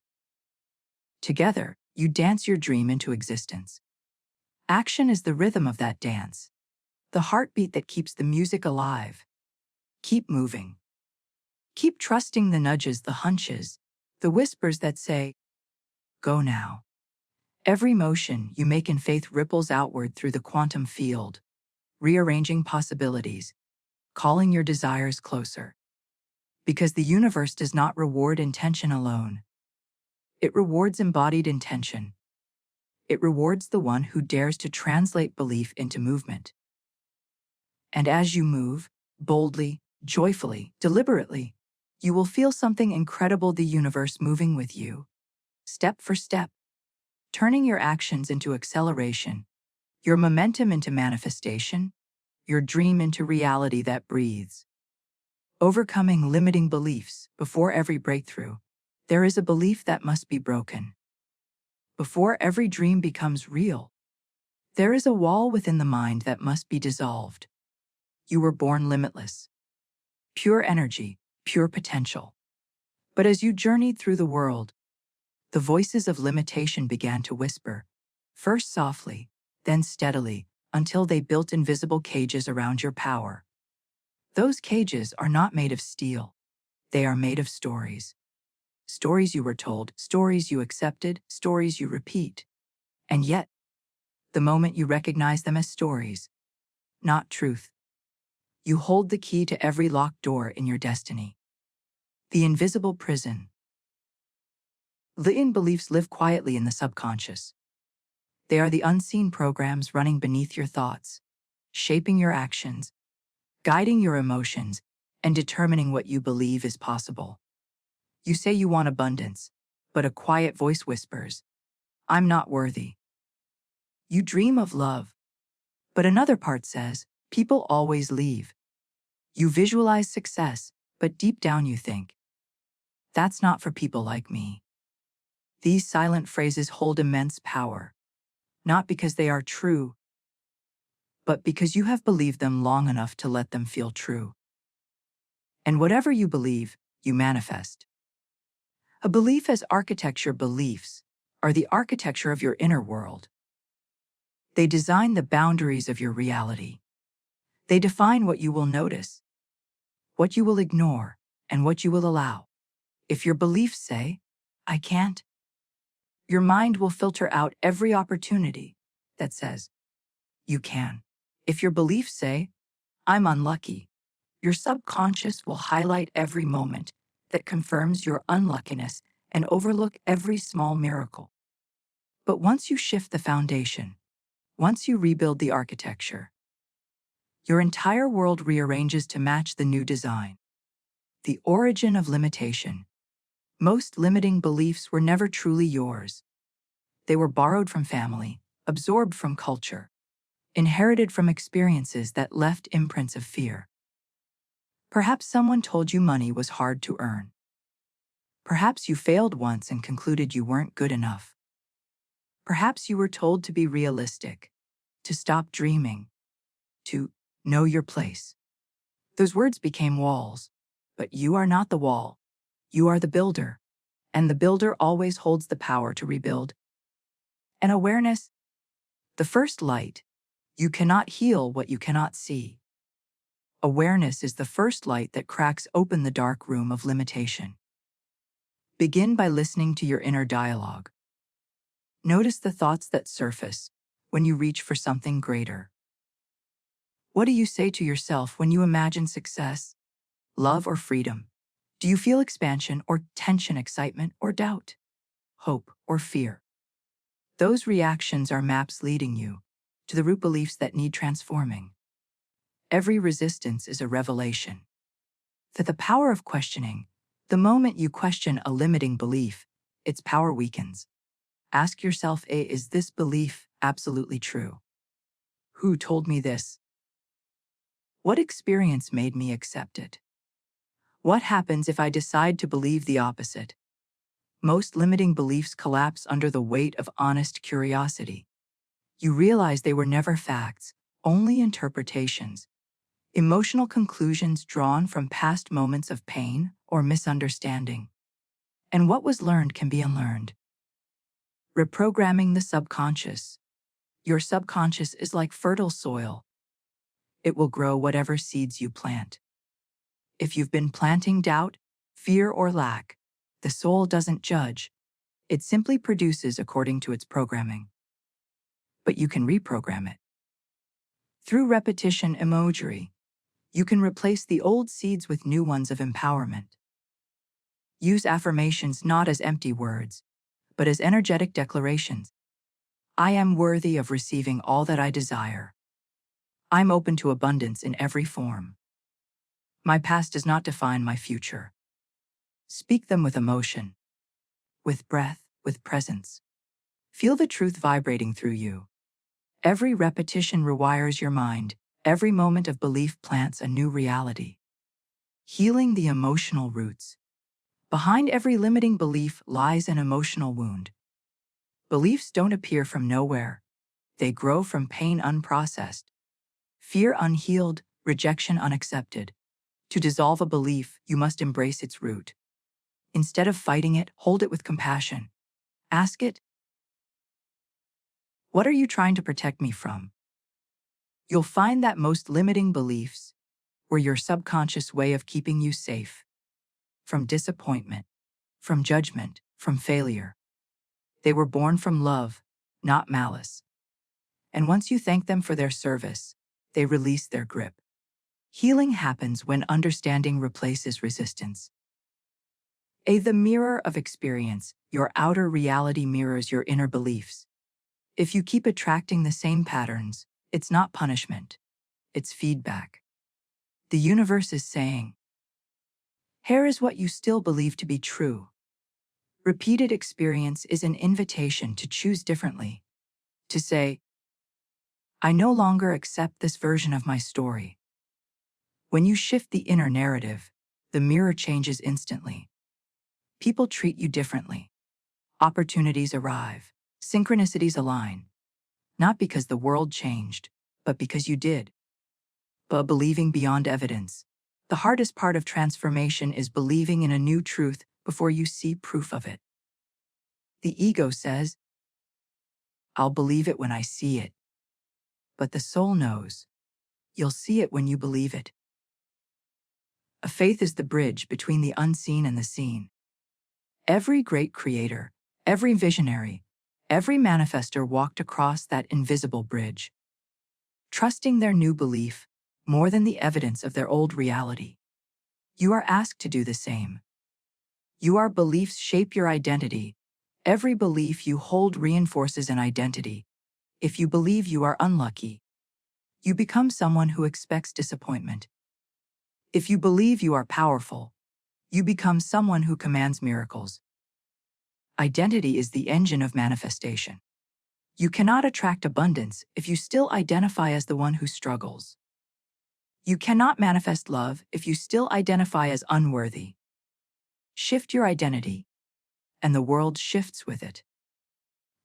Together, you dance your dream into existence. Action is the rhythm of that dance, the heartbeat that keeps the music alive. Keep moving. Keep trusting the nudges, the hunches, the whispers that say, go now. Every motion you make in faith ripples outward through the quantum field, rearranging possibilities, calling your desires closer. Because the universe does not reward intention alone. It rewards embodied intention. It rewards the one who dares to translate belief into movement. And as you move, boldly, joyfully, deliberately, you will feel something incredible, the universe moving with you, step for step, turning your actions into acceleration, your momentum into manifestation, your dream into reality that breathes. Overcoming limiting beliefs. Before every breakthrough, there is a belief that must be broken. Before every dream becomes real, there is a wall within the mind that must be dissolved. You were born limitless. Pure energy, pure potential. But as you journeyed through the world, the voices of limitation began to whisper, first softly, then steadily, until they built invisible cages around your power. Those cages are not made of steel. They are made of stories. Stories you were told, stories you accepted, stories you repeat. And yet, the moment you recognize them as stories, not truth, you hold the key to every locked door in your destiny. The invisible prison. Limiting beliefs live quietly in the subconscious. They are the unseen programs running beneath your thoughts, shaping your actions, guiding your emotions, and determining what you believe is possible. You say you want abundance, but a quiet voice whispers, I'm not worthy. You dream of love, but another part says, people always leave. You visualize success, but deep down you think, that's not for people like me. These silent phrases hold immense power, not because they are true, but because you have believed them long enough to let them feel true. And whatever you believe, you manifest. A belief as architecture. Beliefs are the architecture of your inner world. They design the boundaries of your reality. They define what you will notice, what you will ignore, and what you will allow. If your beliefs say, I can't, your mind will filter out every opportunity that says, you can. If your beliefs say, I'm unlucky, your subconscious will highlight every moment that confirms your unluckiness and overlook every small miracle. But once you shift the foundation, once you rebuild the architecture, your entire world rearranges to match the new design. The origin of limitation. Most limiting beliefs were never truly yours. They were borrowed from family, absorbed from culture, inherited from experiences that left imprints of fear. Perhaps someone told you money was hard to earn. Perhaps you failed once and concluded you weren't good enough. Perhaps you were told to be realistic, to stop dreaming, to know your place. Those words became walls, but you are not the wall. You are the builder, and the builder always holds the power to rebuild. And awareness, the first light. You cannot heal what you cannot see. Awareness is the first light that cracks open the dark room of limitation. Begin by listening to your inner dialogue. Notice the thoughts that surface when you reach for something greater. What do you say to yourself when you imagine success, love, or freedom? Do you feel expansion or tension, excitement or doubt, hope or fear? Those reactions are maps leading you to the root beliefs that need transforming. Every resistance is a revelation. That the power of questioning, the moment you question a limiting belief, its power weakens. Ask yourself, is this belief absolutely true? Who told me this? What experience made me accept it? What happens if I decide to believe the opposite? Most limiting beliefs collapse under the weight of honest curiosity. You realize they were never facts, only interpretations, emotional conclusions drawn from past moments of pain or misunderstanding. And what was learned can be unlearned. Reprogramming the subconscious. Your subconscious is like fertile soil. It will grow whatever seeds you plant. If you've been planting doubt, fear, or lack, the soul doesn't judge. It simply produces according to its programming. But you can reprogram it. Through repetition imagery, you can replace the old seeds with new ones of empowerment. Use affirmations not as empty words, but as energetic declarations. I am worthy of receiving all that I desire. I'm open to abundance in every form. My past does not define my future. Speak them with emotion, with breath, with presence. Feel the truth vibrating through you. Every repetition rewires your mind. Every moment of belief plants a new reality. Healing the emotional roots. Behind every limiting belief lies an emotional wound. Beliefs don't appear from nowhere. They grow from pain unprocessed, fear unhealed, rejection unaccepted. To dissolve a belief, you must embrace its root. Instead of fighting it, hold it with compassion. Ask it, what are you trying to protect me from? You'll find that most limiting beliefs were your subconscious way of keeping you safe. From disappointment, from judgment, from failure. They were born from love, not malice. And once you thank them for their service, they release their grip. Healing happens when understanding replaces resistance. The mirror of experience. Your outer reality mirrors your inner beliefs. If you keep attracting the same patterns, it's not punishment, it's feedback. The universe is saying, here is what you still believe to be true. Repeated experience is an invitation to choose differently. To say, I no longer accept this version of my story. When you shift the inner narrative, the mirror changes instantly. People treat you differently. Opportunities arrive. Synchronicities align. Not because the world changed, but because you did. But believing beyond evidence. The hardest part of transformation is believing in a new truth before you see proof of it. The ego says, I'll believe it when I see it. But the soul knows, you'll see it when you believe it. A faith is the bridge between the unseen and the seen. Every great creator, every visionary, every manifestor walked across that invisible bridge, trusting their new belief more than the evidence of their old reality. You are asked to do the same. Your beliefs shape your identity. Every belief you hold reinforces an identity. If you believe you are unlucky, you become someone who expects disappointment. If you believe you are powerful, you become someone who commands miracles. Identity is the engine of manifestation. You cannot attract abundance if you still identify as the one who struggles. You cannot manifest love if you still identify as unworthy. Shift your identity, and the world shifts with it.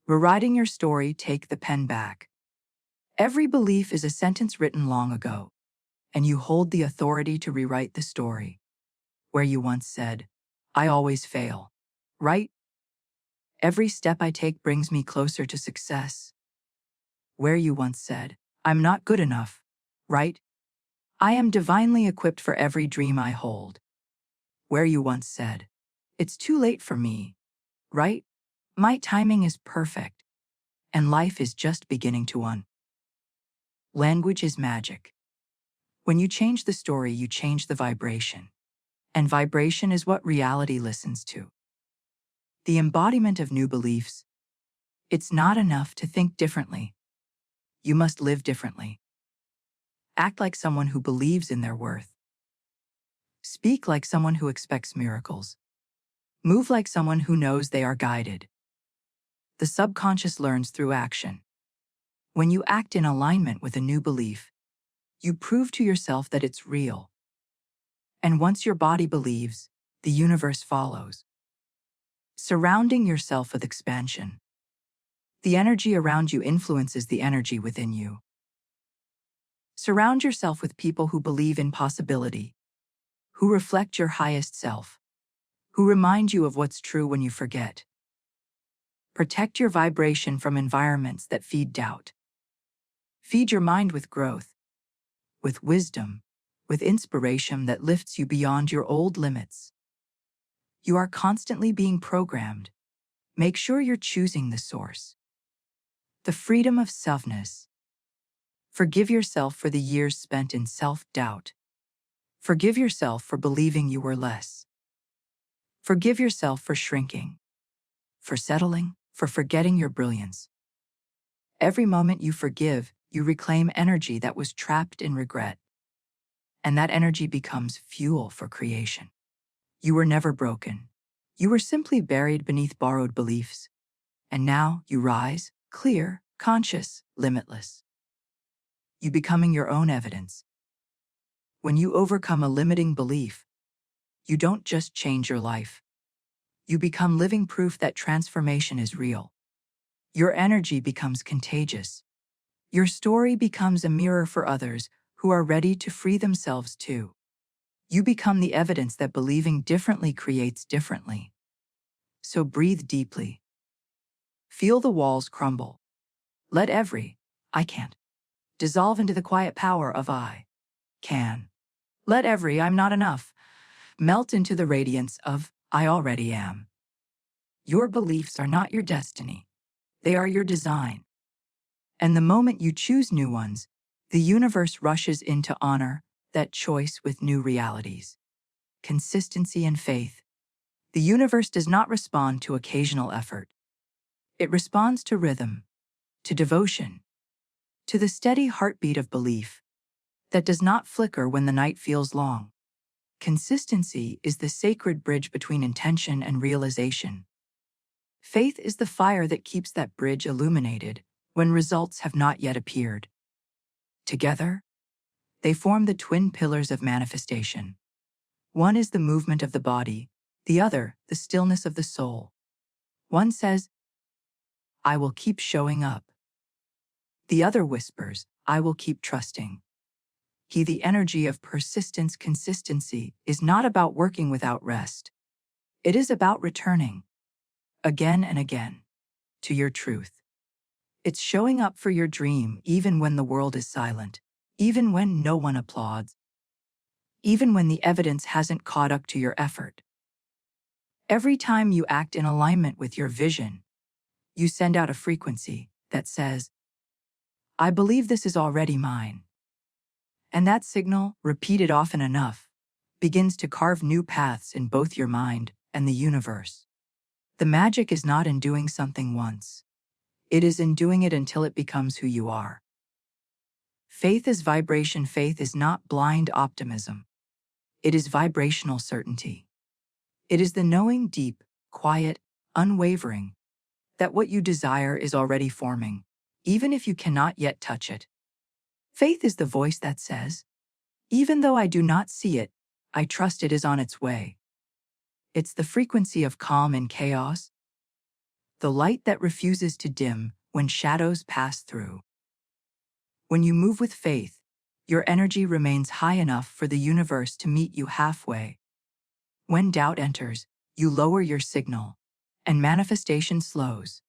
Rewriting your story, take the pen back. Every belief is a sentence written long ago, and you hold the authority to rewrite the story. Where you once said, I always fail, right? Every step I take brings me closer to success. Where you once said, I'm not good enough, right? I am divinely equipped for every dream I hold. Where you once said, it's too late for me, right? My timing is perfect. and life is just beginning to un. Language is magic. When you change the story, you change the vibration. And vibration is what reality listens to. The embodiment of new beliefs. It's not enough to think differently. You must live differently. Act like someone who believes in their worth. Speak like someone who expects miracles. Move like someone who knows they are guided. The subconscious learns through action. When you act in alignment with a new belief, you prove to yourself that it's real. And once your body believes, the universe follows. Surrounding yourself with expansion. The energy around you influences the energy within you. Surround yourself with people who believe in possibility, who reflect your highest self, who remind you of what's true when you forget. Protect your vibration from environments that feed doubt. Feed your mind with growth, with wisdom, with inspiration that lifts you beyond your old limits. You are constantly being programmed. Make sure you're choosing the source. The freedom of selfness. Forgive yourself for the years spent in self-doubt. Forgive yourself for believing you were less. Forgive yourself for shrinking, for settling, for forgetting your brilliance. Every moment you forgive, you reclaim energy that was trapped in regret. And that energy becomes fuel for creation. You were never broken. You were simply buried beneath borrowed beliefs. And now you rise, clear, conscious, limitless. You becoming your own evidence. When you overcome a limiting belief, you don't just change your life. You become living proof that transformation is real. Your energy becomes contagious. Your story becomes a mirror for others who are ready to free themselves too. You become the evidence that believing differently creates differently. So breathe deeply. Feel the walls crumble. Let every "I can't" dissolve into the quiet power of "I can." Let every "I'm not enough" melt into the radiance of "I already am." Your beliefs are not your destiny. They are your design. And the moment you choose new ones, the universe rushes in to honor that choice with new realities. Consistency and faith. The universe does not respond to occasional effort. It responds to rhythm, to devotion, to the steady heartbeat of belief that does not flicker when the night feels long. Consistency is the sacred bridge between intention and realization. Faith is the fire that keeps that bridge illuminated when results have not yet appeared. Together, they form the twin pillars of manifestation. One is the movement of the body, the other, the stillness of the soul. One says, "I will keep showing up." The other whispers, "I will keep trusting." The energy of persistence. Consistency is not about working without rest. It is about returning, again and again, to your truth. It's showing up for your dream even when the world is silent, even when no one applauds, even when the evidence hasn't caught up to your effort. Every time you act in alignment with your vision, you send out a frequency that says, "I believe this is already mine." And that signal, repeated often enough, begins to carve new paths in both your mind and the universe. The magic is not in doing something once. It is in doing it until it becomes who you are. Faith is vibration. Faith is not blind optimism. It is vibrational certainty. It is the knowing, deep, quiet, unwavering, that what you desire is already forming, even if you cannot yet touch it. Faith is the voice that says, "Even though I do not see it, I trust it is on its way." It's the frequency of calm in chaos, the light that refuses to dim when shadows pass through. When you move with faith, your energy remains high enough for the universe to meet you halfway. When doubt enters, you lower your signal, and manifestation slows.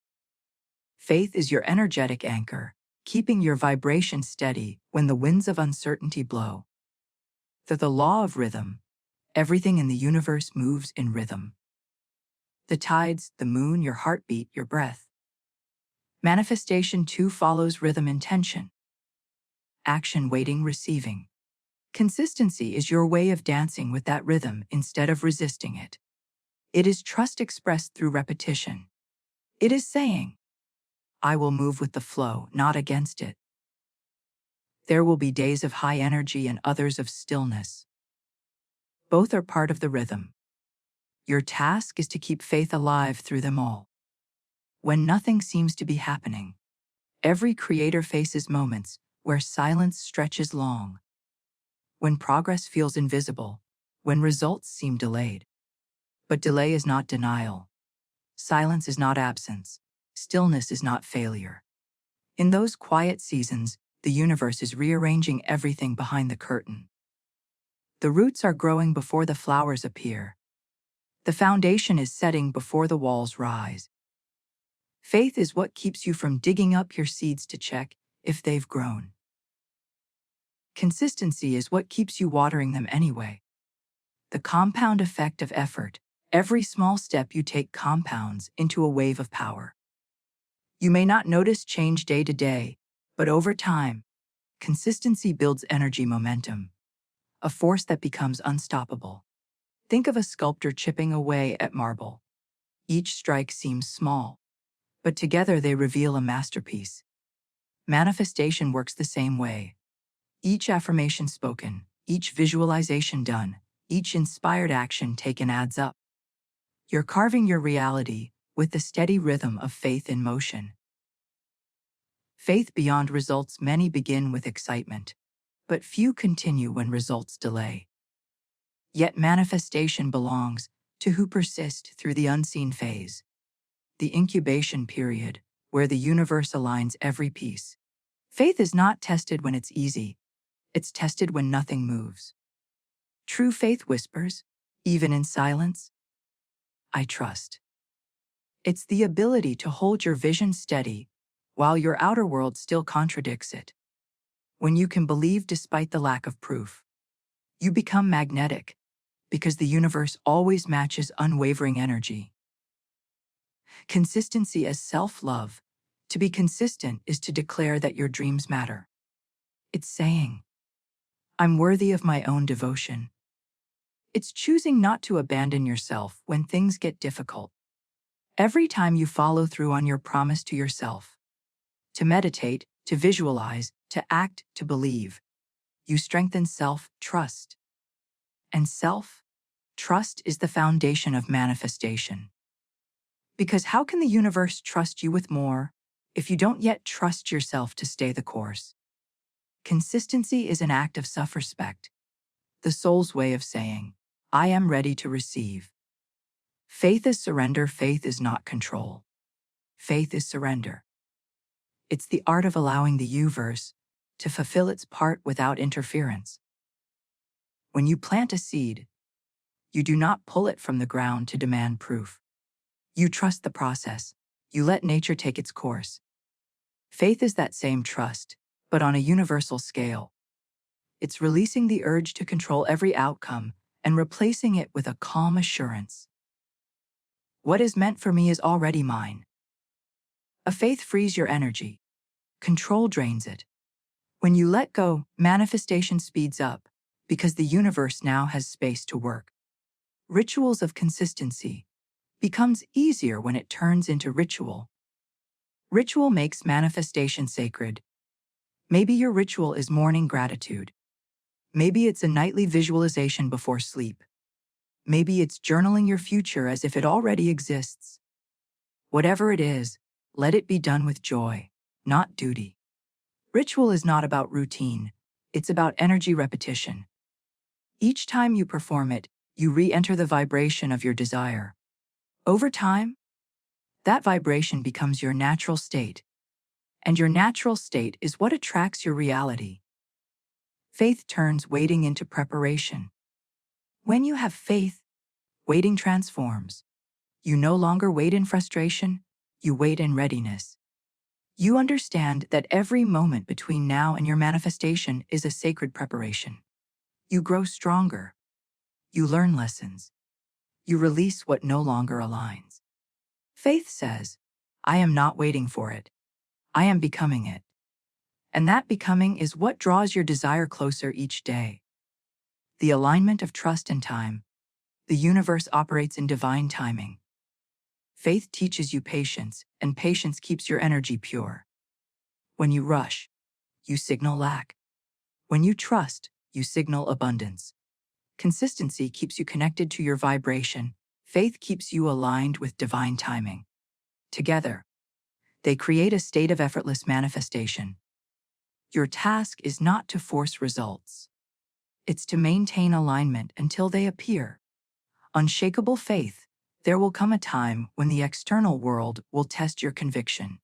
Faith is your energetic anchor, keeping your vibration steady when the winds of uncertainty blow. The law of rhythm. Everything in the universe moves in rhythm. The tides, the moon, your heartbeat, your breath. Manifestation 2 follows rhythm intention. Action, waiting, receiving. Consistency is your way of dancing with that rhythm instead of resisting it. It is trust expressed through repetition. It is saying, I will move with the flow, not against it. There will be days of high energy and others of stillness. Both are part of the rhythm. Your task is to keep faith alive through them all. When nothing seems to be happening, every creator faces moments where silence stretches long, when progress feels invisible, when results seem delayed. But delay is not denial. Silence is not absence. Stillness is not failure. In those quiet seasons, the universe is rearranging everything behind the curtain. The roots are growing before the flowers appear. The foundation is setting before the walls rise. Faith is what keeps you from digging up your seeds to check if they've grown. Consistency is what keeps you watering them anyway. The compound effect of effort. Every small step you take compounds into a wave of power. You may not notice change day to day, but over time, consistency builds energy momentum, a force that becomes unstoppable. Think of a sculptor chipping away at marble. Each strike seems small, but together they reveal a masterpiece. Manifestation works the same way. Each affirmation spoken, each visualization done, each inspired action taken adds up. You're carving your reality with the steady rhythm of faith in motion. Faith beyond results. Many begin with excitement, but few continue when results delay. Yet manifestation belongs to who persist through the unseen phase, the incubation period, where the universe aligns every piece. Faith is not tested when it's easy, it's tested when nothing moves. True faith whispers, even in silence, I trust. It's the ability to hold your vision steady while your outer world still contradicts it. When you can believe despite the lack of proof, you become magnetic because the universe always matches unwavering energy. Consistency as self-love. To be consistent is to declare that your dreams matter. It's saying, I'm worthy of my own devotion. It's choosing not to abandon yourself when things get difficult. Every time you follow through on your promise to yourself, to meditate, to visualize, to act, to believe, you strengthen self-trust. And self-trust is the foundation of manifestation. Because how can the universe trust you with more if you don't yet trust yourself to stay the course? Consistency is an act of self-respect, the soul's way of saying, I am ready to receive. Faith is surrender. Faith is not control. Faith is surrender. It's the art of allowing the universe to fulfill its part without interference. When you plant a seed, you do not pull it from the ground to demand proof. You trust the process. You let nature take its course. Faith is that same trust, but on a universal scale. It's releasing the urge to control every outcome and replacing it with a calm assurance. What is meant for me is already mine. A faith frees your energy. Control drains it. When you let go, manifestation speeds up because the universe now has space to work. Rituals of consistency becomes easier when it turns into ritual. Ritual makes manifestation sacred. Maybe your ritual is morning gratitude. Maybe it's a nightly visualization before sleep. Maybe it's journaling your future as if it already exists. Whatever it is, let it be done with joy, not duty. Ritual is not about routine, it's about energy repetition. Each time you perform it, you re-enter the vibration of your desire. Over time, that vibration becomes your natural state, and your natural state is what attracts your reality. Faith turns waiting into preparation. When you have faith, waiting transforms. You no longer wait in frustration, you wait in readiness. You understand that every moment between now and your manifestation is a sacred preparation. You grow stronger. You learn lessons. You release what no longer aligns. Faith says, I am not waiting for it. I am becoming it. And that becoming is what draws your desire closer each day. The alignment of trust and time. The universe operates in divine timing. Faith teaches you patience, and patience keeps your energy pure. When you rush, you signal lack. When you trust, you signal abundance. Consistency keeps you connected to your vibration. Faith keeps you aligned with divine timing. Together, they create a state of effortless manifestation. Your task is not to force results. It's to maintain alignment until they appear. Unshakable faith. There will come a time when the external world will test your conviction.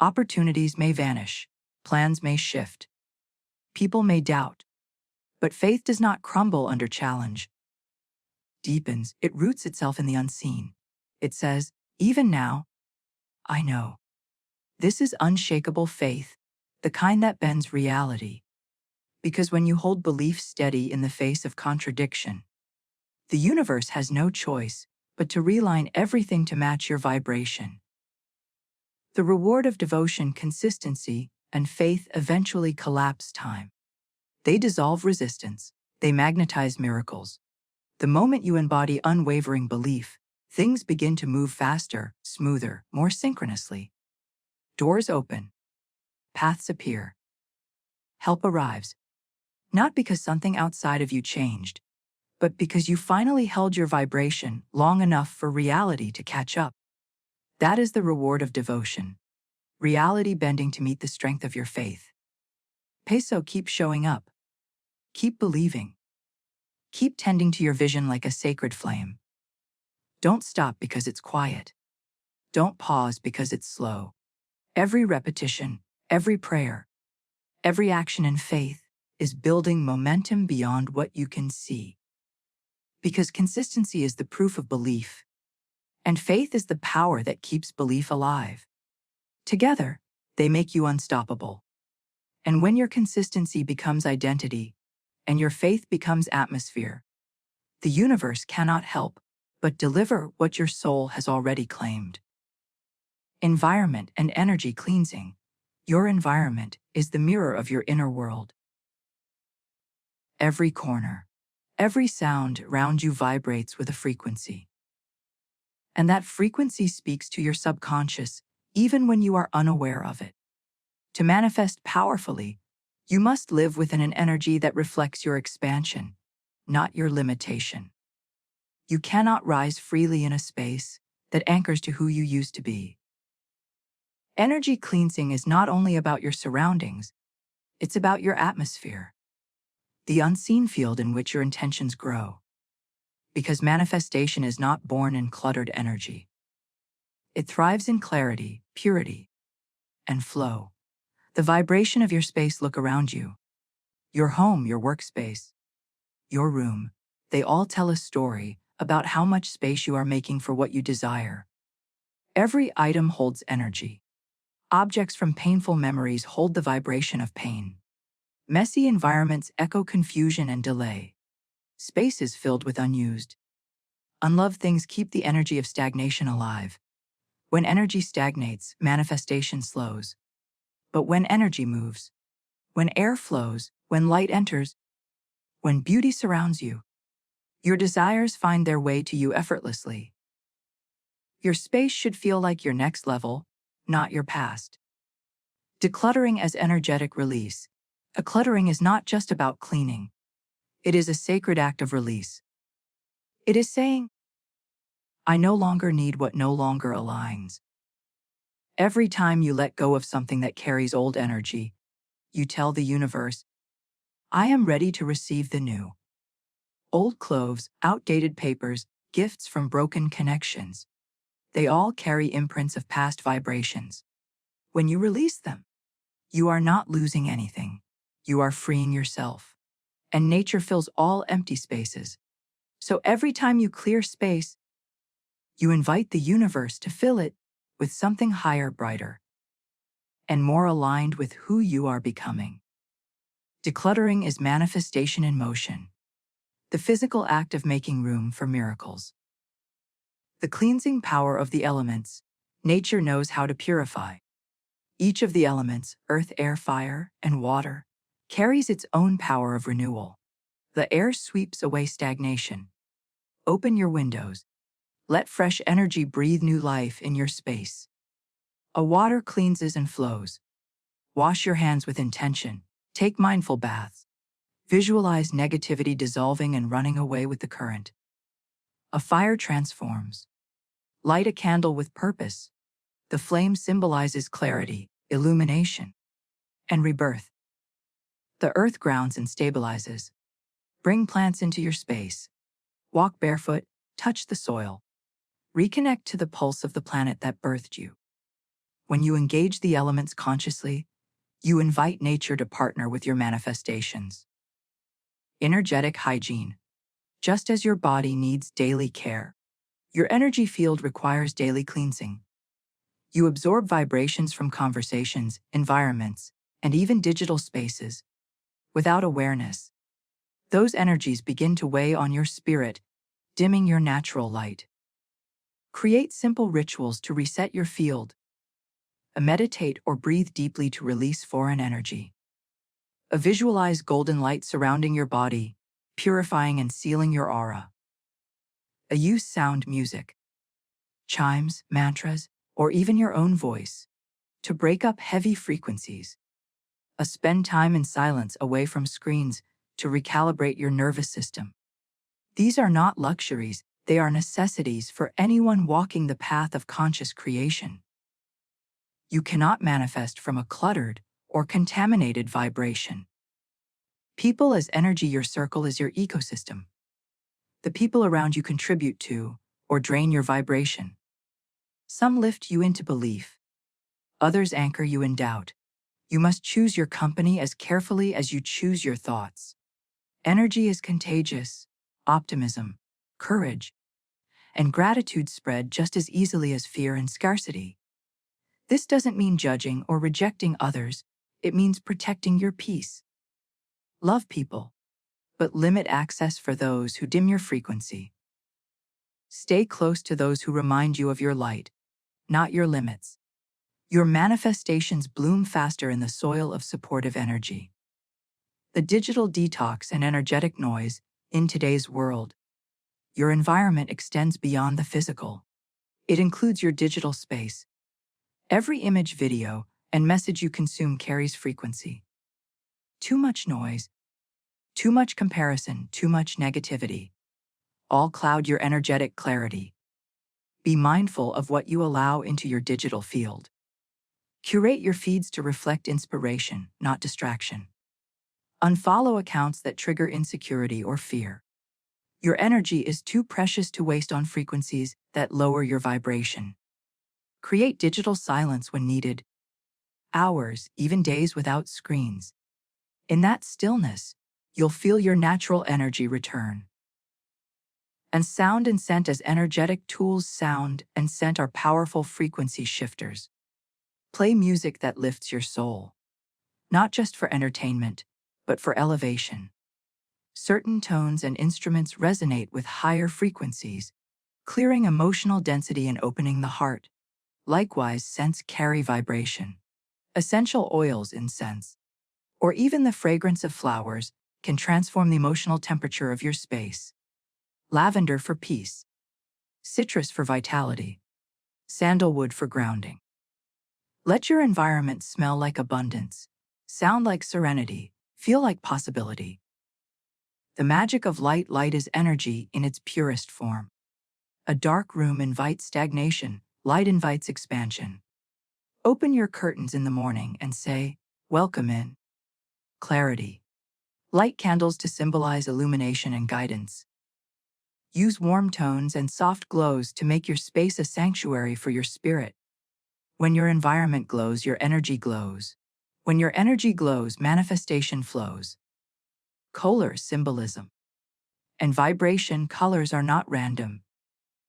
Opportunities may vanish, plans may shift, people may doubt, but faith does not crumble under challenge. Deepens, it roots itself in the unseen. It says, even now, I know. This is unshakable faith, the kind that bends reality. Because when you hold belief steady in the face of contradiction, the universe has no choice but to realign everything to match your vibration. The reward of devotion, consistency, and faith eventually collapse time. They dissolve resistance. They magnetize miracles. The moment you embody unwavering belief, things begin to move faster, smoother, more synchronously. Doors open. Paths appear. Help arrives. Not because something outside of you changed, but because you finally held your vibration long enough for reality to catch up. That is the reward of devotion. Reality bending to meet the strength of your faith. Peso, keep showing up. Keep believing. Keep tending to your vision like a sacred flame. Don't stop because it's quiet. Don't pause because it's slow. Every repetition, every prayer, every action in faith is building momentum beyond what you can see. Because consistency is the proof of belief, and faith is the power that keeps belief alive. Together, they make you unstoppable. And when your consistency becomes identity, and your faith becomes atmosphere, the universe cannot help but deliver what your soul has already claimed. Environment and energy cleansing. Your environment is the mirror of your inner world. Every corner, every sound around you vibrates with a frequency. And that frequency speaks to your subconscious, even when you are unaware of it. To manifest powerfully, you must live within an energy that reflects your expansion, not your limitation. You cannot rise freely in a space that anchors to who you used to be. Energy cleansing is not only about your surroundings, it's about your atmosphere, the unseen field in which your intentions grow. Because manifestation is not born in cluttered energy. It thrives in clarity, purity, and flow. The vibration of your space. Look around you. Your home, your workspace, your room, they all tell a story about how much space you are making for what you desire. Every item holds energy. Objects from painful memories hold the vibration of pain. Messy environments echo confusion and delay. Spaces filled with unloved things keep the energy of stagnation alive. When energy stagnates, manifestation slows. But when energy moves, when air flows, when light enters, when beauty surrounds you, your desires find their way to you effortlessly. Your space should feel like your next level, not your past. Decluttering as energetic release. Decluttering is not just about cleaning. It is a sacred act of release. It is saying, I no longer need what no longer aligns. Every time you let go of something that carries old energy, you tell the universe, I am ready to receive the new. Old clothes, outdated papers, gifts from broken connections. They all carry imprints of past vibrations. When you release them, you are not losing anything. You are freeing yourself. And nature fills all empty spaces. So every time you clear space, you invite the universe to fill it with something higher, brighter, and more aligned with who you are becoming. Decluttering is manifestation in motion, the physical act of making room for miracles. The cleansing power of the elements. Nature knows how to purify. Each of the elements, earth, air, fire, and water, carries its own power of renewal. The air sweeps away stagnation. Open your windows. Let fresh energy breathe new life in your space. A water cleanses and flows. Wash your hands with intention. Take mindful baths. Visualize negativity dissolving and running away with the current. A fire transforms. Light a candle with purpose. The flame symbolizes clarity, illumination, and rebirth. The earth grounds and stabilizes. Bring plants into your space. Walk barefoot, touch the soil. Reconnect to the pulse of the planet that birthed you. When you engage the elements consciously, you invite nature to partner with your manifestations. Energetic hygiene. Just as your body needs daily care, your energy field requires daily cleansing. You absorb vibrations from conversations, environments, and even digital spaces. Without awareness, those energies begin to weigh on your spirit, dimming your natural light. Create simple rituals to reset your field. Meditate or breathe deeply to release foreign energy. Visualize golden light surrounding your body, purifying and sealing your aura. Use sound music, chimes, mantras, or even your own voice to break up heavy frequencies. Spend time in silence away from screens to recalibrate your nervous system. These are not luxuries, they are necessities for anyone walking the path of conscious creation. You cannot manifest from a cluttered or contaminated vibration. People as energy, your circle is your ecosystem. The people around you contribute to or drain your vibration. Some lift you into belief. Others anchor you in doubt. You must choose your company as carefully as you choose your thoughts. Energy is contagious. Optimism, courage, and gratitude spread just as easily as fear and scarcity. This doesn't mean judging or rejecting others. It means protecting your peace. Love people, but limit access for those who dim your frequency. Stay close to those who remind you of your light, not your limits. Your manifestations bloom faster in the soil of supportive energy. The digital detox and energetic noise in today's world. Your environment extends beyond the physical. It includes your digital space. Every image, video, and message you consume carries frequency. Too much noise, too much comparison, too much negativity. All cloud your energetic clarity. Be mindful of what you allow into your digital field. Curate your feeds to reflect inspiration, not distraction. Unfollow accounts that trigger insecurity or fear. Your energy is too precious to waste on frequencies that lower your vibration. Create digital silence when needed. Hours, even days without screens. In that stillness, you'll feel your natural energy return. And sound and scent as energetic tools. Sound and scent are powerful frequency shifters. Play music that lifts your soul. Not just for entertainment, but for elevation. Certain tones and instruments resonate with higher frequencies, clearing emotional density and opening the heart. Likewise, scents carry vibration. Essential oils, incense, or even the fragrance of flowers can transform the emotional temperature of your space. Lavender for peace. Citrus for vitality. Sandalwood for grounding. Let your environment smell like abundance, sound like serenity, feel like possibility. The magic of light. Light is energy in its purest form. A dark room invites stagnation, light invites expansion. Open your curtains in the morning and say, "Welcome in." Clarity. Light candles to symbolize illumination and guidance. Use warm tones and soft glows to make your space a sanctuary for your spirit. When your environment glows, your energy glows. When your energy glows, manifestation flows. Color symbolism. And vibration. Colors are not random.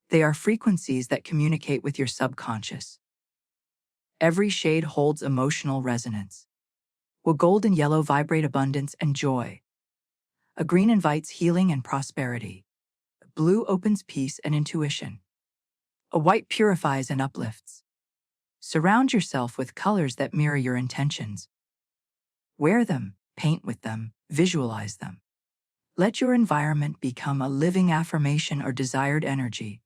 They are frequencies that communicate with your subconscious. Every shade holds emotional resonance. A gold and yellow vibrate abundance and joy. A green invites healing and prosperity. A blue opens peace and intuition. A white purifies and uplifts. Surround yourself with colors that mirror your intentions. Wear them, paint with them, visualize them. Let your environment become a living affirmation or desired energy.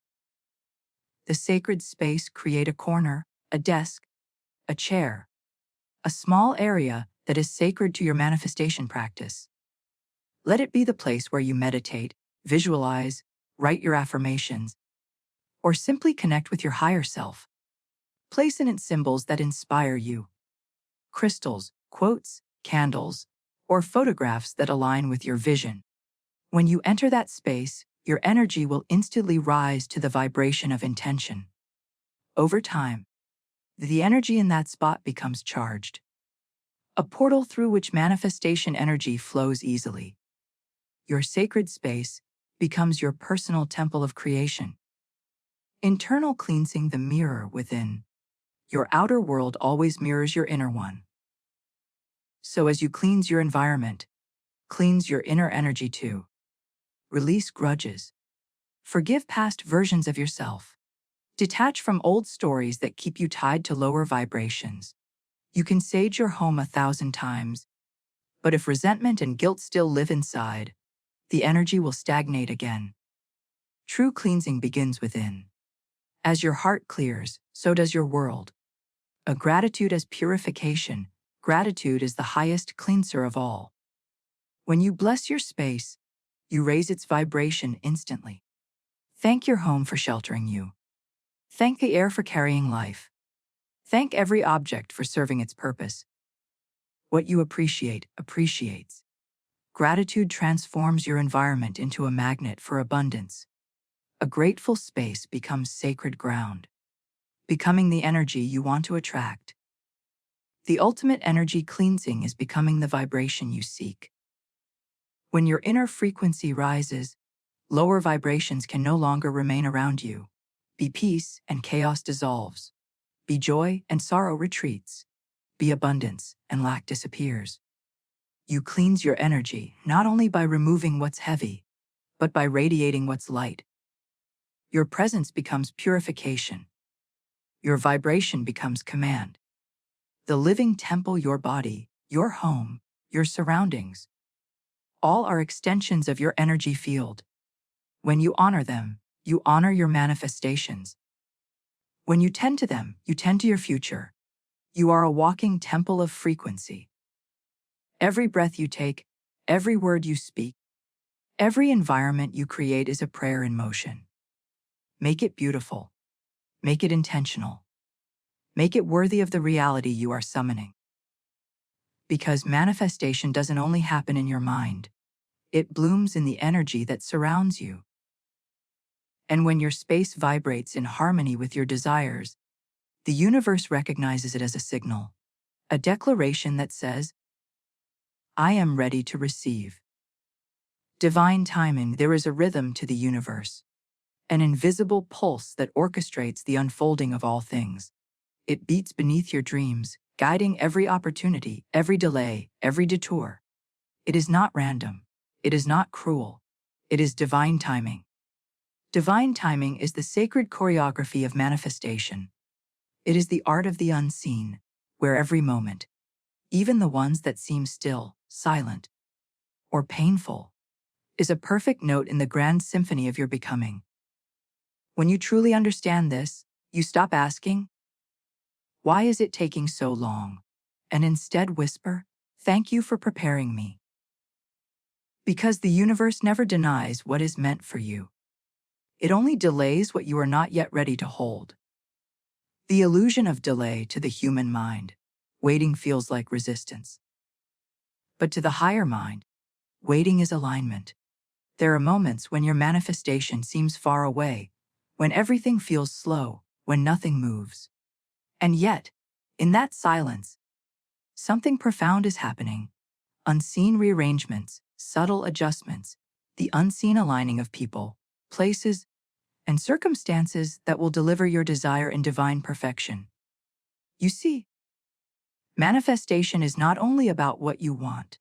The sacred space: create a corner, a desk, a chair, a small area that is sacred to your manifestation practice. Let it be the place where you meditate, visualize, write your affirmations, or simply connect with your higher self. Place in it symbols that inspire you: crystals, quotes, candles, or photographs that align with your vision. When you enter that space, your energy will instantly rise to the vibration of intention. Over time, the energy in that spot becomes charged, a portal through which manifestation energy flows easily. Your sacred space becomes your personal temple of creation. Internal cleansing: the mirror within. Your outer world always mirrors your inner one. So as you cleanse your environment, cleanse your inner energy too. Release grudges. Forgive past versions of yourself. Detach from old stories that keep you tied to lower vibrations. You can sage your home 1,000 times, but if resentment and guilt still live inside, the energy will stagnate again. True cleansing begins within. As your heart clears, so does your world. A gratitude as purification: gratitude is the highest cleanser of all. When you bless your space, you raise its vibration instantly. Thank your home for sheltering you. Thank the air for carrying life. Thank every object for serving its purpose. What you appreciate appreciates. Gratitude transforms your environment into a magnet for abundance. A grateful space becomes sacred ground, becoming the energy you want to attract. The ultimate energy cleansing is becoming the vibration you seek. When your inner frequency rises, lower vibrations can no longer remain around you. Be peace and chaos dissolves. Be joy and sorrow retreats. Be abundance and lack disappears. You cleanse your energy not only by removing what's heavy, but by radiating what's light. Your presence becomes purification. Your vibration becomes command. The living temple: your body, your home, your surroundings, all are extensions of your energy field. When you honor them, you honor your manifestations. When you tend to them, you tend to your future. You are a walking temple of frequency. Every breath you take, every word you speak, every environment you create is a prayer in motion. Make it beautiful. Make it intentional. Make it worthy of the reality you are summoning. Because manifestation doesn't only happen in your mind, it blooms in the energy that surrounds you. And when your space vibrates in harmony with your desires, the universe recognizes it as a signal, a declaration that says, "I am ready to receive." Divine timing: there is a rhythm to the universe, an invisible pulse that orchestrates the unfolding of all things. It beats beneath your dreams, guiding every opportunity, every delay, every detour. It is not random. It is not cruel. It is divine timing. Divine timing is the sacred choreography of manifestation. It is the art of the unseen, where every moment, even the ones that seem still, silent, or painful, is a perfect note in the grand symphony of your becoming. When you truly understand this, you stop asking, "Why is it taking so long?" and instead whisper, "Thank you for preparing me." Because the universe never denies what is meant for you. It only delays what you are not yet ready to hold. The illusion of delay: to the human mind, waiting feels like resistance. But to the higher mind, waiting is alignment. There are moments when your manifestation seems far away, when everything feels slow, when nothing moves. And yet, in that silence, something profound is happening. Unseen rearrangements, subtle adjustments, the unseen aligning of people, places, and circumstances that will deliver your desire in divine perfection. You see, manifestation is not only about what you want.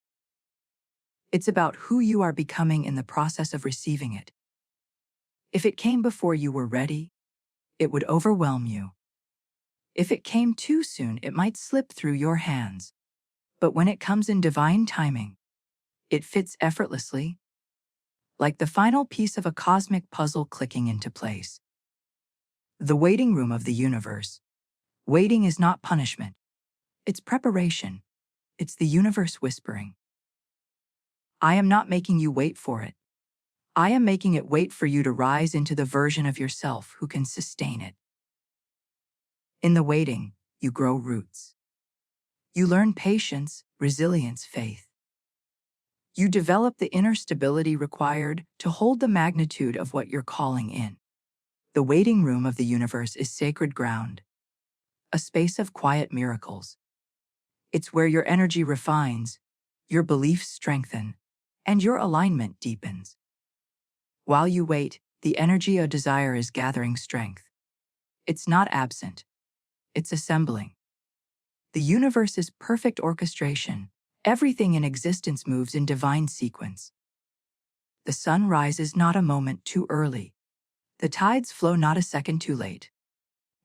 It's about who you are becoming in the process of receiving it. If it came before you were ready, it would overwhelm you. If it came too soon, it might slip through your hands. But when it comes in divine timing, it fits effortlessly, like the final piece of a cosmic puzzle clicking into place. The waiting room of the universe. Waiting is not punishment. It's preparation. It's the universe whispering, I am not making you wait for it. I am making it wait for you to rise into the version of yourself who can sustain it. In the waiting, you grow roots. You learn patience, resilience, faith. You develop the inner stability required to hold the magnitude of what you're calling in. The waiting room of the universe is sacred ground, a space of quiet miracles. It's where your energy refines, your beliefs strengthen, and your alignment deepens. While you wait, the energy of desire is gathering strength. It's not absent. It's assembling. The universe is perfect orchestration. Everything in existence moves in divine sequence. The sun rises not a moment too early. The tides flow not a second too late.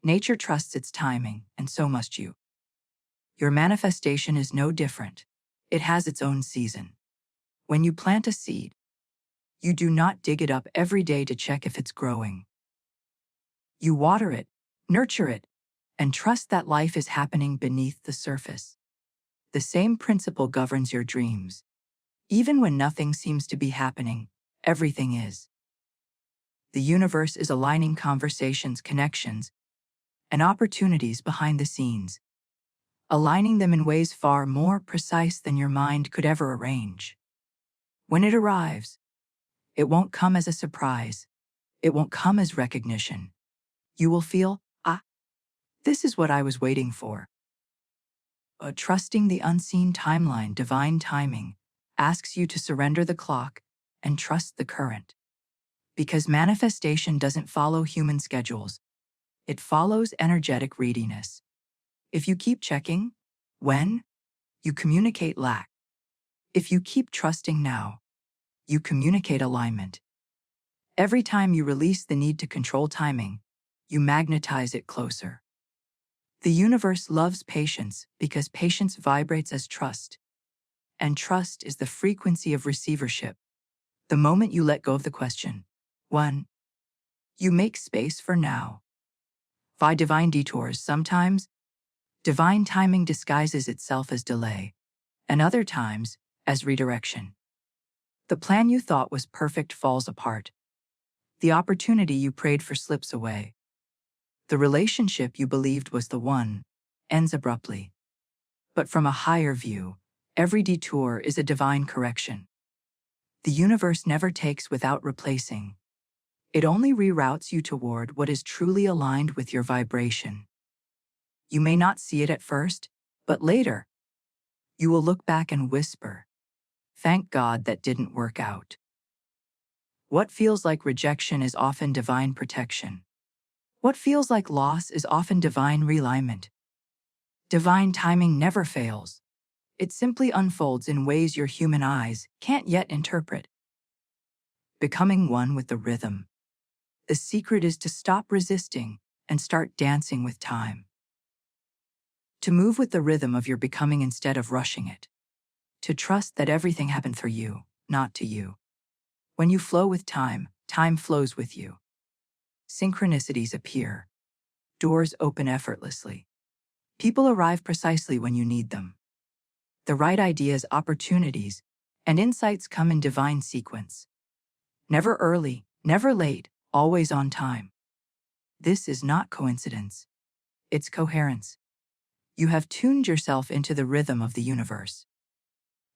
Nature trusts its timing, and so must you. Your manifestation is no different. It has its own season. When you plant a seed, you do not dig it up every day to check if it's growing. You water it, nurture it, and trust that life is happening beneath the surface. The same principle governs your dreams. Even when nothing seems to be happening, everything is. The universe is aligning conversations, connections, and opportunities behind the scenes, aligning them in ways far more precise than your mind could ever arrange. When it arrives, it won't come as a surprise. It won't come as recognition. You will feel, this is what I was waiting for. Trusting the unseen timeline, divine timing, asks you to surrender the clock and trust the current. Because manifestation doesn't follow human schedules. It follows energetic readiness. If you keep checking, when, you communicate lack. If you keep trusting now, you communicate alignment. Every time you release the need to control timing, you magnetize it closer. The universe loves patience because patience vibrates as trust, and trust is the frequency of receivership. The moment you let go of the question, 1. You make space for now. By divine detours, sometimes, divine timing disguises itself as delay, and other times, as redirection. The plan you thought was perfect falls apart. The opportunity you prayed for slips away. The relationship you believed was the one ends abruptly. But from a higher view, every detour is a divine correction. The universe never takes without replacing. It only reroutes you toward what is truly aligned with your vibration. You may not see it at first, but later, you will look back and whisper, "Thank God that didn't work out." What feels like rejection is often divine protection. What feels like loss is often divine realignment. Divine timing never fails. It simply unfolds in ways your human eyes can't yet interpret. Becoming one with the rhythm. The secret is to stop resisting and start dancing with time. To move with the rhythm of your becoming instead of rushing it. To trust that everything happened for you, not to you. When you flow with time, time flows with you. Synchronicities appear. Doors open effortlessly. People arrive precisely when you need them. The right ideas, opportunities, and insights come in divine sequence. Never early, never late, always on time. This is not coincidence. It's coherence. You have tuned yourself into the rhythm of the universe.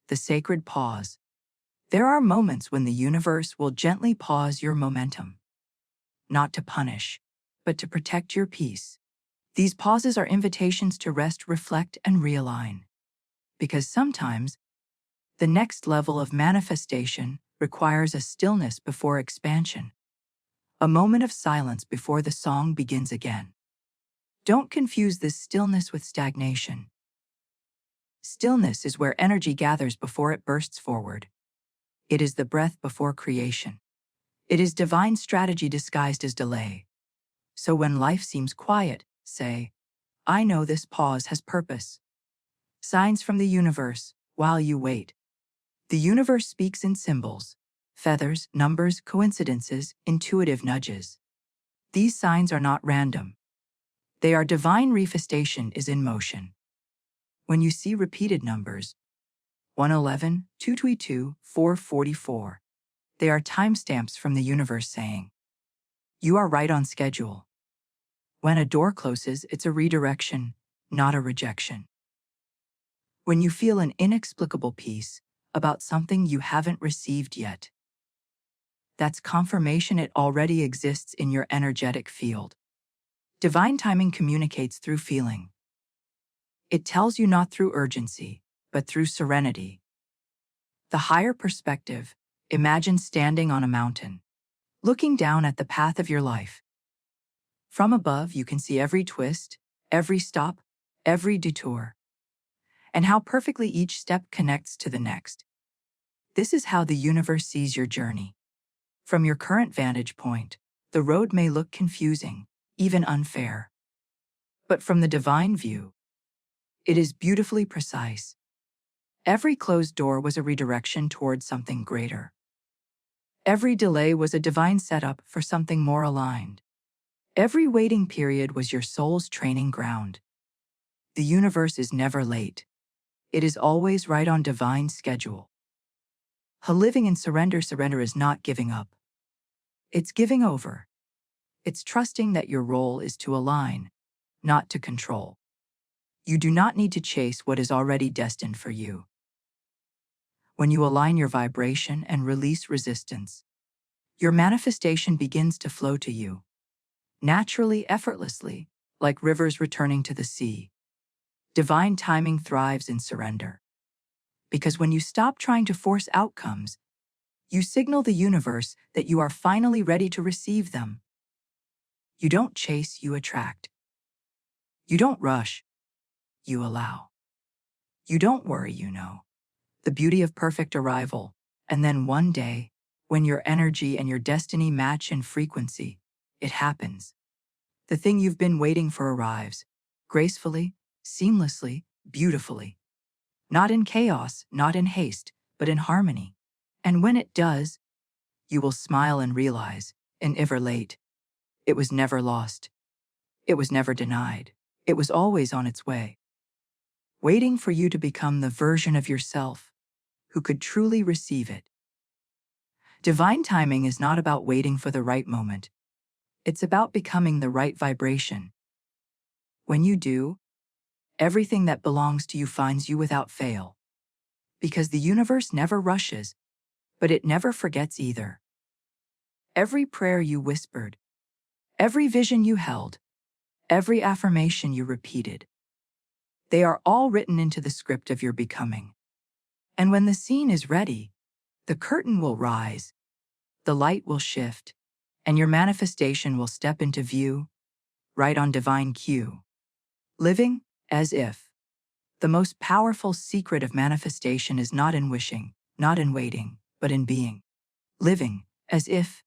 The sacred pause. There are moments when the universe will gently pause your momentum. Not to punish, but to protect your peace. These pauses are invitations to rest, reflect, and realign. Because sometimes, the next level of manifestation requires a stillness before expansion. A moment of silence before the song begins again. Don't confuse this stillness with stagnation. Stillness is where energy gathers before it bursts forward. It is the breath before creation. It is divine strategy disguised as delay. So when life seems quiet, say, I know this pause has purpose. Signs from the universe, while you wait. The universe speaks in symbols, feathers, numbers, coincidences, intuitive nudges. These signs are not random. They are divine. Manifestation is in motion. When you see repeated numbers, 111, 222, 444, they are timestamps from the universe saying, you are right on schedule. When a door closes, it's a redirection, not a rejection. When you feel an inexplicable peace about something you haven't received yet, that's confirmation it already exists in your energetic field. Divine timing communicates through feeling. It tells you not through urgency, but through serenity. The higher perspective, imagine standing on a mountain, looking down at the path of your life. From above, you can see every twist, every stop, every detour, and how perfectly each step connects to the next. This is how the universe sees your journey. From your current vantage point, the road may look confusing, even unfair. But from the divine view, it is beautifully precise. Every closed door was a redirection towards something greater. Every delay was a divine setup for something more aligned. Every waiting period was your soul's training ground. The universe is never late. It is always right on divine schedule. Living in surrender is not giving up. It's giving over. It's trusting that your role is to align, not to control. You do not need to chase what is already destined for you. When you align your vibration and release resistance, your manifestation begins to flow to you, naturally, effortlessly, like rivers returning to the sea. Divine timing thrives in surrender. Because when you stop trying to force outcomes, you signal the universe that you are finally ready to receive them. You don't chase, you attract. You don't rush, you allow. You don't worry, you know. The beauty of perfect arrival. And then one day, when your energy and your destiny match in frequency, it happens. The thing you've been waiting for arrives, gracefully, seamlessly, beautifully. Not in chaos, not in haste, but in harmony. And when it does, you will smile and realize, ever late, it was never lost. It was never denied. It was always on its way, waiting for you to become the version of yourself who could truly receive it. Divine timing is not about waiting for the right moment. It's about becoming the right vibration. When you do, everything that belongs to you finds you without fail. Because the universe never rushes, but it never forgets either. Every prayer you whispered, every vision you held, every affirmation you repeated, they are all written into the script of your becoming. And when the scene is ready, the curtain will rise, the light will shift, and your manifestation will step into view, right on divine cue. Living as if. The most powerful secret of manifestation is not in wishing, not in waiting, but in being. Living as if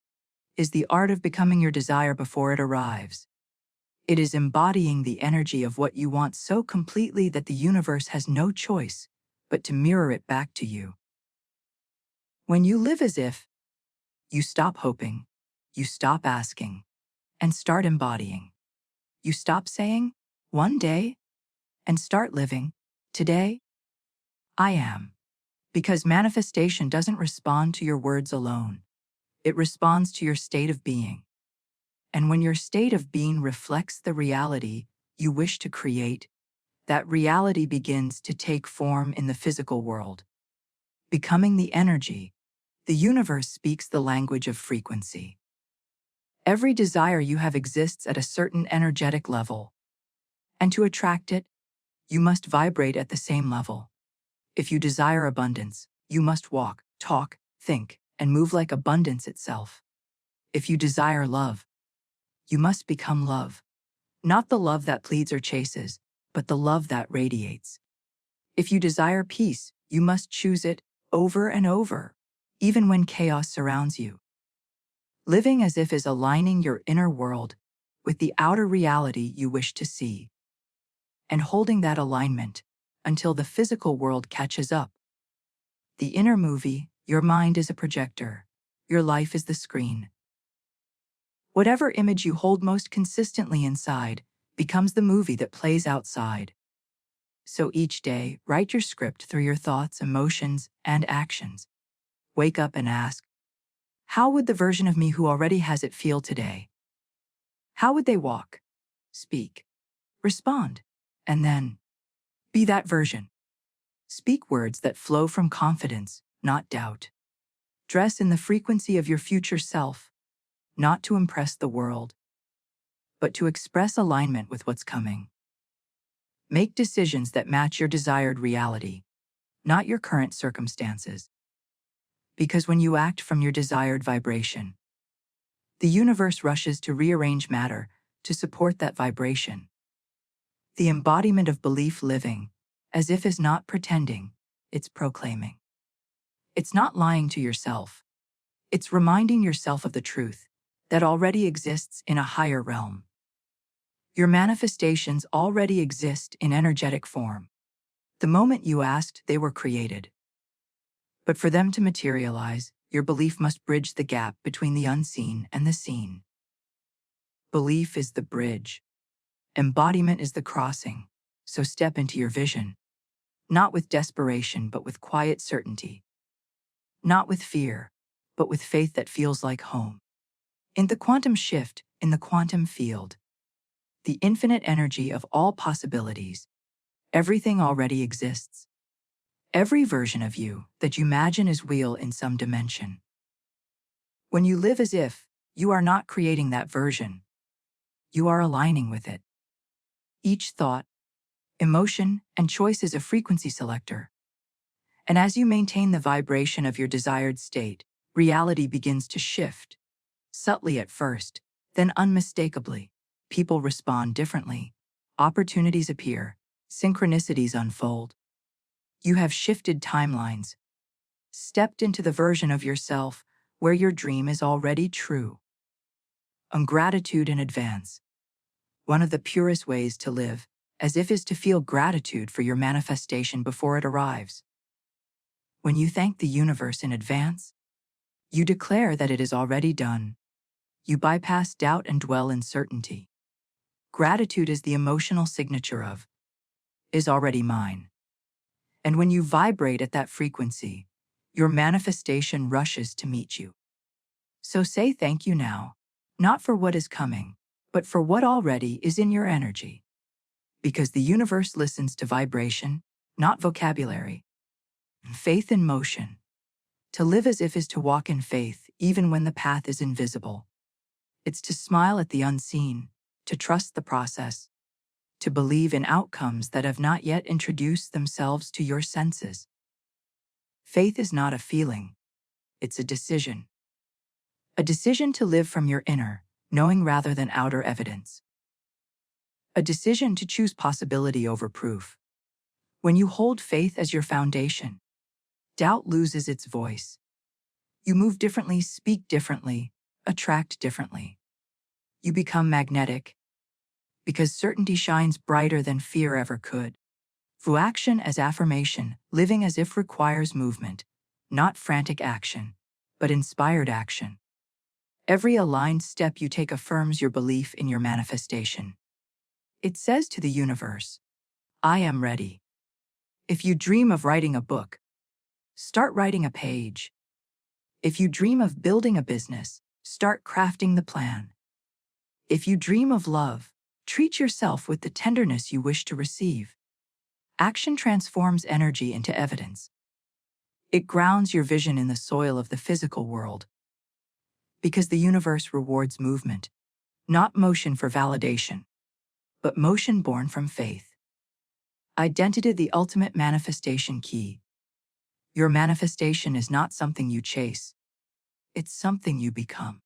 is the art of becoming your desire before it arrives. It is embodying the energy of what you want so completely that the universe has no choice but to mirror it back to you. When you live as if, you stop hoping, you stop asking, and start embodying. You stop saying, one day, and start living, today, I am. Because manifestation doesn't respond to your words alone. It responds to your state of being. And when your state of being reflects the reality you wish to create, that reality begins to take form in the physical world. Becoming the energy, the universe speaks the language of frequency. Every desire you have exists at a certain energetic level. And to attract it, you must vibrate at the same level. If you desire abundance, you must walk, talk, think, and move like abundance itself. If you desire love, you must become love. Not the love that pleads or chases, but the love that radiates. If you desire peace, you must choose it over and over, even when chaos surrounds you. Living as if is aligning your inner world with the outer reality you wish to see. and holding that alignment until the physical world catches up. The inner movie, your mind is a projector, your life is the screen. Whatever image you hold most consistently inside becomes the movie that plays outside. So each day, write your script through your thoughts, emotions, and actions. Wake up and ask, how would the version of me who already has it feel today? How would they walk, speak, respond, and then be that version? Speak words that flow from confidence, not doubt. Dress in the frequency of your future self, not to impress the world, but to express alignment with what's coming. Make decisions that match your desired reality, not your current circumstances. Because when you act from your desired vibration, the universe rushes to rearrange matter to support that vibration. The embodiment of belief living, as if is not pretending, it's proclaiming. It's not lying to yourself. It's reminding yourself of the truth that already exists in a higher realm. Your manifestations already exist in energetic form. The moment you asked, they were created. But for them to materialize, your belief must bridge the gap between the unseen and the seen. Belief is the bridge. Embodiment is the crossing. So step into your vision, not with desperation, but with quiet certainty. Not with fear, but with faith that feels like home. In the quantum shift, in the quantum field, the infinite energy of all possibilities, everything already exists. Every version of you that you imagine is real in some dimension. When you live as if, you are not creating that version. You are aligning with it. Each thought, emotion, and choice is a frequency selector. And as you maintain the vibration of your desired state, reality begins to shift. Subtly at first, then unmistakably. People respond differently. Opportunities appear. Synchronicities unfold. You have shifted timelines. Stepped into the version of yourself where your dream is already true. On gratitude in advance. One of the purest ways to live, as if, is to feel gratitude for your manifestation before it arrives. When you thank the universe in advance, you declare that it is already done. You bypass doubt and dwell in certainty. Gratitude is the emotional signature of, is already mine. And when you vibrate at that frequency, your manifestation rushes to meet you. So say thank you now, not for what is coming, but for what already is in your energy. Because the universe listens to vibration, not vocabulary. Faith in motion. To live as if is to walk in faith even when the path is invisible. It's to smile at the unseen, to trust the process, to believe in outcomes that have not yet introduced themselves to your senses. Faith is not a feeling, it's a decision. A decision to live from your inner, knowing rather than outer evidence. A decision to choose possibility over proof. When you hold faith as your foundation, doubt loses its voice. You move differently, speak differently, attract differently. You become magnetic, because certainty shines brighter than fear ever could. Through action as affirmation, living as if requires movement, not frantic action, but inspired action. Every aligned step you take affirms your belief in your manifestation. It says to the universe, I am ready. If you dream of writing a book, start writing a page. If you dream of building a business, start crafting the plan. If you dream of love, treat yourself with the tenderness you wish to receive. Action transforms energy into evidence. It grounds your vision in the soil of the physical world. Because the universe rewards movement, not motion for validation, but motion born from faith. Identity, the ultimate manifestation key. Your manifestation is not something you chase. It's something you become.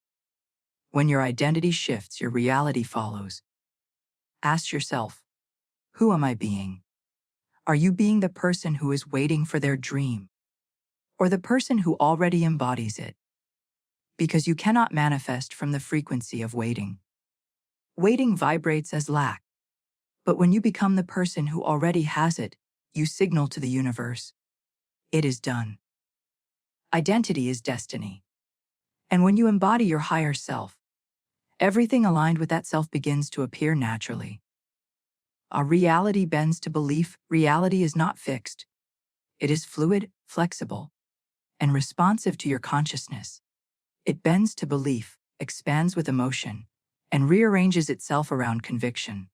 When your identity shifts, your reality follows. Ask yourself, who am I being? Are you being the person who is waiting for their dream? Or the person who already embodies it? Because you cannot manifest from the frequency of waiting. Waiting vibrates as lack. But when you become the person who already has it, you signal to the universe, it is done. Identity is destiny. And when you embody your higher self, everything aligned with that self begins to appear naturally. Our reality bends to belief. Reality is not fixed. It is fluid, flexible, and responsive to your consciousness. It bends to belief, expands with emotion, and rearranges itself around conviction.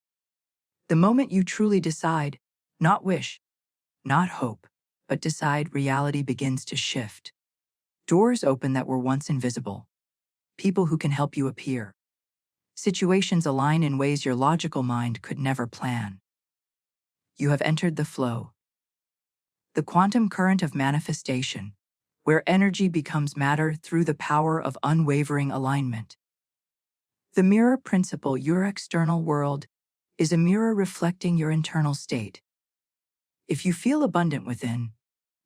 The moment you truly decide, not wish, not hope, but decide, reality begins to shift. Doors open that were once invisible. People who can help you appear. Situations align in ways your logical mind could never plan. You have entered the flow. The quantum current of manifestation, where energy becomes matter through the power of unwavering alignment. The mirror principle. Your external world is a mirror reflecting your internal state. If you feel abundant within,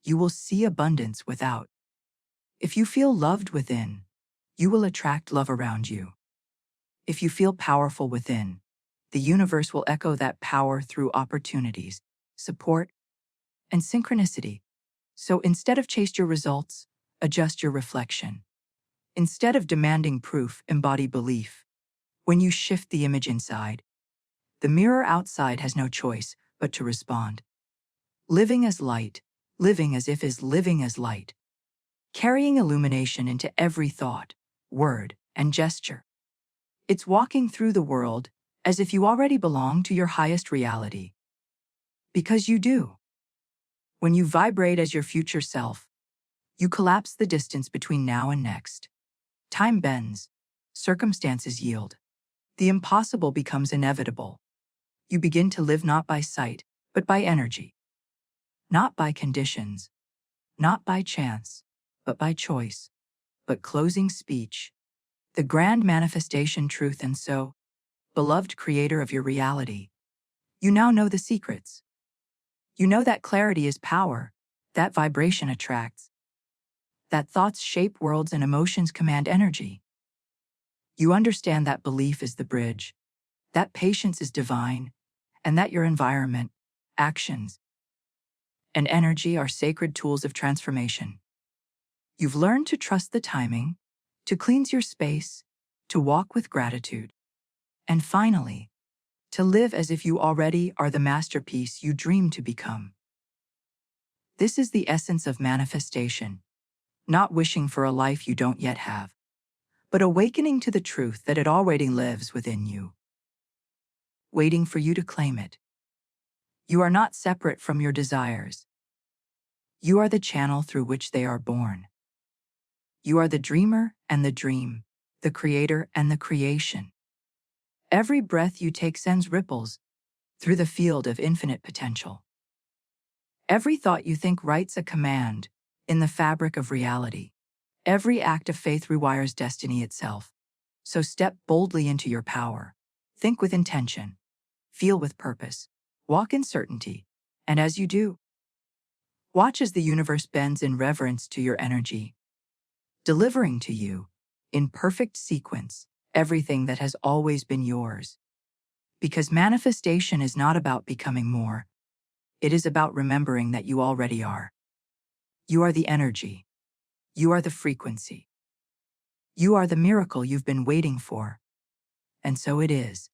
you will see abundance without. If you feel loved within, you will attract love around you. If you feel powerful within, the universe will echo that power through opportunities, support, and synchronicity. So instead of chase your results, adjust your reflection. Instead of demanding proof, embody belief. When you shift the image inside, the mirror outside has no choice but to respond. Living as light, living as if is living as light. Carrying illumination into every thought, word, and gesture. It's walking through the world as if you already belong to your highest reality. Because you do. When you vibrate as your future self, you collapse the distance between now and next. Time bends, circumstances yield. The impossible becomes inevitable. You begin to live not by sight, but by energy. Not by conditions, not by chance, but by choice. But closing speech, the grand manifestation truth. And so, beloved creator of your reality, you now know the secrets. You know that clarity is power, that vibration attracts, that thoughts shape worlds and emotions command energy. You understand that belief is the bridge, that patience is divine, and that your environment, actions, and energy are sacred tools of transformation. You've learned to trust the timing, to cleanse your space, to walk with gratitude, and finally, to live as if you already are the masterpiece you dream to become. This is the essence of manifestation, not wishing for a life you don't yet have, but awakening to the truth that it already lives within you, waiting for you to claim it. You are not separate from your desires. You are the channel through which they are born. You are the dreamer and the dream, the creator and the creation. Every breath you take sends ripples through the field of infinite potential. Every thought you think writes a command in the fabric of reality. Every act of faith rewires destiny itself. So step boldly into your power. Think with intention. Feel with purpose. Walk in certainty. And as you do, watch as the universe bends in reverence to your energy, delivering to you, in perfect sequence, everything that has always been yours. Because manifestation is not about becoming more. It is about remembering that you already are. You are the energy. You are the frequency. You are the miracle you've been waiting for. And so it is.